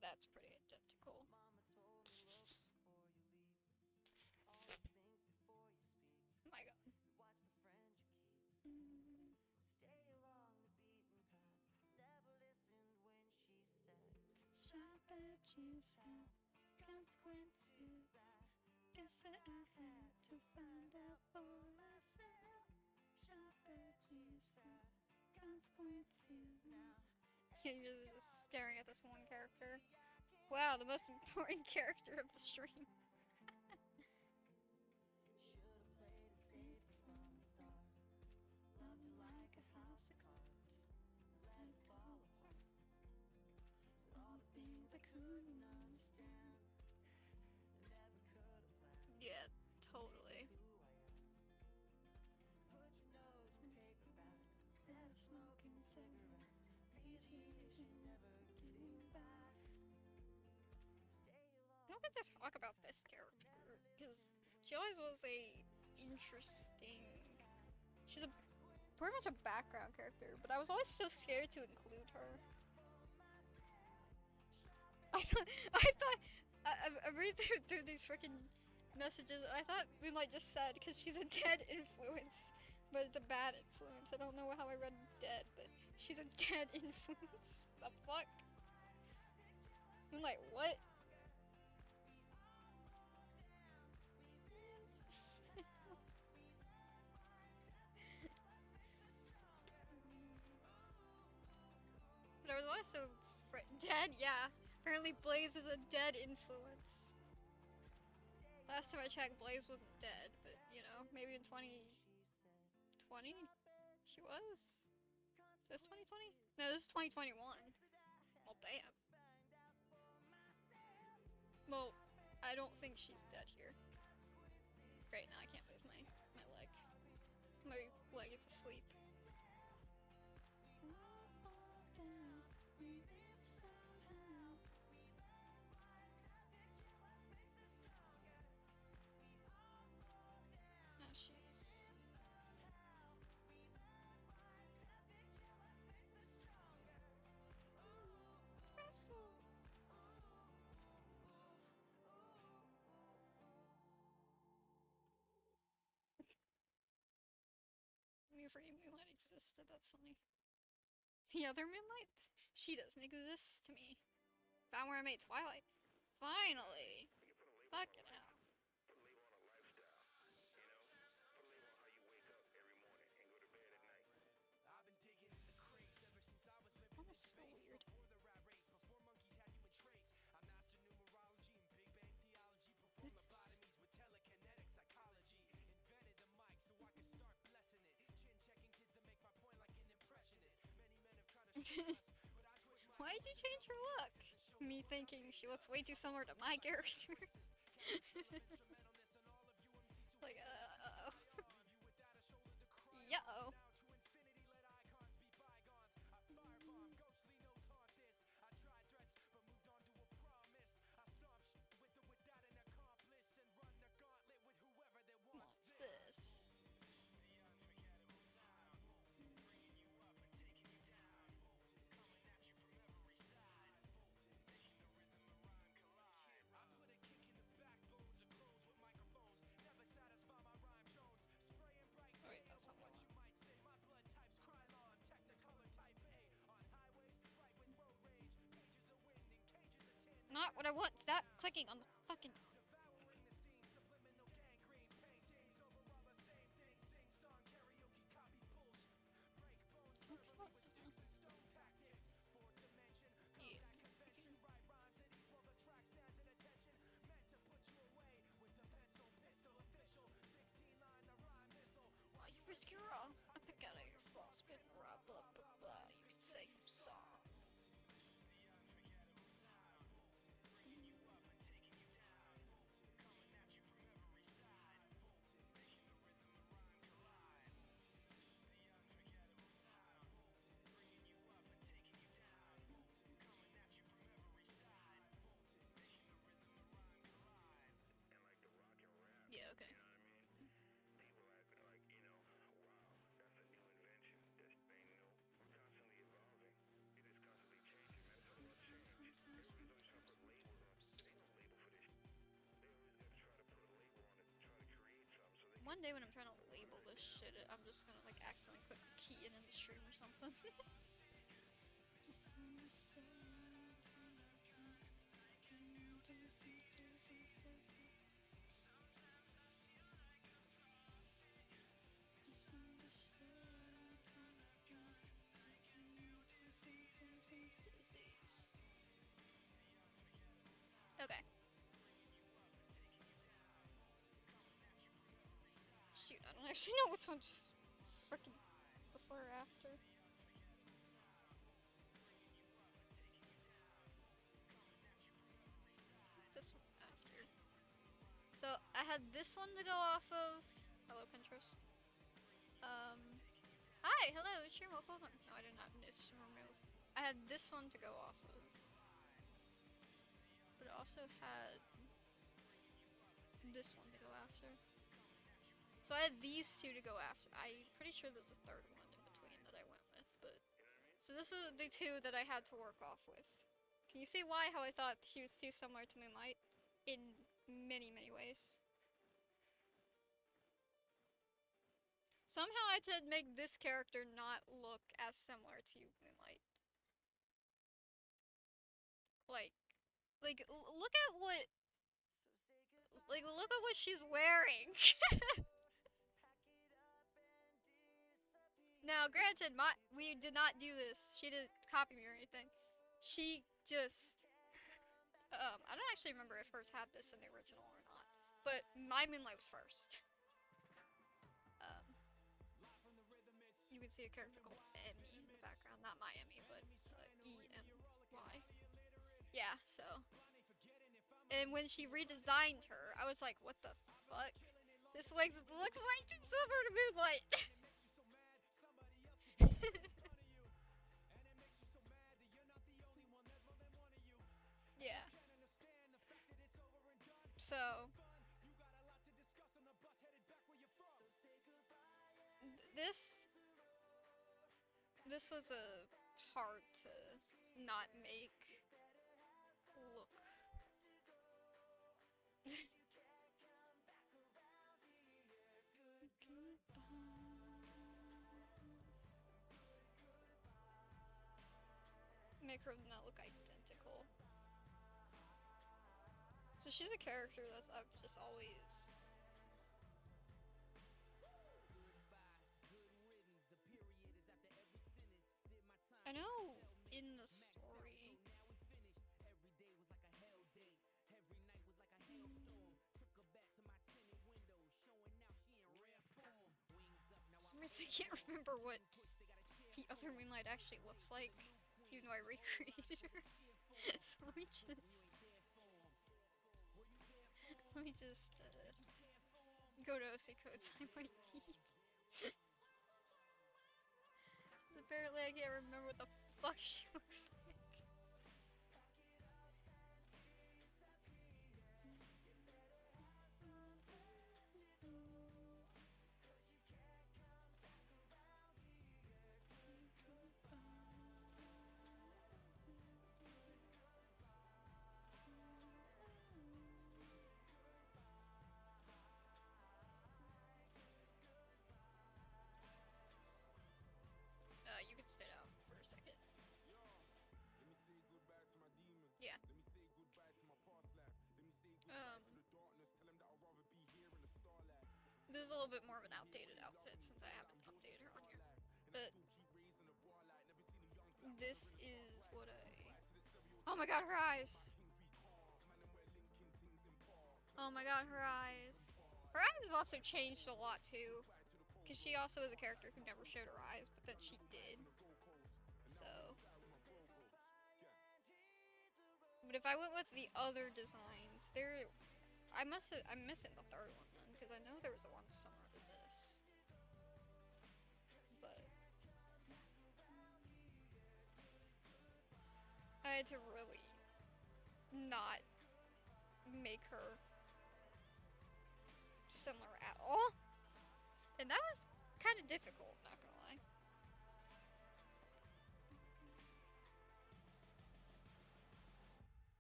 That's pretty identical. Oh my god. Sharp edges have consequences. Guess that I had to find out for myself. Sharp edges have consequences now. You're just staring at this one character. Wow, the most important character of the stream. Love you like a house of cards, let it fall apart. All the things I couldn't understand. Yeah, totally. Smoking cigarettes, I don't get to talk about this character because she always was a interesting. She's a pretty much a background character, but I was always so scared to include her. I'm reading through these freaking messages, and I thought Moonlight just said because she's a dead influence, but it's a bad influence. I don't know how I read dead, but she's a dead influence. The fuck? Moonlight, what? But I was also dead, yeah. Apparently Blaze is a dead influence. Last time I checked, Blaze wasn't dead, but you know, maybe in 2020 she was. Is this 2020? No, this is 2021. Well, damn. Well, I don't think she's dead here. Great, now I can't move my leg. My leg is asleep. Oh, she's... Crystal! You forget Moonlight existed, that's funny. The other Moonlight? She doesn't exist to me. Found where I made Twilight. Finally! Fucking hell. That was so weird. Why did you change her look? Me thinking she looks way too similar to my character. Like, uh-oh. Yo. What's this? Oh, wait, that's not one. Not what I want. Stop clicking on the fucking... Yeah. Why you risk your own? I pick out of your false spin, blah blah blah blah. You say you saw. Yeah, okay. One day when I'm trying to label this shit, I'm just gonna like accidentally click key in the stream or something. Disease. Okay. Shoot, I don't actually know which one's freaking before or after. had this one to go off of. Hello, Pinterest. Hi, hello, it's your welcome. No, I did not miss to remove. I had this one to go off of. But it also had this one to go after. So I had these two to go after. I'm pretty sure there's a third one in between that I went with, but... So this is the two that I had to work off with. Can you see why? How I thought she was too similar to Moonlight? In many, many ways. Somehow I had to make this character not look as similar to Moonlight. Look at what... look at what she's wearing! Now, granted, we did not do this. She didn't copy me or anything. She just... I don't actually remember if hers had this in the original or not. But my Moonlight was first. You can see a character called Emmy in the background. Not my Emmy, but E-M-Y. Yeah, so... And when she redesigned her, I was like, what the fuck? This looks way too similar to Moonlight! Yeah. So... This was a hard to not make look. Make her not look identical. So she's a character that I've just always... I know in the story... For some reason I can't remember what the other Moonlight actually looks like, even though I recreated her. So let me just go to OC codes I might need. Apparently I can't remember what the fuck she looks like. You can stay down for a second. Yeah. This is a little bit more of an outdated outfit since I haven't updated her on here. But this is what I... Oh my god, her eyes! Oh my god, her eyes. Her eyes have also changed a lot too. Because she also is a character who never showed her eyes, but then she did. So... But if I went with the other designs, I'm missing the third one then, because I know there was a one similar to this. But... I had to really not make her similar at all. And that was kind of difficult, not gonna lie.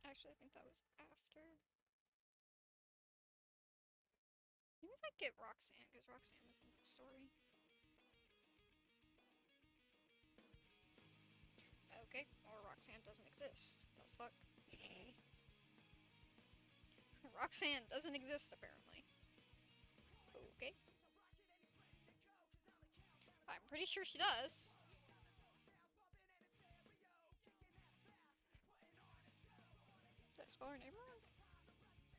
Actually, I think that was after. Maybe if I get Roxanne, because Roxanne was in the story. Okay, or Roxanne doesn't exist. The fuck? Roxanne doesn't exist, apparently. Okay. I'm pretty sure she does. Did I spell her name wrong?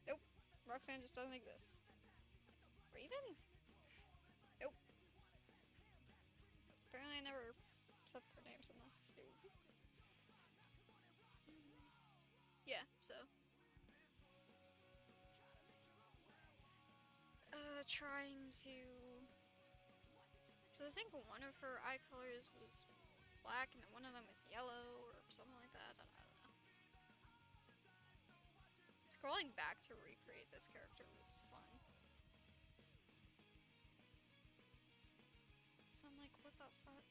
Nope. Roxanne just doesn't exist. Raven? Nope. Apparently I never set their names in this. Yeah, so. trying to. So I think one of her eye colors was black and one of them was yellow or something like that. I don't know. Scrolling back to recreate this character was fun. So I'm like, what the fuck?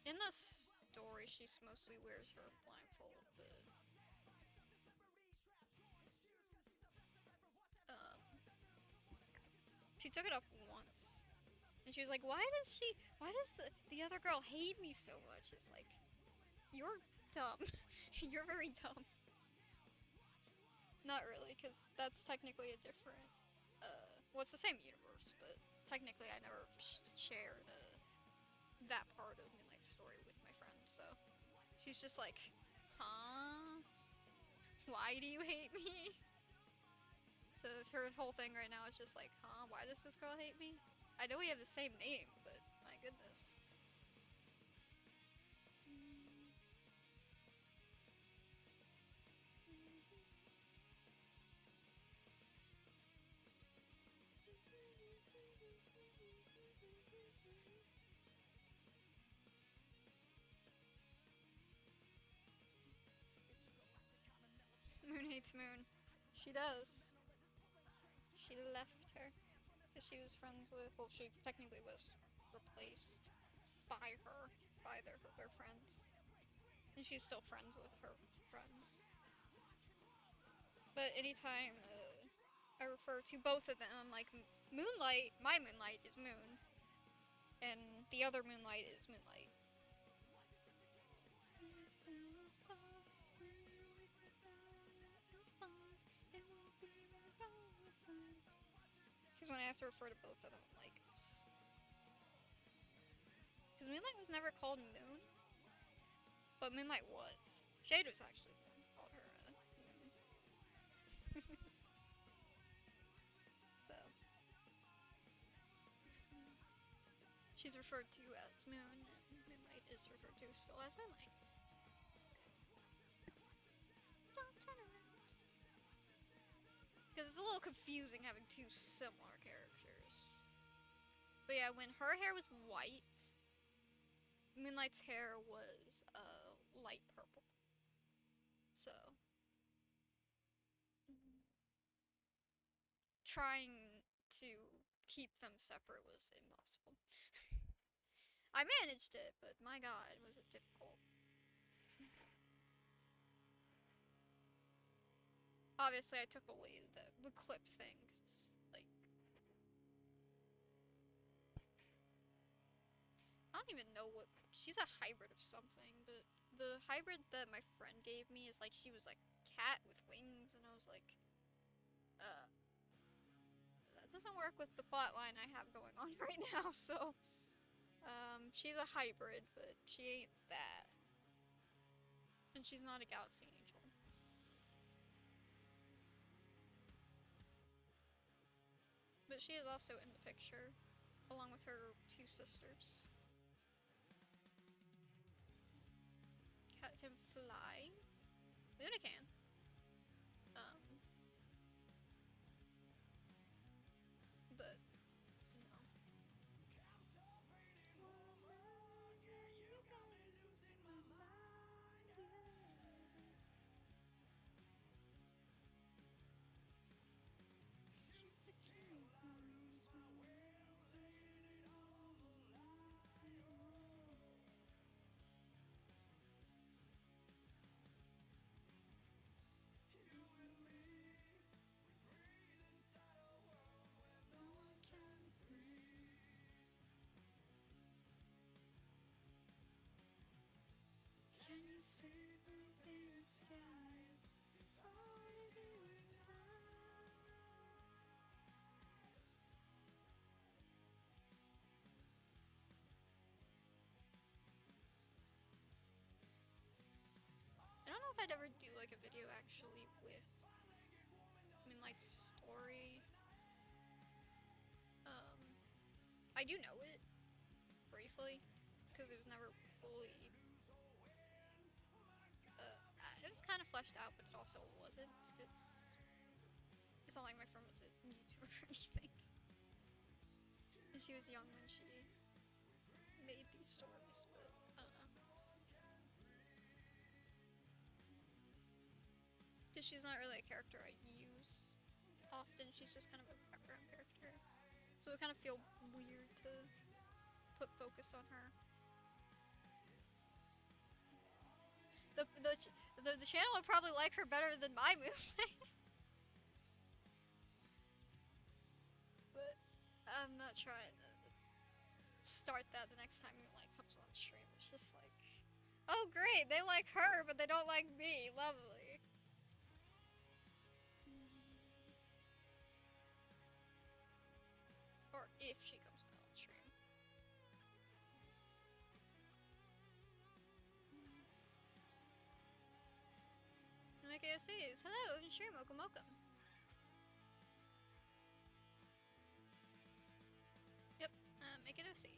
In the story, she mostly wears her blindfold, but she took it off once, and she was like, why does the other girl hate me so much? It's like, you're dumb. You're very dumb. Not really, because that's technically a different, well, it's the same universe, but technically I never shared that part of Moonlight's story with my friend, so she's just like, huh? Why do you hate me? So her whole thing right now is just like, huh? Why does this girl hate me? I know we have the same name, but my goodness. Moon hates Moon. She does. She left her. Because she was friends with, well, she technically was replaced by her, by their friends. And she's still friends with her friends. But anytime I refer to both of them, like Moonlight, my Moonlight is Moon, and the other Moonlight is Moonlight. Because when I have to refer to both of them, I'm like, because Moonlight was never called Moon, but Moonlight was. Shade was actually the one who called her Moon. So she's referred to as Moon, and Moonlight is referred to still as Moonlight. Because it's a little confusing having two similar characters. But yeah, when her hair was white, Moonlight's hair was light purple. So trying to keep them separate was impossible. I managed it, but my god, was it difficult. Obviously, I took away the clip thing, like, I don't even know what, she's a hybrid of something, but the hybrid that my friend gave me is like, she was like cat with wings, and I was like, that doesn't work with the plot line I have going on right now, so, she's a hybrid, but she ain't that, and she's not a galaxy angel. But she is also in the picture, along with her two sisters. Cat can fly. Luna can. But no. Can you see the big skies? It's always you and I don't know if I'd ever do like a video actually with Moonlight's story. I do know it briefly because it was never fully. It was kind of fleshed out, but it also wasn't because it's not like my friend was a YouTuber or anything. because she was young when she made these stories, but I don't know. Because she's not really a character I use often, she's just kind of a background character. So it kind of feel weird to put focus on her. The channel would probably like her better than my movie. But I'm not trying to start that the next time it like comes on stream. It's just like, oh great, they like her, but they don't like me. Lovely. Or if she comes on stream. Make ASCs. Hello, stream, welcome, welcome. Yep, make it OCs.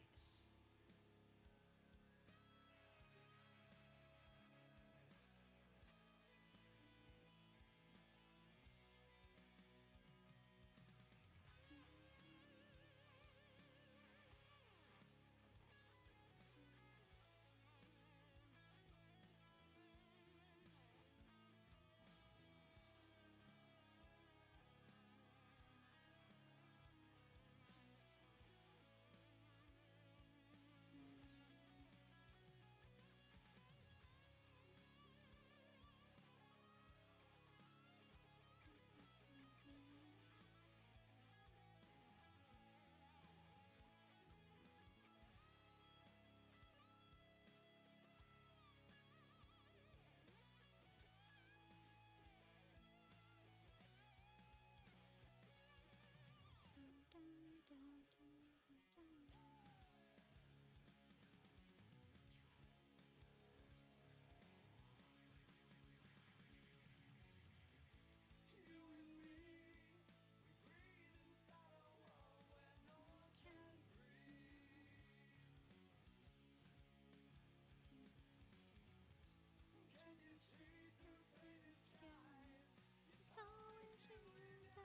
It's always you and I.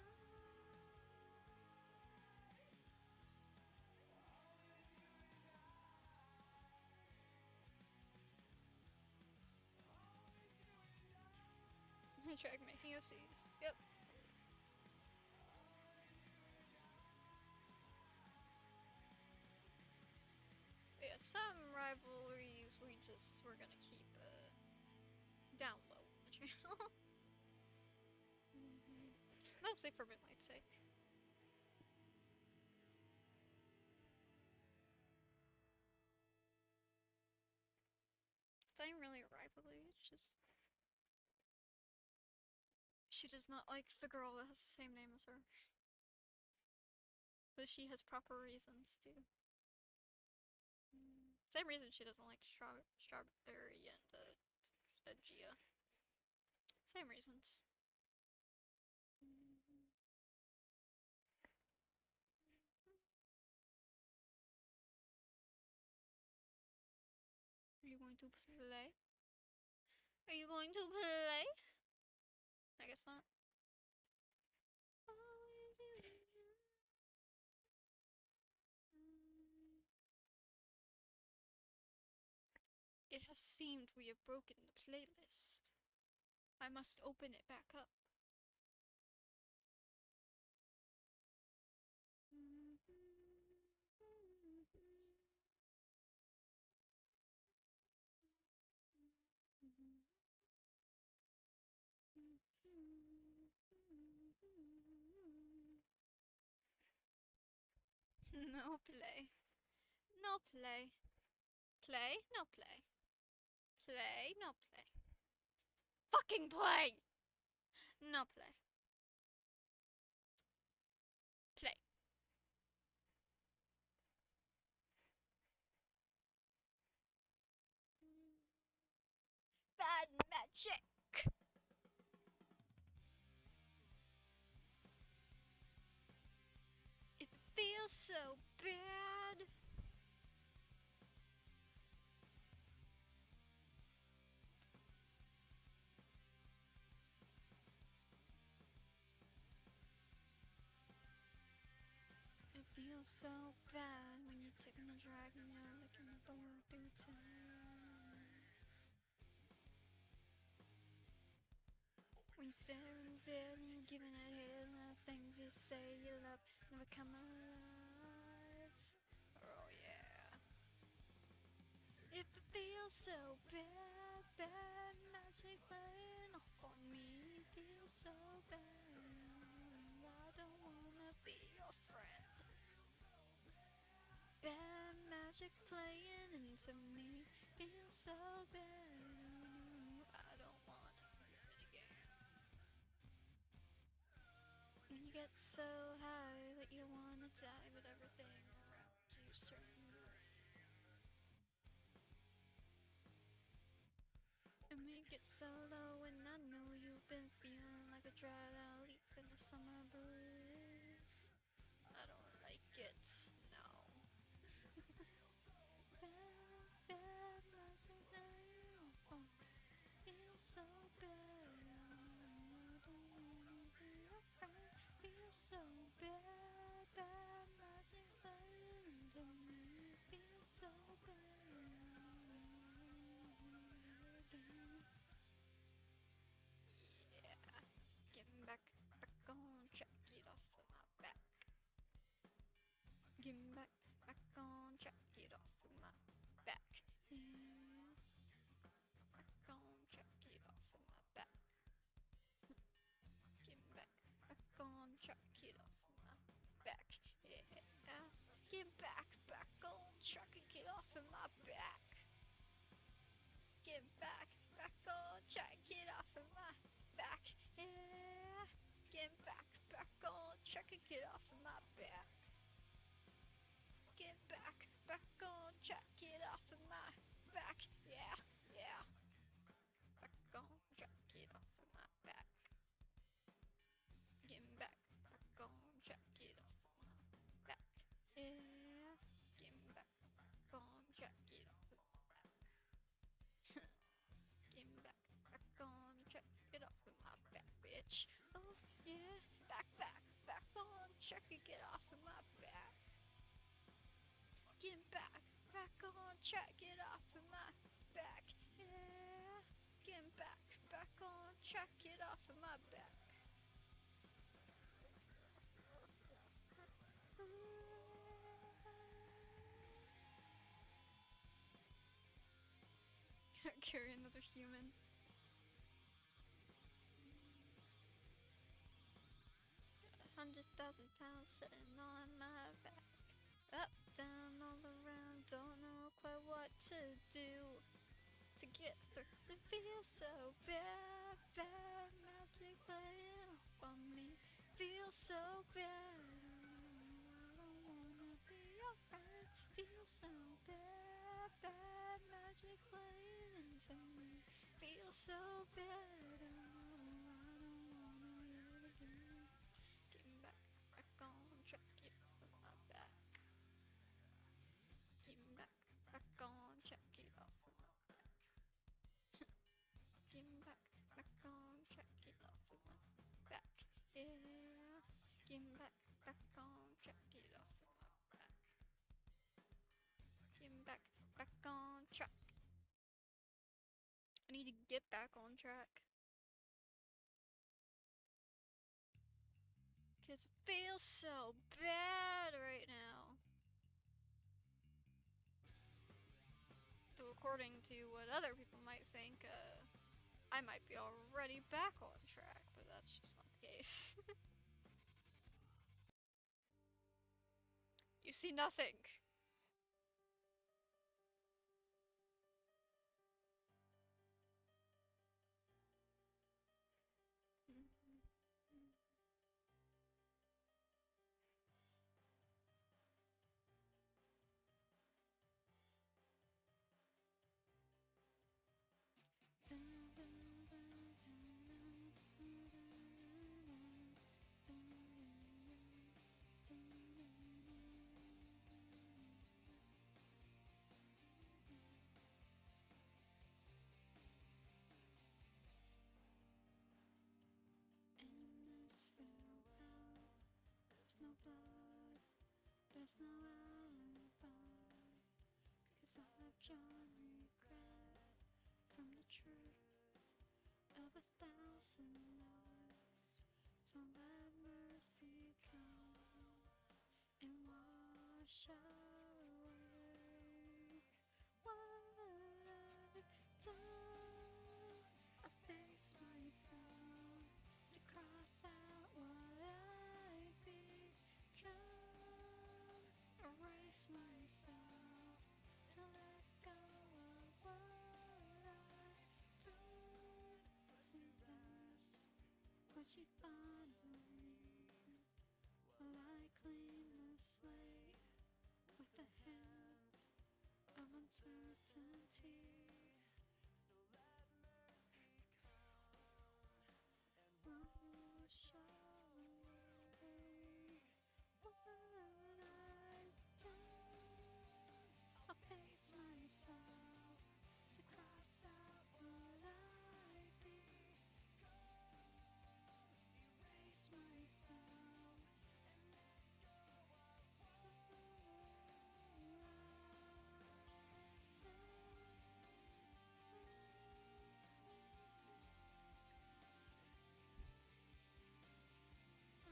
Track making OCs. Yep. Yeah, some rivalries we're gonna keep down low on the channel. Mostly for Moonlight's sake. It's not even really a rivalry, it's just she does not like the girl that has the same name as her. But she has proper reasons too. Same reason she doesn't like Strawberry and Gia. Same reasons. Are you going to play? Are you going to play? I guess not. It has seemed we have broken the playlist. I must open it back up. No play. No play. Play? No play. Play? No play. Fucking play! No play. Play. Bad magic! It feels so bad. It feels so bad. dragon, you're looking at the world through tears. When you're staring dead and you're giving it head, and the things you say you love never come alive. Oh yeah. If it feels so bad, bad magic playing off on me, feels so bad. I don't wanna be your friend. Bad magic playing into me, feels so bad. I don't wanna do it again. When you get so high that you wanna die, but everything around you's turning gray. And we get so low, and I know you've been feeling like a dried out leaf in the summer breeze. I don't like it, no. Bad, bad magic playing off on me, feels so bad. I don't wanna be your friend, feels so bad. Bad magic playing into me, feels so bad. Yeah, getting back on track, get off of my back. Getting back on track, get off of my back. Yeah, back on track, get off of my back. Getting back on track, get off of my back. Yeah, get back on track and get off of my back. Get back on track, get off of my back. Yeah, get back on track and get off of my back. Get back on track, get off of my back. Yeah, yeah. Back on track, get off of my back. Get back on track, get off of my back. Yeah, get back on track, get off of my back. Get back on track, get off of my back, bitch. Oh yeah, back on track and get off of my back. Get back on track, get off of my back. Yeah, get back on track, get off of my back. Carry another human. £100,000 sitting on my back. Up, down, all around, don't know quite what to do to get through. It feels so bad, bad magic playing off on me. Feels so bad. I don't wanna be your friend. Feels so bad, bad magic playing into me. Feels so bad. I don't wanna hear it again. Getting back on track, get off of my back. Getting back on track, get off of my back. Getting back on track, get off of my back. Yeah, getting back on track, get off of my back. Getting back on track. I need to get back on track. 'Cause it feels so bad right now. So according to what other people might think, I might be already back on track, but that's just not the case. You see nothing. In this farewell, there's no blood, there's no alibi. saved your regret from the truth of 1,000 no's. So let mercy come and wash away what I've done. I face myself to cross out what I've become. Erase myself to let go of what I've done. To rest what you thought of me, while I clean the slate with the hands of uncertainty. Wash away what I've done. I'll face myself to cross out what I've become. Erase myself and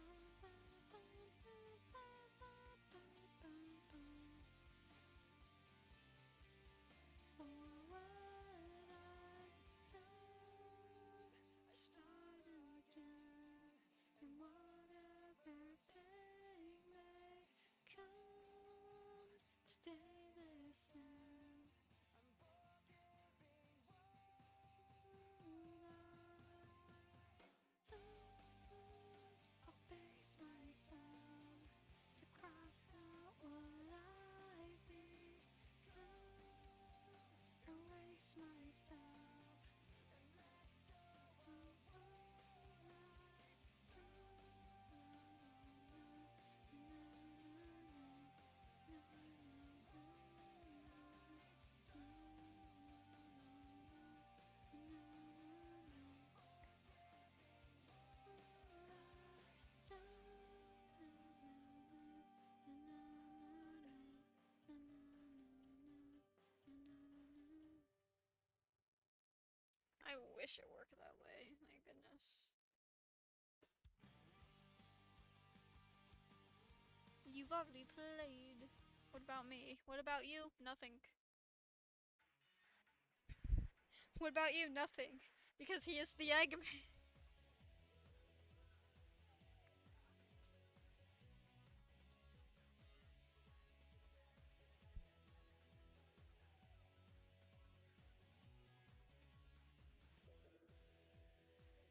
let go of what I've done. For what I've done, I start again, and whatever pain may come, today this ends. I'm forgiving what I've done. I'll face myself to cross out what I've become. Erase myself and let go of what I've I wish it worked that way, my goodness. You've already played. What about me? What about you? Nothing. What about you? Nothing. Because he is the Eggman.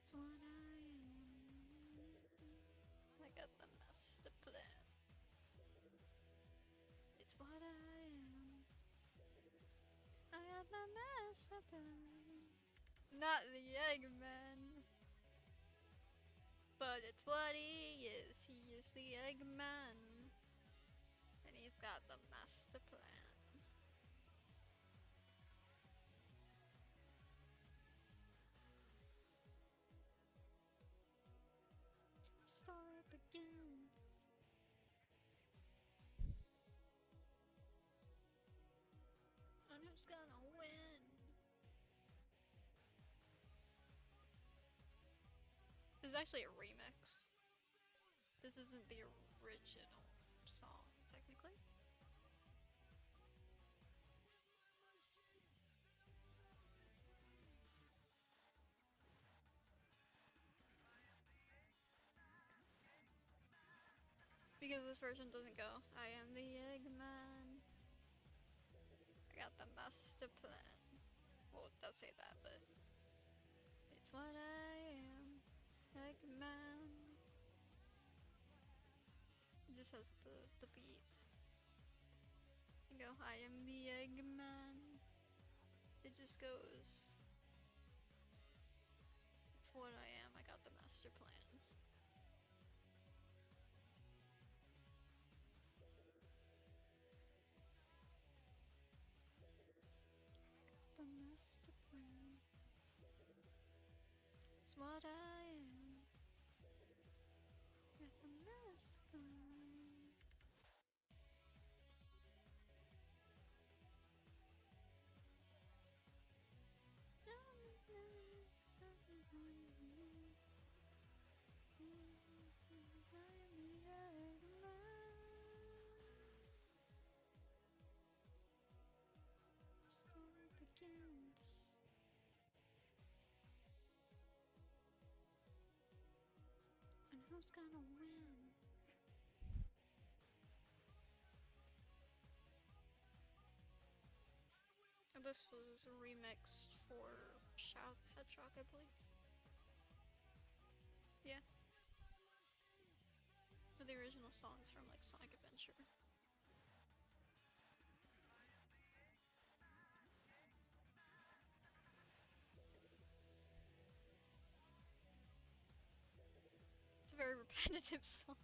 It's what I am. I got the master plan. It's what I am. I got the master plan. Not the Eggman. But it's what he is. He is the Eggman. And he's got the master plan. Story begins. And who's gonna win? This is actually a remix. This isn't the original song, technically. Because this version doesn't go, I am the Eggman. I got the master plan. Well, it does say that, but it's what I am, Eggman. It just has the beat. You go, I am the Eggman. It just goes, it's what I am, I got the master plan. The master plan. It's what I am. Got the master plan. Who's gonna win? This was remixed for Shout Hedgehog, I believe. Yeah. But the original song's from like Sonic Adventure. It's a very repetitive song.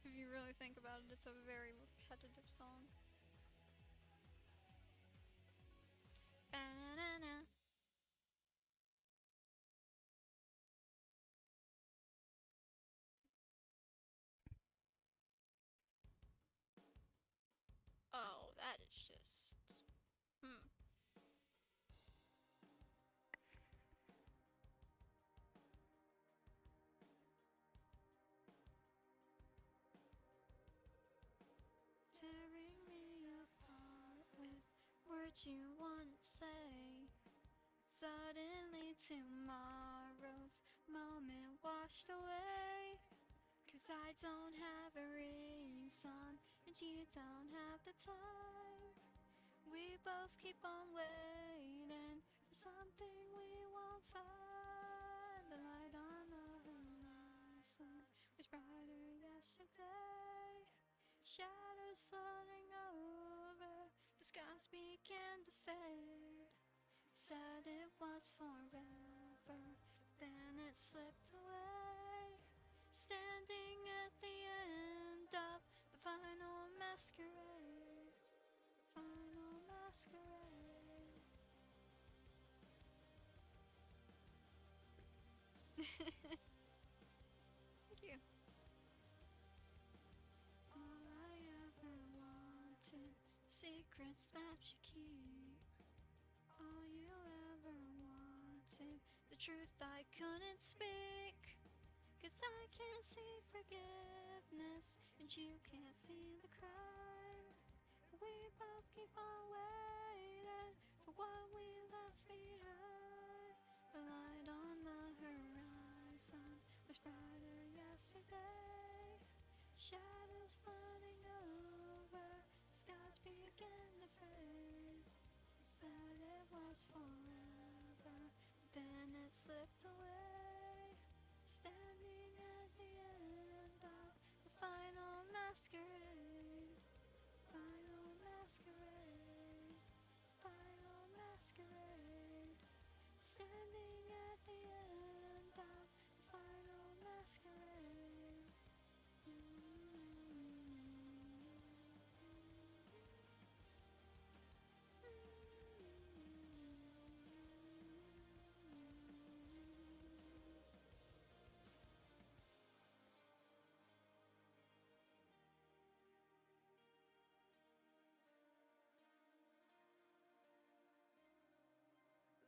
If you really think about it, it's a very repetitive song. Ba-na-na. Oh, that is just. Tearing me apart with words you once say. Suddenly tomorrow's moment washed away. 'Cause I don't have a reason and you don't have the time. We both keep on waiting for something we won't find. The light on the horizon was brighter yesterday. Shadows floating over, the skies began to fade. Said it was forever, then it slipped away. Standing at the end of the final masquerade. Final masquerade. Thank you. All I ever wanted, secrets that you keep. All you ever wanted, the truth I couldn't speak. 'Cause I can't see forgiveness, and you can't see the crime. We both keep on waiting for what we left behind. The light on the horizon was brighter yesterday. Shadows floating over, the skies began to fade. Said it was forever, but then it slipped away. Standing at the end of the final masquerade. Final masquerade. Final masquerade. Standing at the end of the final masquerade.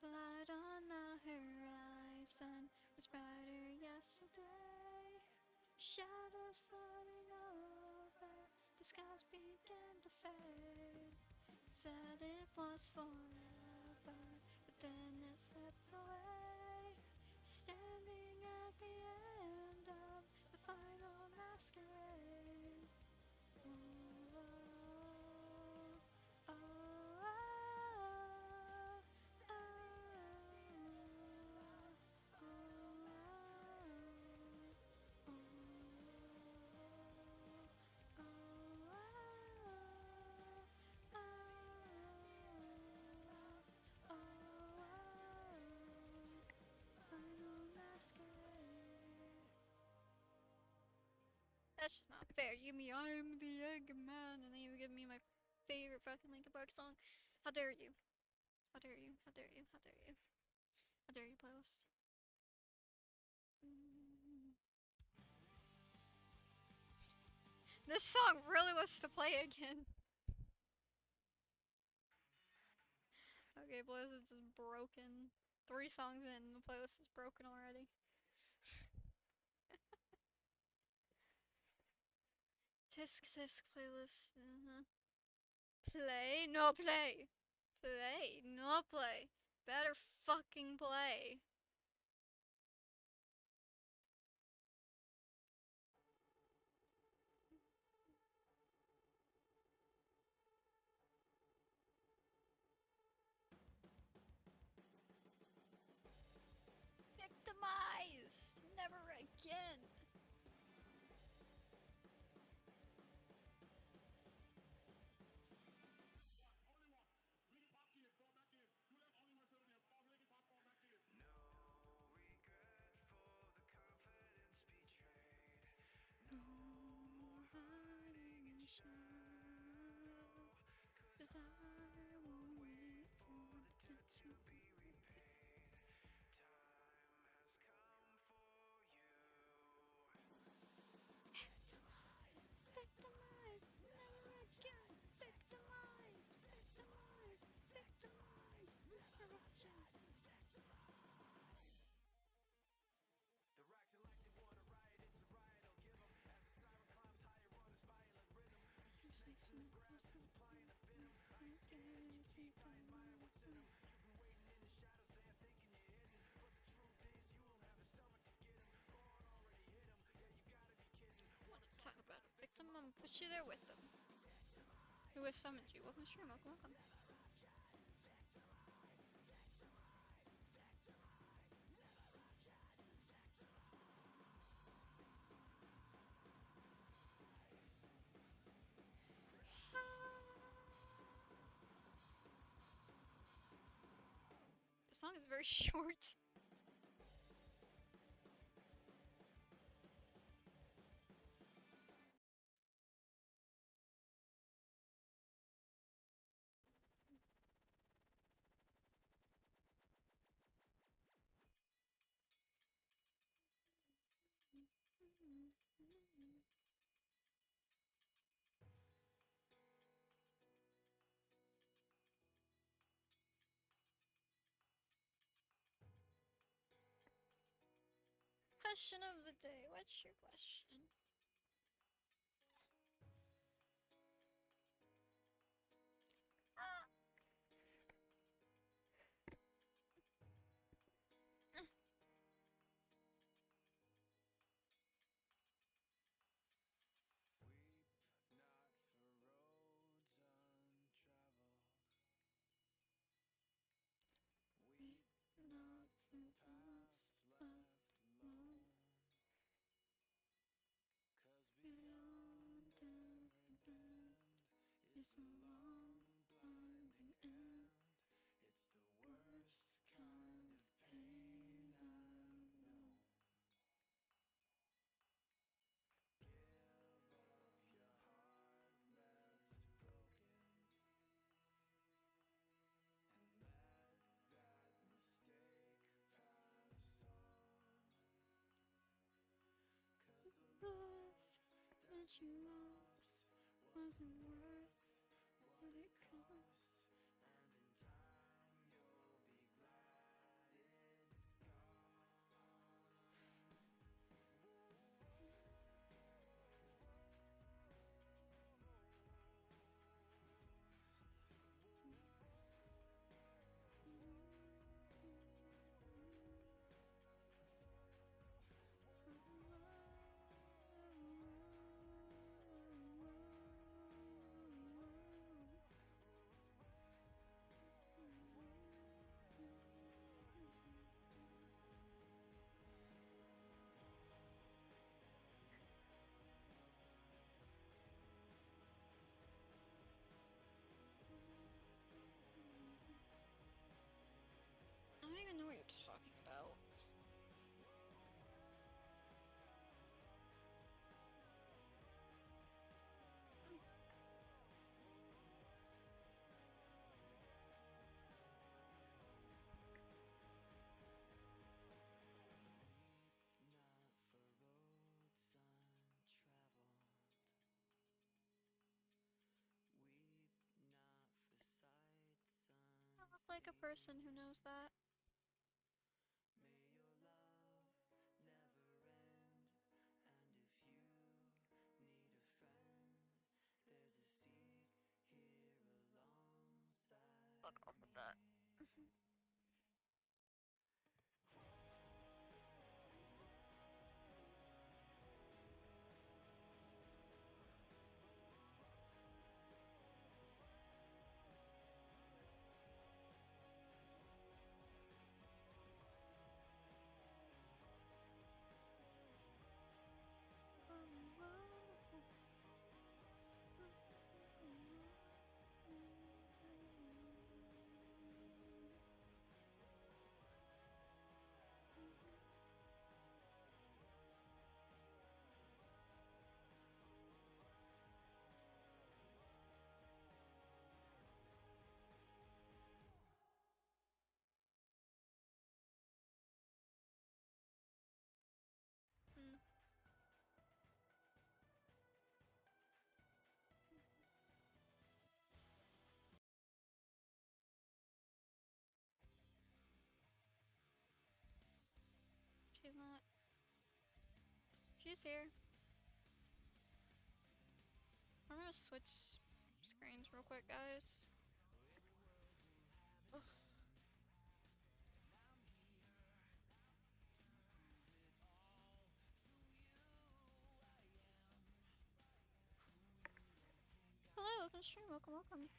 The light on the horizon was brighter yesterday. Shadows floating over, the skies began to fade. Said it was forever, but then it slipped away. Standing at the end of the final masquerade. Oh, oh, oh, That's just not fair. You give me I'm the Eggman, and then you give me my favorite fucking Linkin Park song. How dare you? How dare you? How dare you? How dare you? How dare you, playlist? This song really wants to play again. Okay, playlist is just broken. 3 songs in, the playlist is broken already. Tisk playlist. Play? No play. Play? No play. Better fucking play. Victimized! Never again! No more hiding in the shadow, 'cause I won't wait for the debt to be repaid. Victimize, victimize, never again. Victimize, victimize, victimize, never again. This makes me closer. I'm scared if you don't know what's up. Want to talk about a victim? I'm gonna put you there with them. Who has summoned you? Welcome to stream, welcome. The song is very short. Question of the day. What's your question? Ah. Weep not for past left alone. Beyond every bend is a long blinding end. It's the worst kind of pain I've known. Give up your heart left broken, and let that mistake pass on. 'Cause the love that you lost wasn't worth what it cost, and in time you'll be glad it's gone. I don't even know what you're talking about. I look like a person who knows that. May your love never end, and if you need a friend, She's here. I'm gonna switch screens real quick, guys. Ugh. Hello, welcome to stream. Welcome, welcome.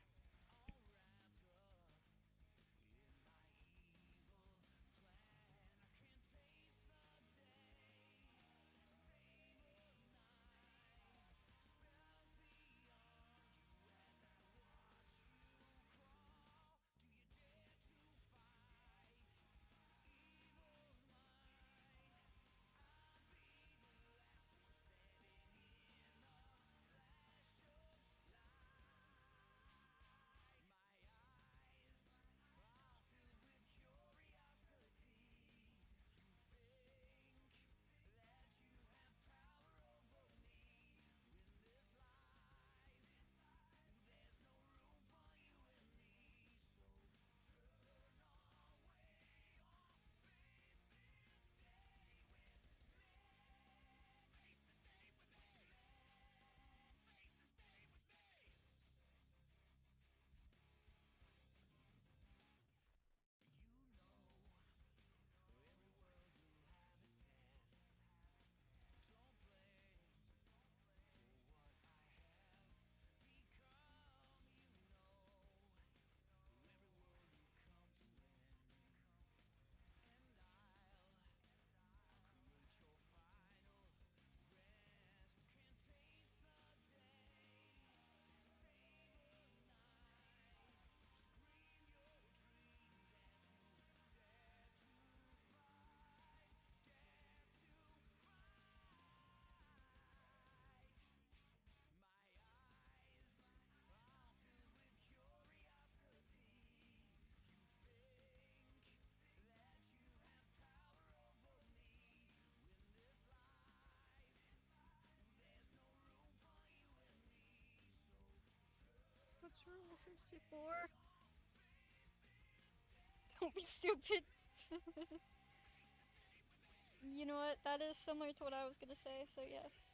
What's rule 64? Don't be stupid. You know what? That is similar to what I was gonna say, so yes.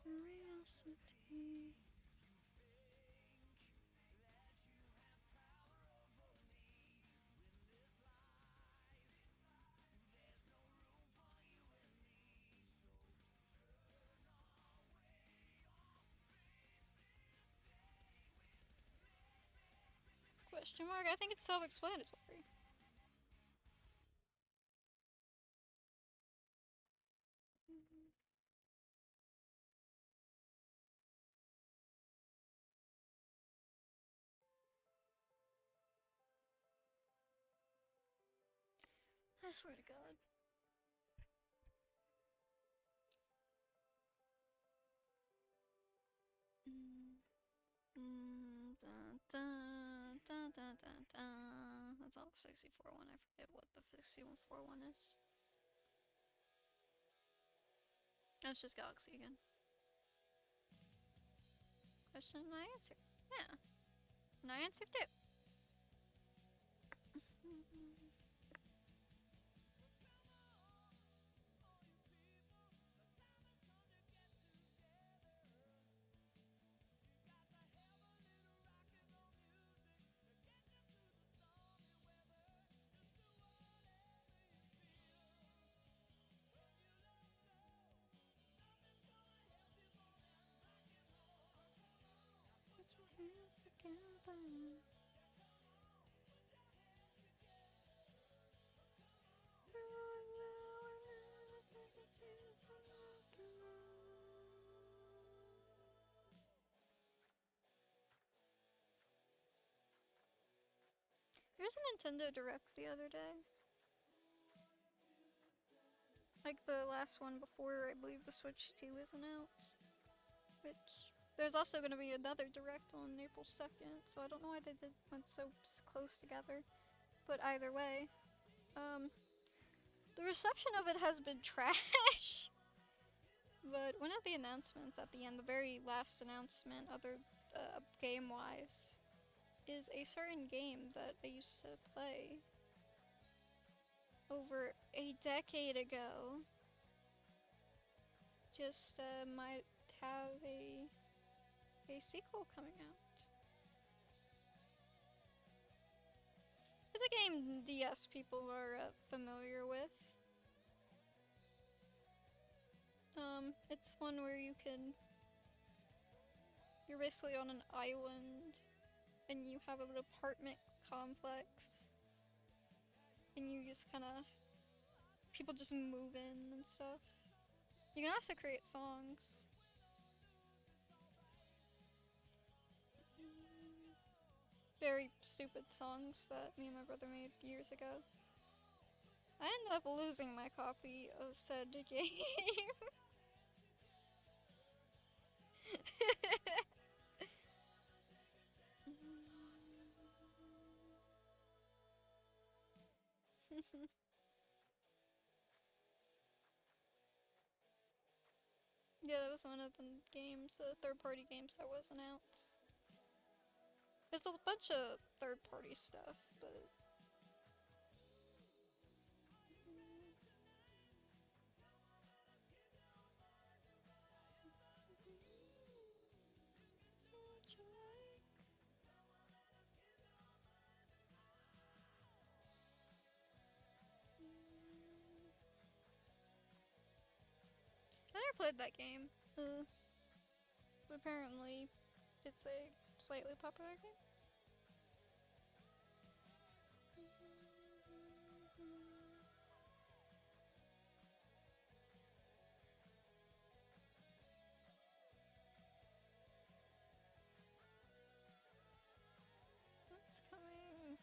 Curiosity. Question mark? I think it's self-explanatory. I swear to God. Dun, dun, dun, dun, dun, dun. That's all the 64 one. I forget what the 64 one is. That's just Galaxy again. Question and I answered. Yeah. And I answered too. Put your hands together. There was a Nintendo Direct the other day. Like the last one before, I believe, the Switch 2 was announced. Which, there's also going to be another Direct on April 2nd, so I don't know why they went so close together. But either way, the reception of it has been trash. But one of the announcements at the end, the very last announcement, other game-wise, is a certain game that I used to play over a decade ago. Just might have a sequel coming out. It's a game DS people are familiar with. It's one where you're basically on an island, and you have an apartment complex, and you just people just move in and stuff. You can also create songs. Very stupid songs that me and my brother made years ago. I ended up losing my copy of said game. Yeah, that was one of the games, third-party games that was announced. There's a bunch of third-party stuff, but... I never played that game, but apparently it's a slightly popular game. What's coming?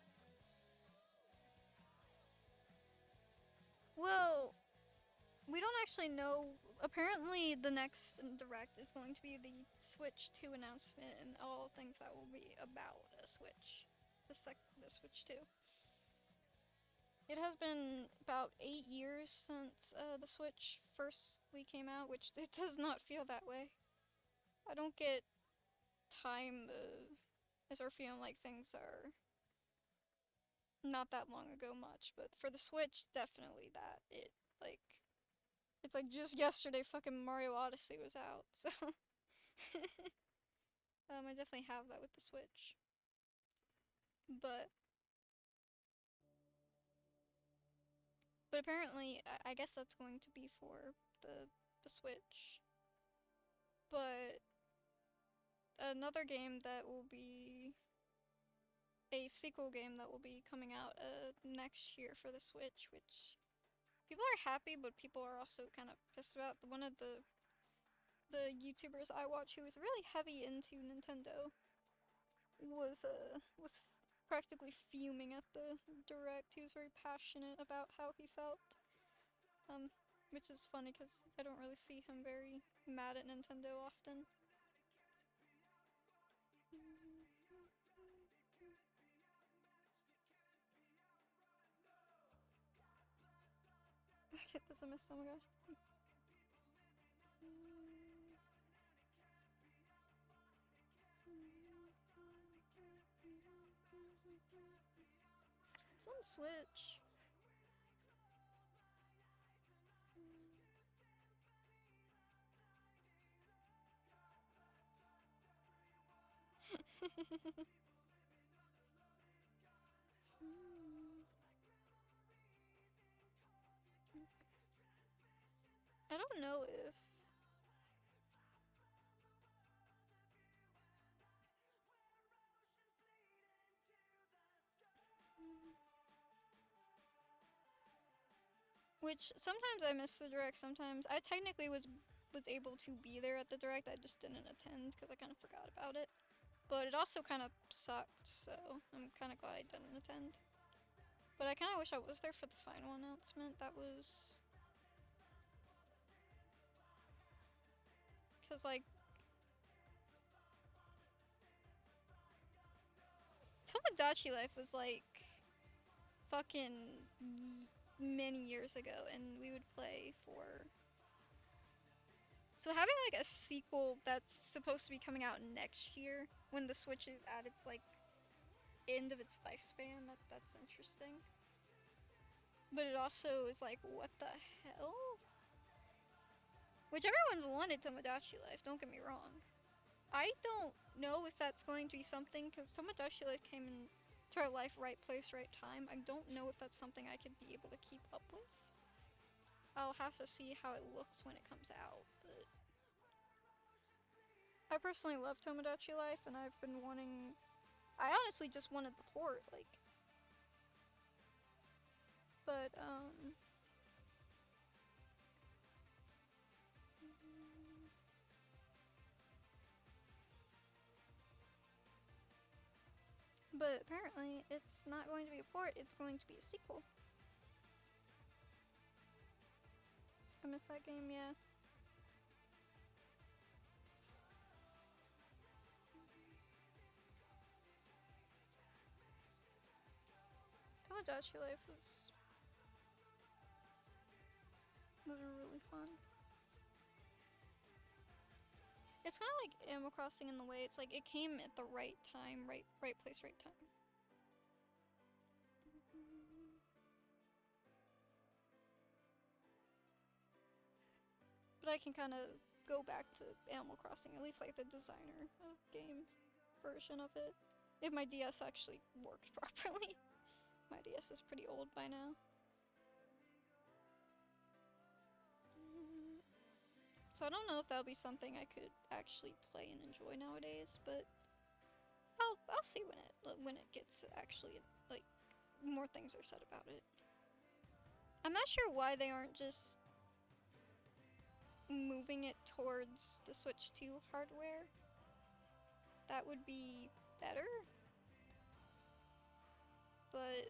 Well, we don't actually know. Apparently, the next Direct is going to be the Switch 2 announcement and all things that will be about a Switch. The Switch 2. It has been about 8 years since the Switch firstly came out, which it does not feel that way. I don't get time as or feeling like things are not that long ago much, but for the Switch, definitely that. It's like just yesterday fucking Mario Odyssey was out, so I definitely have that with the Switch. But apparently I guess that's going to be for the Switch. But another game that will be a sequel game that will be coming out next year for the Switch, which people are happy, but people are also kind of pissed about. One of the YouTubers I watch who is really heavy into Nintendo was practically fuming at the Direct. He was very passionate about how he felt, which is funny because I don't really see him very mad at Nintendo often. I get this, I missed, oh my gosh. It's on Switch. I don't know if which sometimes I miss the Direct, sometimes I technically was able to be there at the Direct, I just didn't attend because I kind of forgot about it. But it also kind of sucked, so I'm kind of glad I didn't attend. But I kind of wish I was there for the final announcement. That was... Because, like... Tomodachi Life was, like... fucking... many years ago, and we would play for... So having, like, a sequel that's supposed to be coming out next year, when the Switch is at its, like, end of its lifespan, that's interesting. But it also is like, what the hell? Which everyone's wanted Tomodachi Life, don't get me wrong. I don't know if that's going to be something, because Tomodachi Life came into our life right place, right time. I don't know if that's something I could be able to keep up with. I'll have to see how it looks when it comes out, but... I personally love Tomodachi Life, and I've been wanting... I honestly just wanted the port, like... But, But apparently, it's not going to be a port, it's going to be a sequel. I missed that game, yeah. Tomodachi Life was really fun. It's kind of like Animal Crossing in the way it's like it came at the right time, right place, right time. But I can kind of go back to Animal Crossing, at least like the designer game version of it. If my DS actually worked properly. My DS is pretty old by now. So I don't know if that'll be something I could actually play and enjoy nowadays, but I'll see when it gets actually, like, more things are said about it. I'm not sure why they aren't just moving it towards the Switch 2 hardware. That would be better. But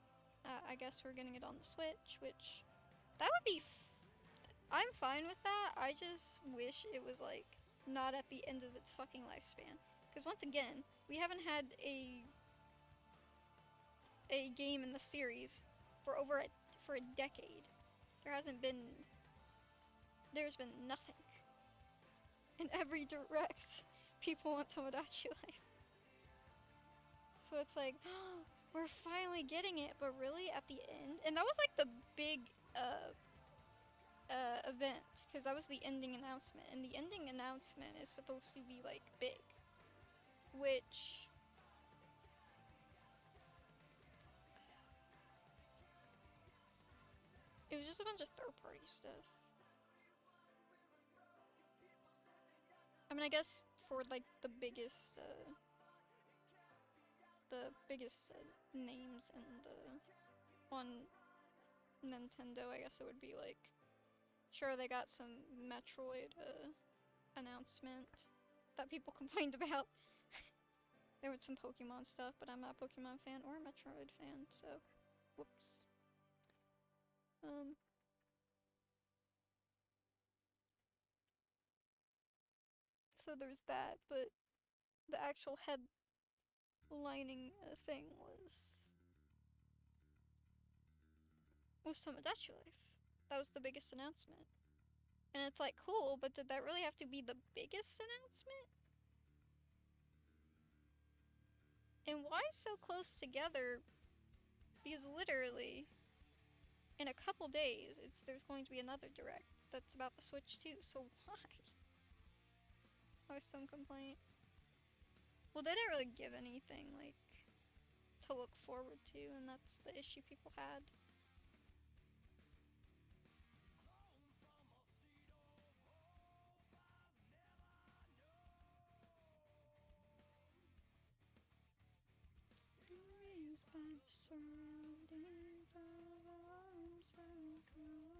I guess we're getting it on the Switch, which that would be I'm fine with that. I just wish it was, like, not at the end of its fucking lifespan. Because once again, we haven't had a game in the series for for a decade. There's been nothing. In every direct, people want Tomodachi Life. So it's like, oh, we're finally getting it, but really at the end, and that was like the big event, because that was the ending announcement, and the ending announcement is supposed to be like big, which it was just a bunch of third-party stuff. I mean, I guess for like the biggest names in on Nintendo, I guess it would be like, sure, they got some Metroid announcement that people complained about. There was some Pokemon stuff, but I'm not a Pokemon fan or a Metroid fan, so whoops. So there's that, but the actual headlining thing was Tomodachi Life. That was the biggest announcement. And it's like, cool, but did that really have to be the biggest announcement? And why so close together? Because literally, in a couple days, there's going to be another direct that's about the Switch too, so why? Was some complaint. Well, they didn't really give anything, like, to look forward to, and that's the issue people had. Raised by the surroundings of arms and cold.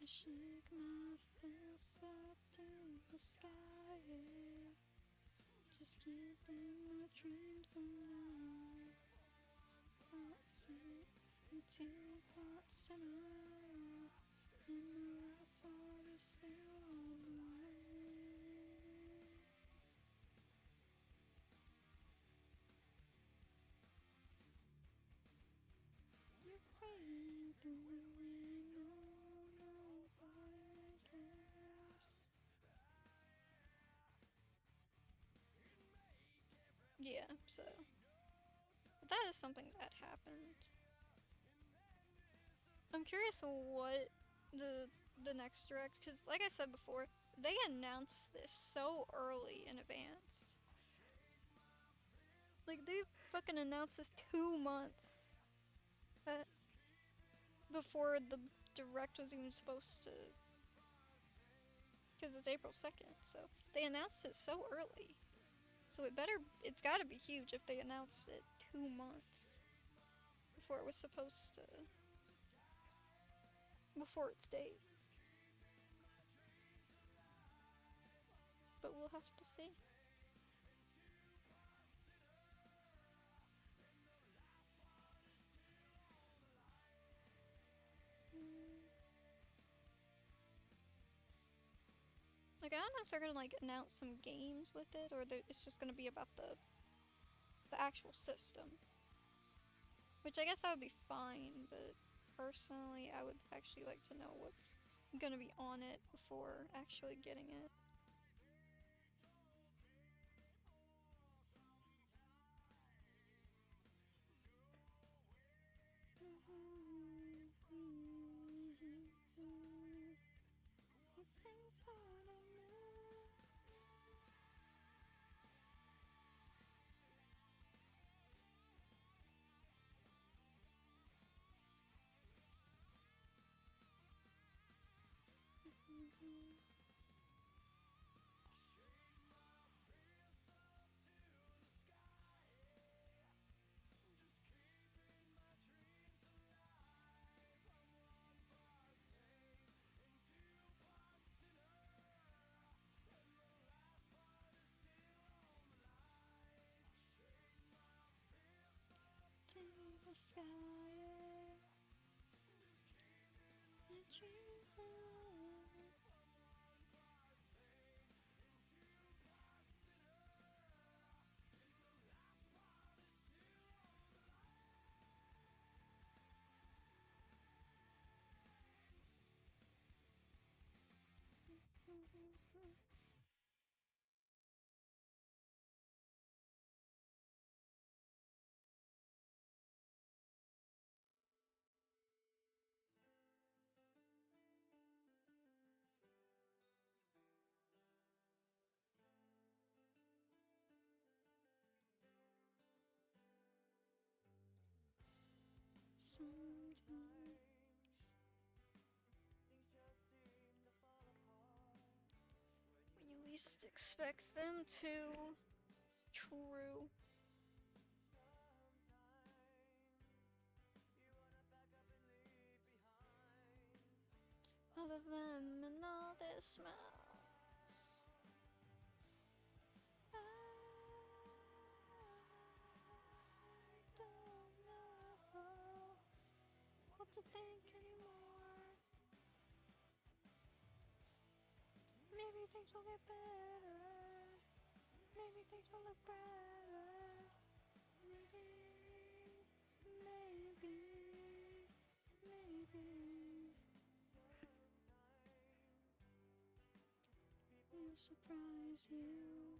I shake my fist at you. the sky, yeah. Just keeping my dreams alive. Thoughts into thoughts and I, and the last heart is still on the way. You're playing through the window, nobody cares. Yeah, so that is something that happened. I'm curious what the next direct, because like I said before, they announced this so early in advance. Like they fucking announced this 2 months before the direct was even supposed to, because it's April 2nd. So they announced it so early. So it's gotta be huge if they announced it 2 months before it was supposed to, before its date. But we'll have to see. Like, I don't know if they're gonna like announce some games with it, or it's just gonna be about the actual system. Which I guess that would be fine, but personally, I would actually like to know what's gonna be on it before actually getting it. It's inside of me. To the sky, the dreams alive. Sometimes when you least expect them to. True. All of them and all their smiles. I don't know what to think anymore. Maybe things will get better. Maybe things will look brighter. Maybe, maybe. We'll surprise you.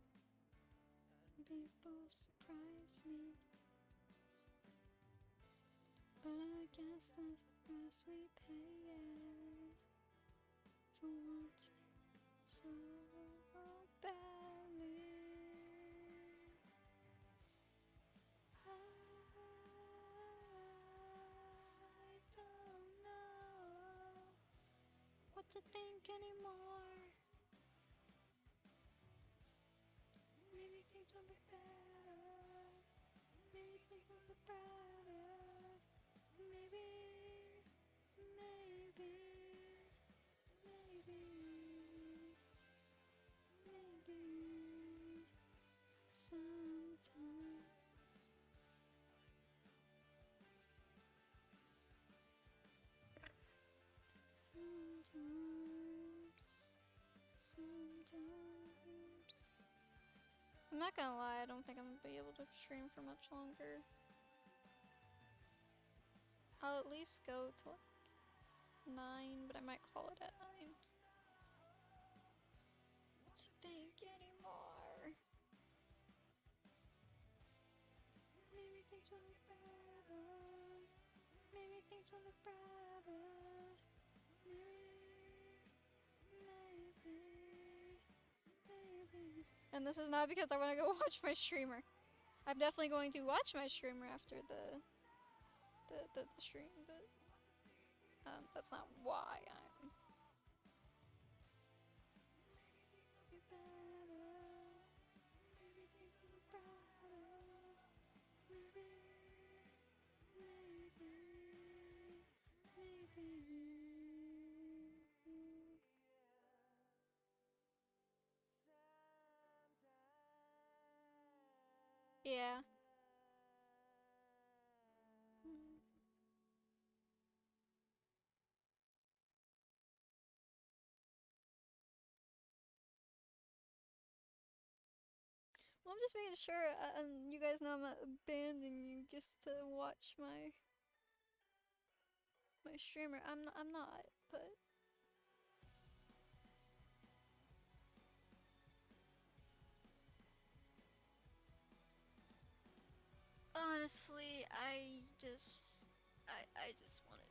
People surprise me. But I guess that's the price we pay for wanting so badly. I don't know what to think anymore. Maybe things will be better. Maybe things will be brighter. Maybe. Maybe. Sometimes. I'm not gonna lie, I don't think I'm gonna be able to stream for much longer. I'll at least go to like 9, but I might call it at 9. What to think anymore? Maybe things will look better. Maybe things will look brighter. Maybe. And this is not because I want to go watch my streamer. I'm definitely going to watch my streamer after the stream, but that's not why I'm. Yeah. Well, I'm just making sure you guys know I'm not abandoning you just to watch my streamer. I'm not, but honestly, I just want to.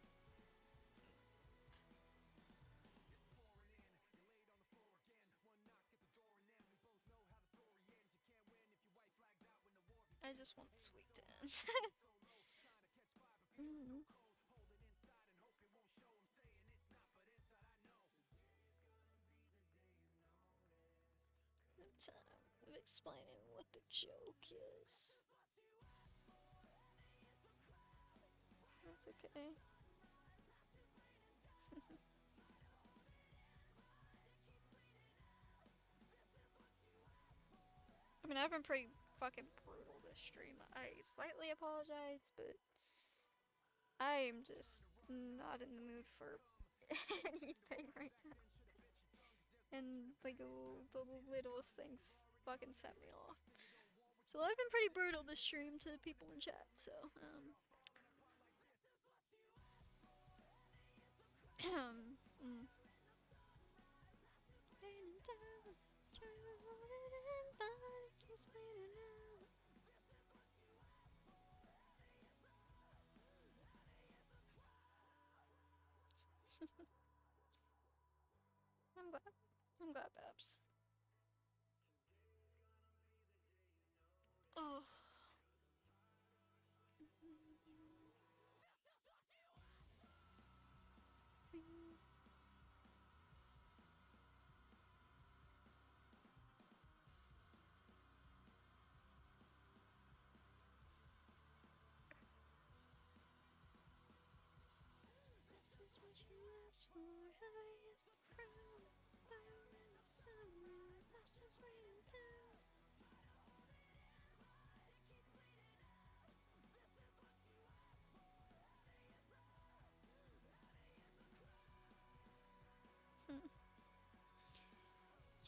I just want this week to end. Time of explaining what the joke is. That's okay. I mean, I've been pretty fucking brutal this stream. I slightly apologize, but I am just not in the mood for anything right now. And like the littlest things fucking set me off. So I've been pretty brutal this stream to the people in chat, so I'm glad. I'm glad, Babs. Oh. This is what you asked for. Heavy is the crown. Fire in the summers. That's just raining down.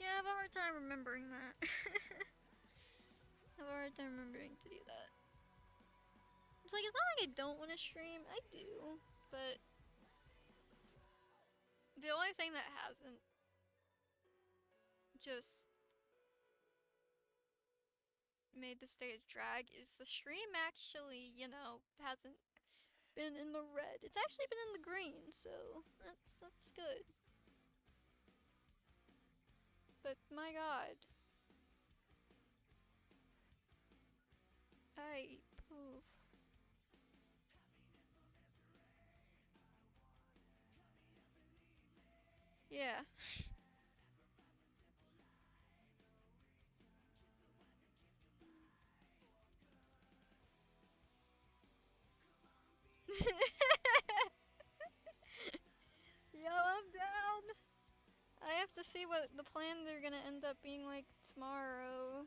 Yeah, I have a hard time remembering that. I have a hard time remembering to do that. It's like, it's not like I don't want to stream. I do. But the only thing that hasn't just made the stage drag is the stream actually, hasn't been in the red. It's actually been in the green, so that's good. But my god. Oof. Yeah. Yo, I'm down. I have to see what the plans are gonna end up being like tomorrow.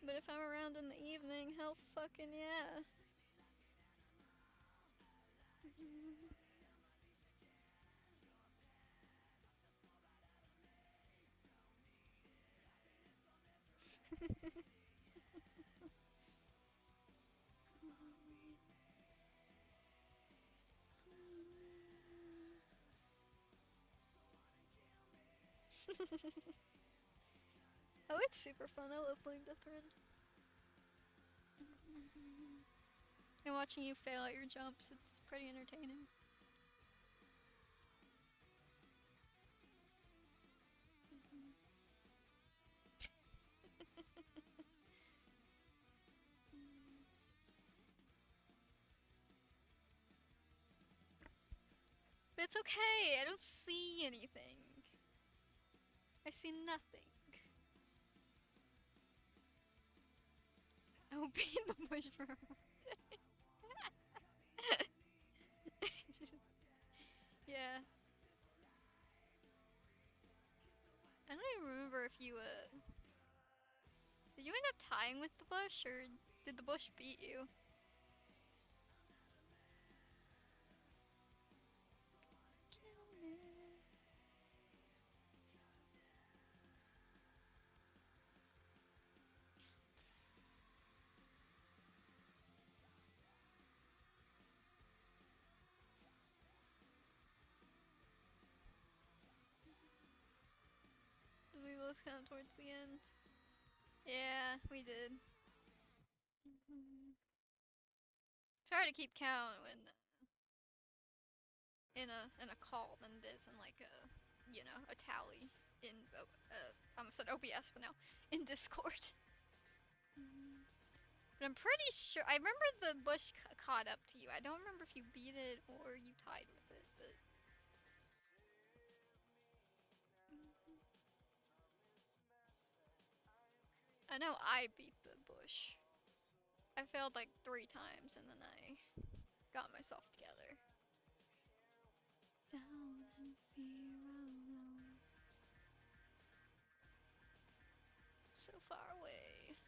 But if I'm around in the evening, hell fucking yeah. Oh, it's super fun. I love playing Death Run. And watching you fail at your jumps, it's pretty entertaining. But it's okay, I don't see anything. I see nothing. I will be in the bush for a Yeah. I don't even remember if you, did you end up tying with the bush, or did the bush beat you? Did we both count towards the end? Yeah, we did. It's hard to keep count when in a call than it is in like a a tally in I almost said OBS, but no, in Discord. But I'm pretty sure I remember the bush caught up to you. I don't remember if you beat it or you tied with it, but I know I beat the bush. I failed like 3 times and then I got myself together. Down and fear alone. So far away.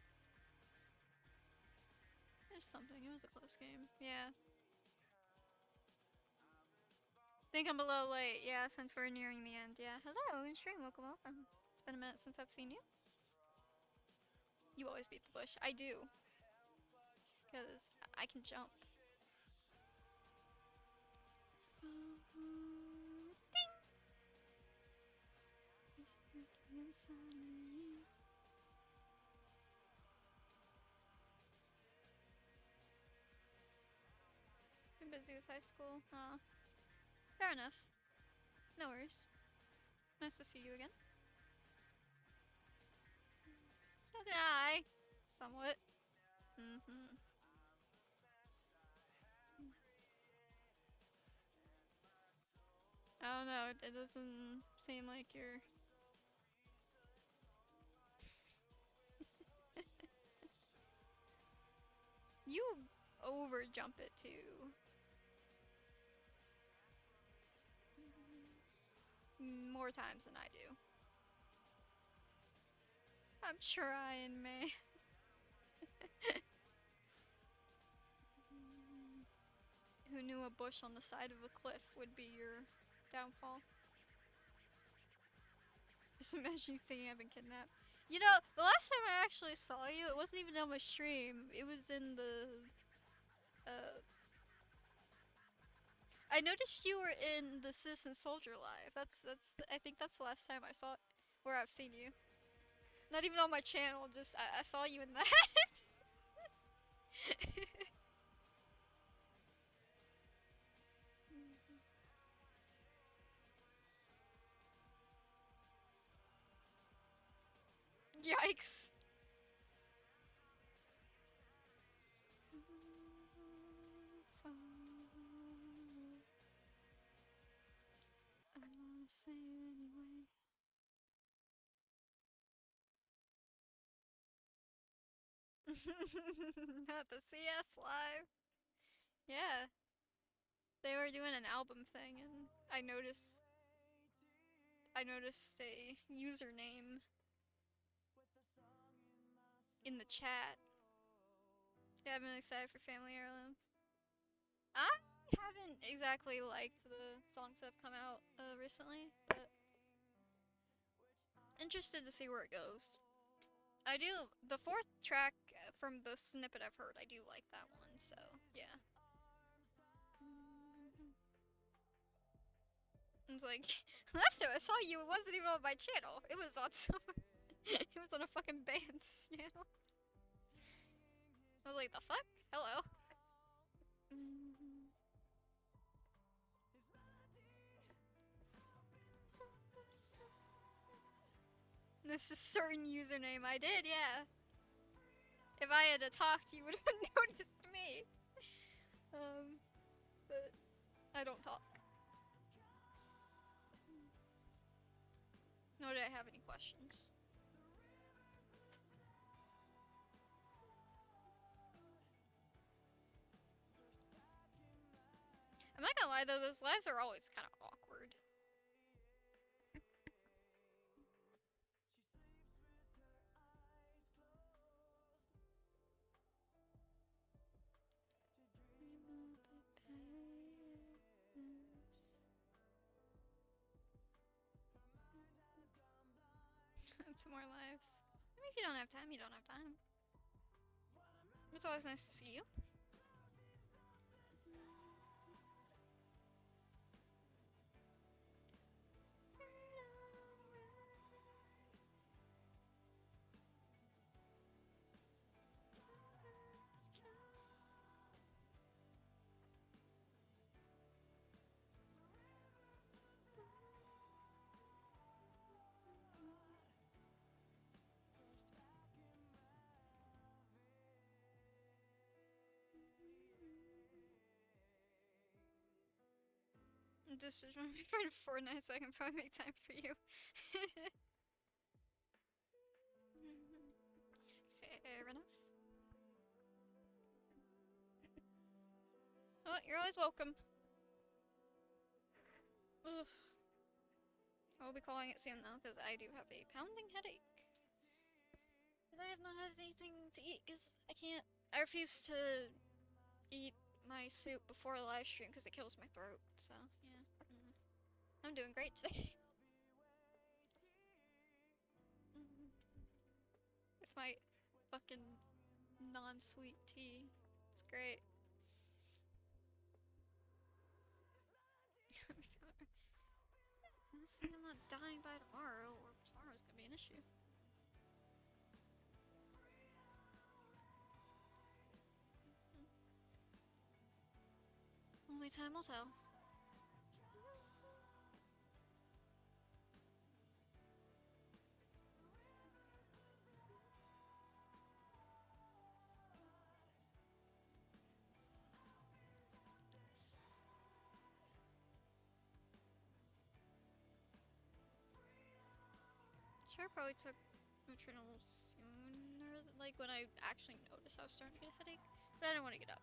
There's something. It was a close game. Yeah. Think I'm a little late. Yeah, since we're nearing the end. Yeah. Hello, in stream. Welcome, welcome. It's been a minute since I've seen you. You always beat the bush. I do. Because I can jump. Been busy with high school. Fair enough. No worries. Nice to see you again. So did I. Somewhat. I don't know. It doesn't seem like you're. You over jump it too. More times than I do. I'm trying, man. Who knew a bush on the side of a cliff would be your downfall? Just imagine you thinking I've been kidnapped. You know, the last time I actually saw you, it wasn't even on my stream. It was in the, I noticed you were in the Citizen Soldier Live. I think that's the last time I saw it, where I've seen you. Not even on my channel, just, I saw you in that. Yikes. I wanna say it anyway. At the CS live. Yeah. They were doing an album thing and I noticed a username in the chat. Yeah, I've been excited for Family Heirlooms. Ah? haven't exactly liked the songs that have come out recently, but interested to see where it goes. I do the fourth track from the snippet I've heard. I do like that one, so yeah. It's like last time I saw you, it wasn't even on my channel. It was on some. It was on a fucking band's channel. I was like, the fuck? Hello. This is certain username. I did, yeah. If I had to talk, you would have noticed me. But I don't talk. Nor did I have any questions. I'm not gonna lie though, those lives are always kind of awkward. Two more lives. I mean, if you don't have time, you don't have time. It's always nice to see you. Just to join my friend Fortnite so I can probably make time for you. Fair enough. Oh, you're always welcome. Ugh. I'll be calling it soon though, because I do have a pounding headache. And I have not had anything to eat because I can't. I refuse to eat my soup before a live stream because it kills my throat. So, yeah. I'm doing great today. With my fucking non-sweet tea. It's great. I'm not dying by tomorrow, or tomorrow's gonna be an issue. Only time will tell. Sure, probably took Metronol sooner, like when I actually noticed I was starting to get a headache, but I didn't want to get up.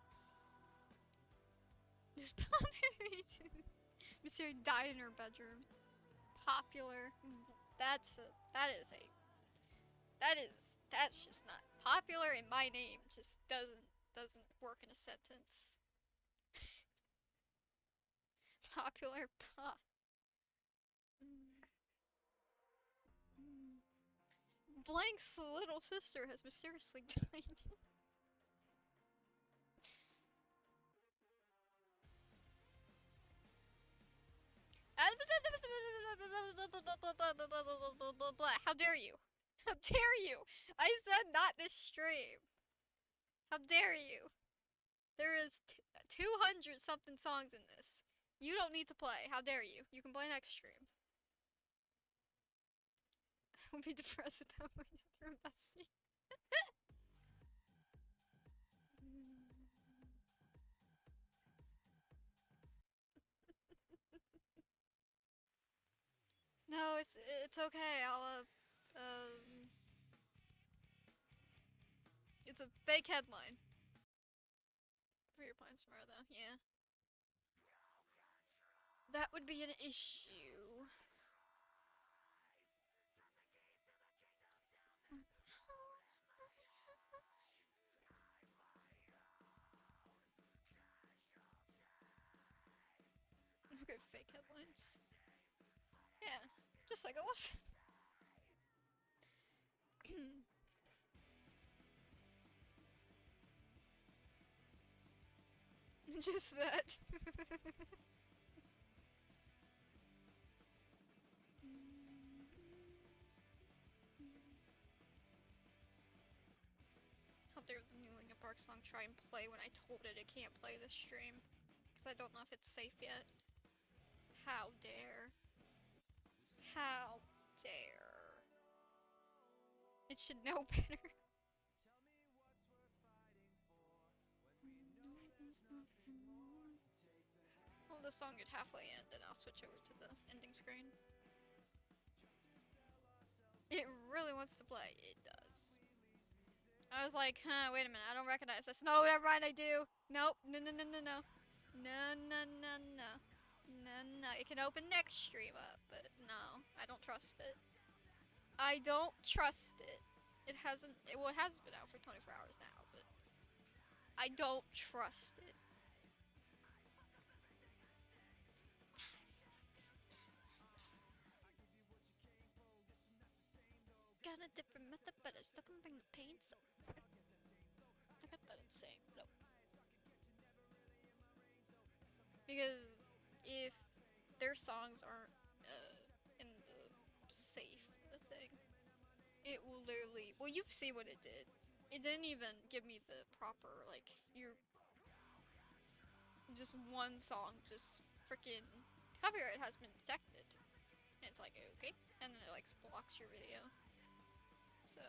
Just popular too. Mystery died in her bedroom. Popular. That's just not popular in my name. Just doesn't work in a sentence. Popular pop. Blank's little sister has mysteriously died. How dare you? How dare you? I said not this stream. How dare you? There is 200 something songs in this. You don't need to play. How dare you? You can play next stream. I would be depressed without my other bestie. No, it's okay. It's a fake headline. For your plans tomorrow, though, yeah. That would be an issue. streams. Yeah, just like 11. Just that. How dare the new Linkin Park song try and play when I told it can't play this stream? Because I don't know if it's safe yet. How dare. How dare. It should know better. Well, the song get halfway end and I'll switch over to the ending screen. It really wants to play. It does. I was like, huh, wait a minute, I don't recognize this. No, never mind, I do. Nope, no, no, no, no, no. No, no, no, no. No, no. It can open next stream up, but no, I don't trust it. I don't trust it. It hasn't, well, it has been out for 24 hours now, but I don't trust it. Got a different method, but I still can bring the pain, so I got that insane. No. Because if their songs aren't in the safe thing, it will literally, well, you've seen what it did. It didn't even give me the proper, like, your, just one song, just freaking copyright has been detected. And it's like, okay, and then it like blocks your video. So,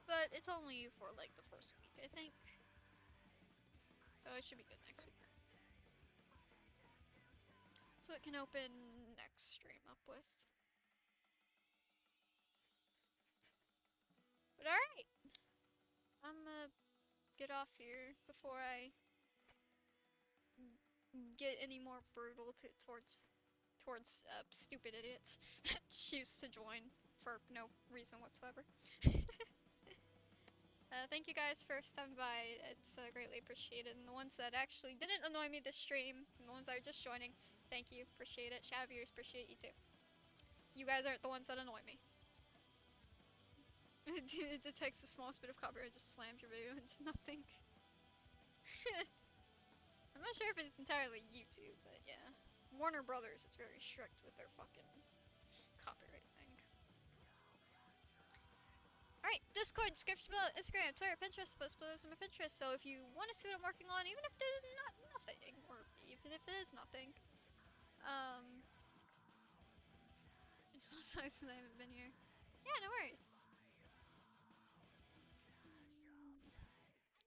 but it's only for like the first week, I think. So it should be good next week. So it can open next stream up with. But alright. I'm gonna get off here before I get any more brutal towards stupid idiots that choose to join for no reason whatsoever. Thank you guys for stopping by. It's greatly appreciated. And the ones that actually didn't annoy me this stream, and the ones that are just joining, thank you. Appreciate it. Shadow viewers, appreciate you too. You guys aren't the ones that annoy me. It detects the smallest bit of copyright, just slams your video into nothing. I'm not sure if it's entirely YouTube, but yeah. Warner Brothers is very strict with their fucking copyright thing. Alright, Discord, description below, Instagram, Twitter, Pinterest, post below on my Pinterest, so if you want to see what I'm working on, even if it is not nothing, or even if it is nothing, it's one time since I haven't been here. Yeah, no worries.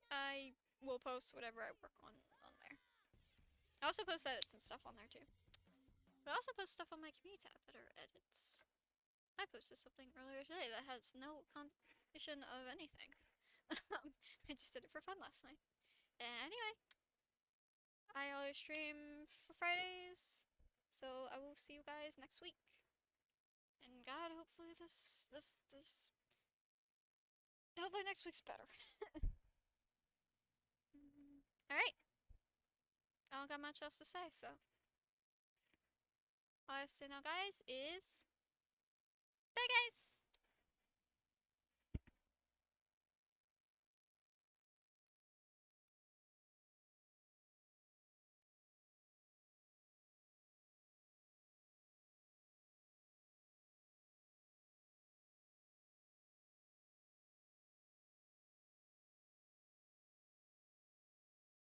I will post whatever I work on there. I also post edits and stuff on there too. But I also post stuff on my community tab that are edits. I posted something earlier today that has no condition of anything. I just did it for fun last night. Anyway, I always stream for Fridays, so I will see you guys next week. And God, hopefully hopefully next week's better. Alright. I don't got much else to say, so. All I have to say now, guys, is bye, guys!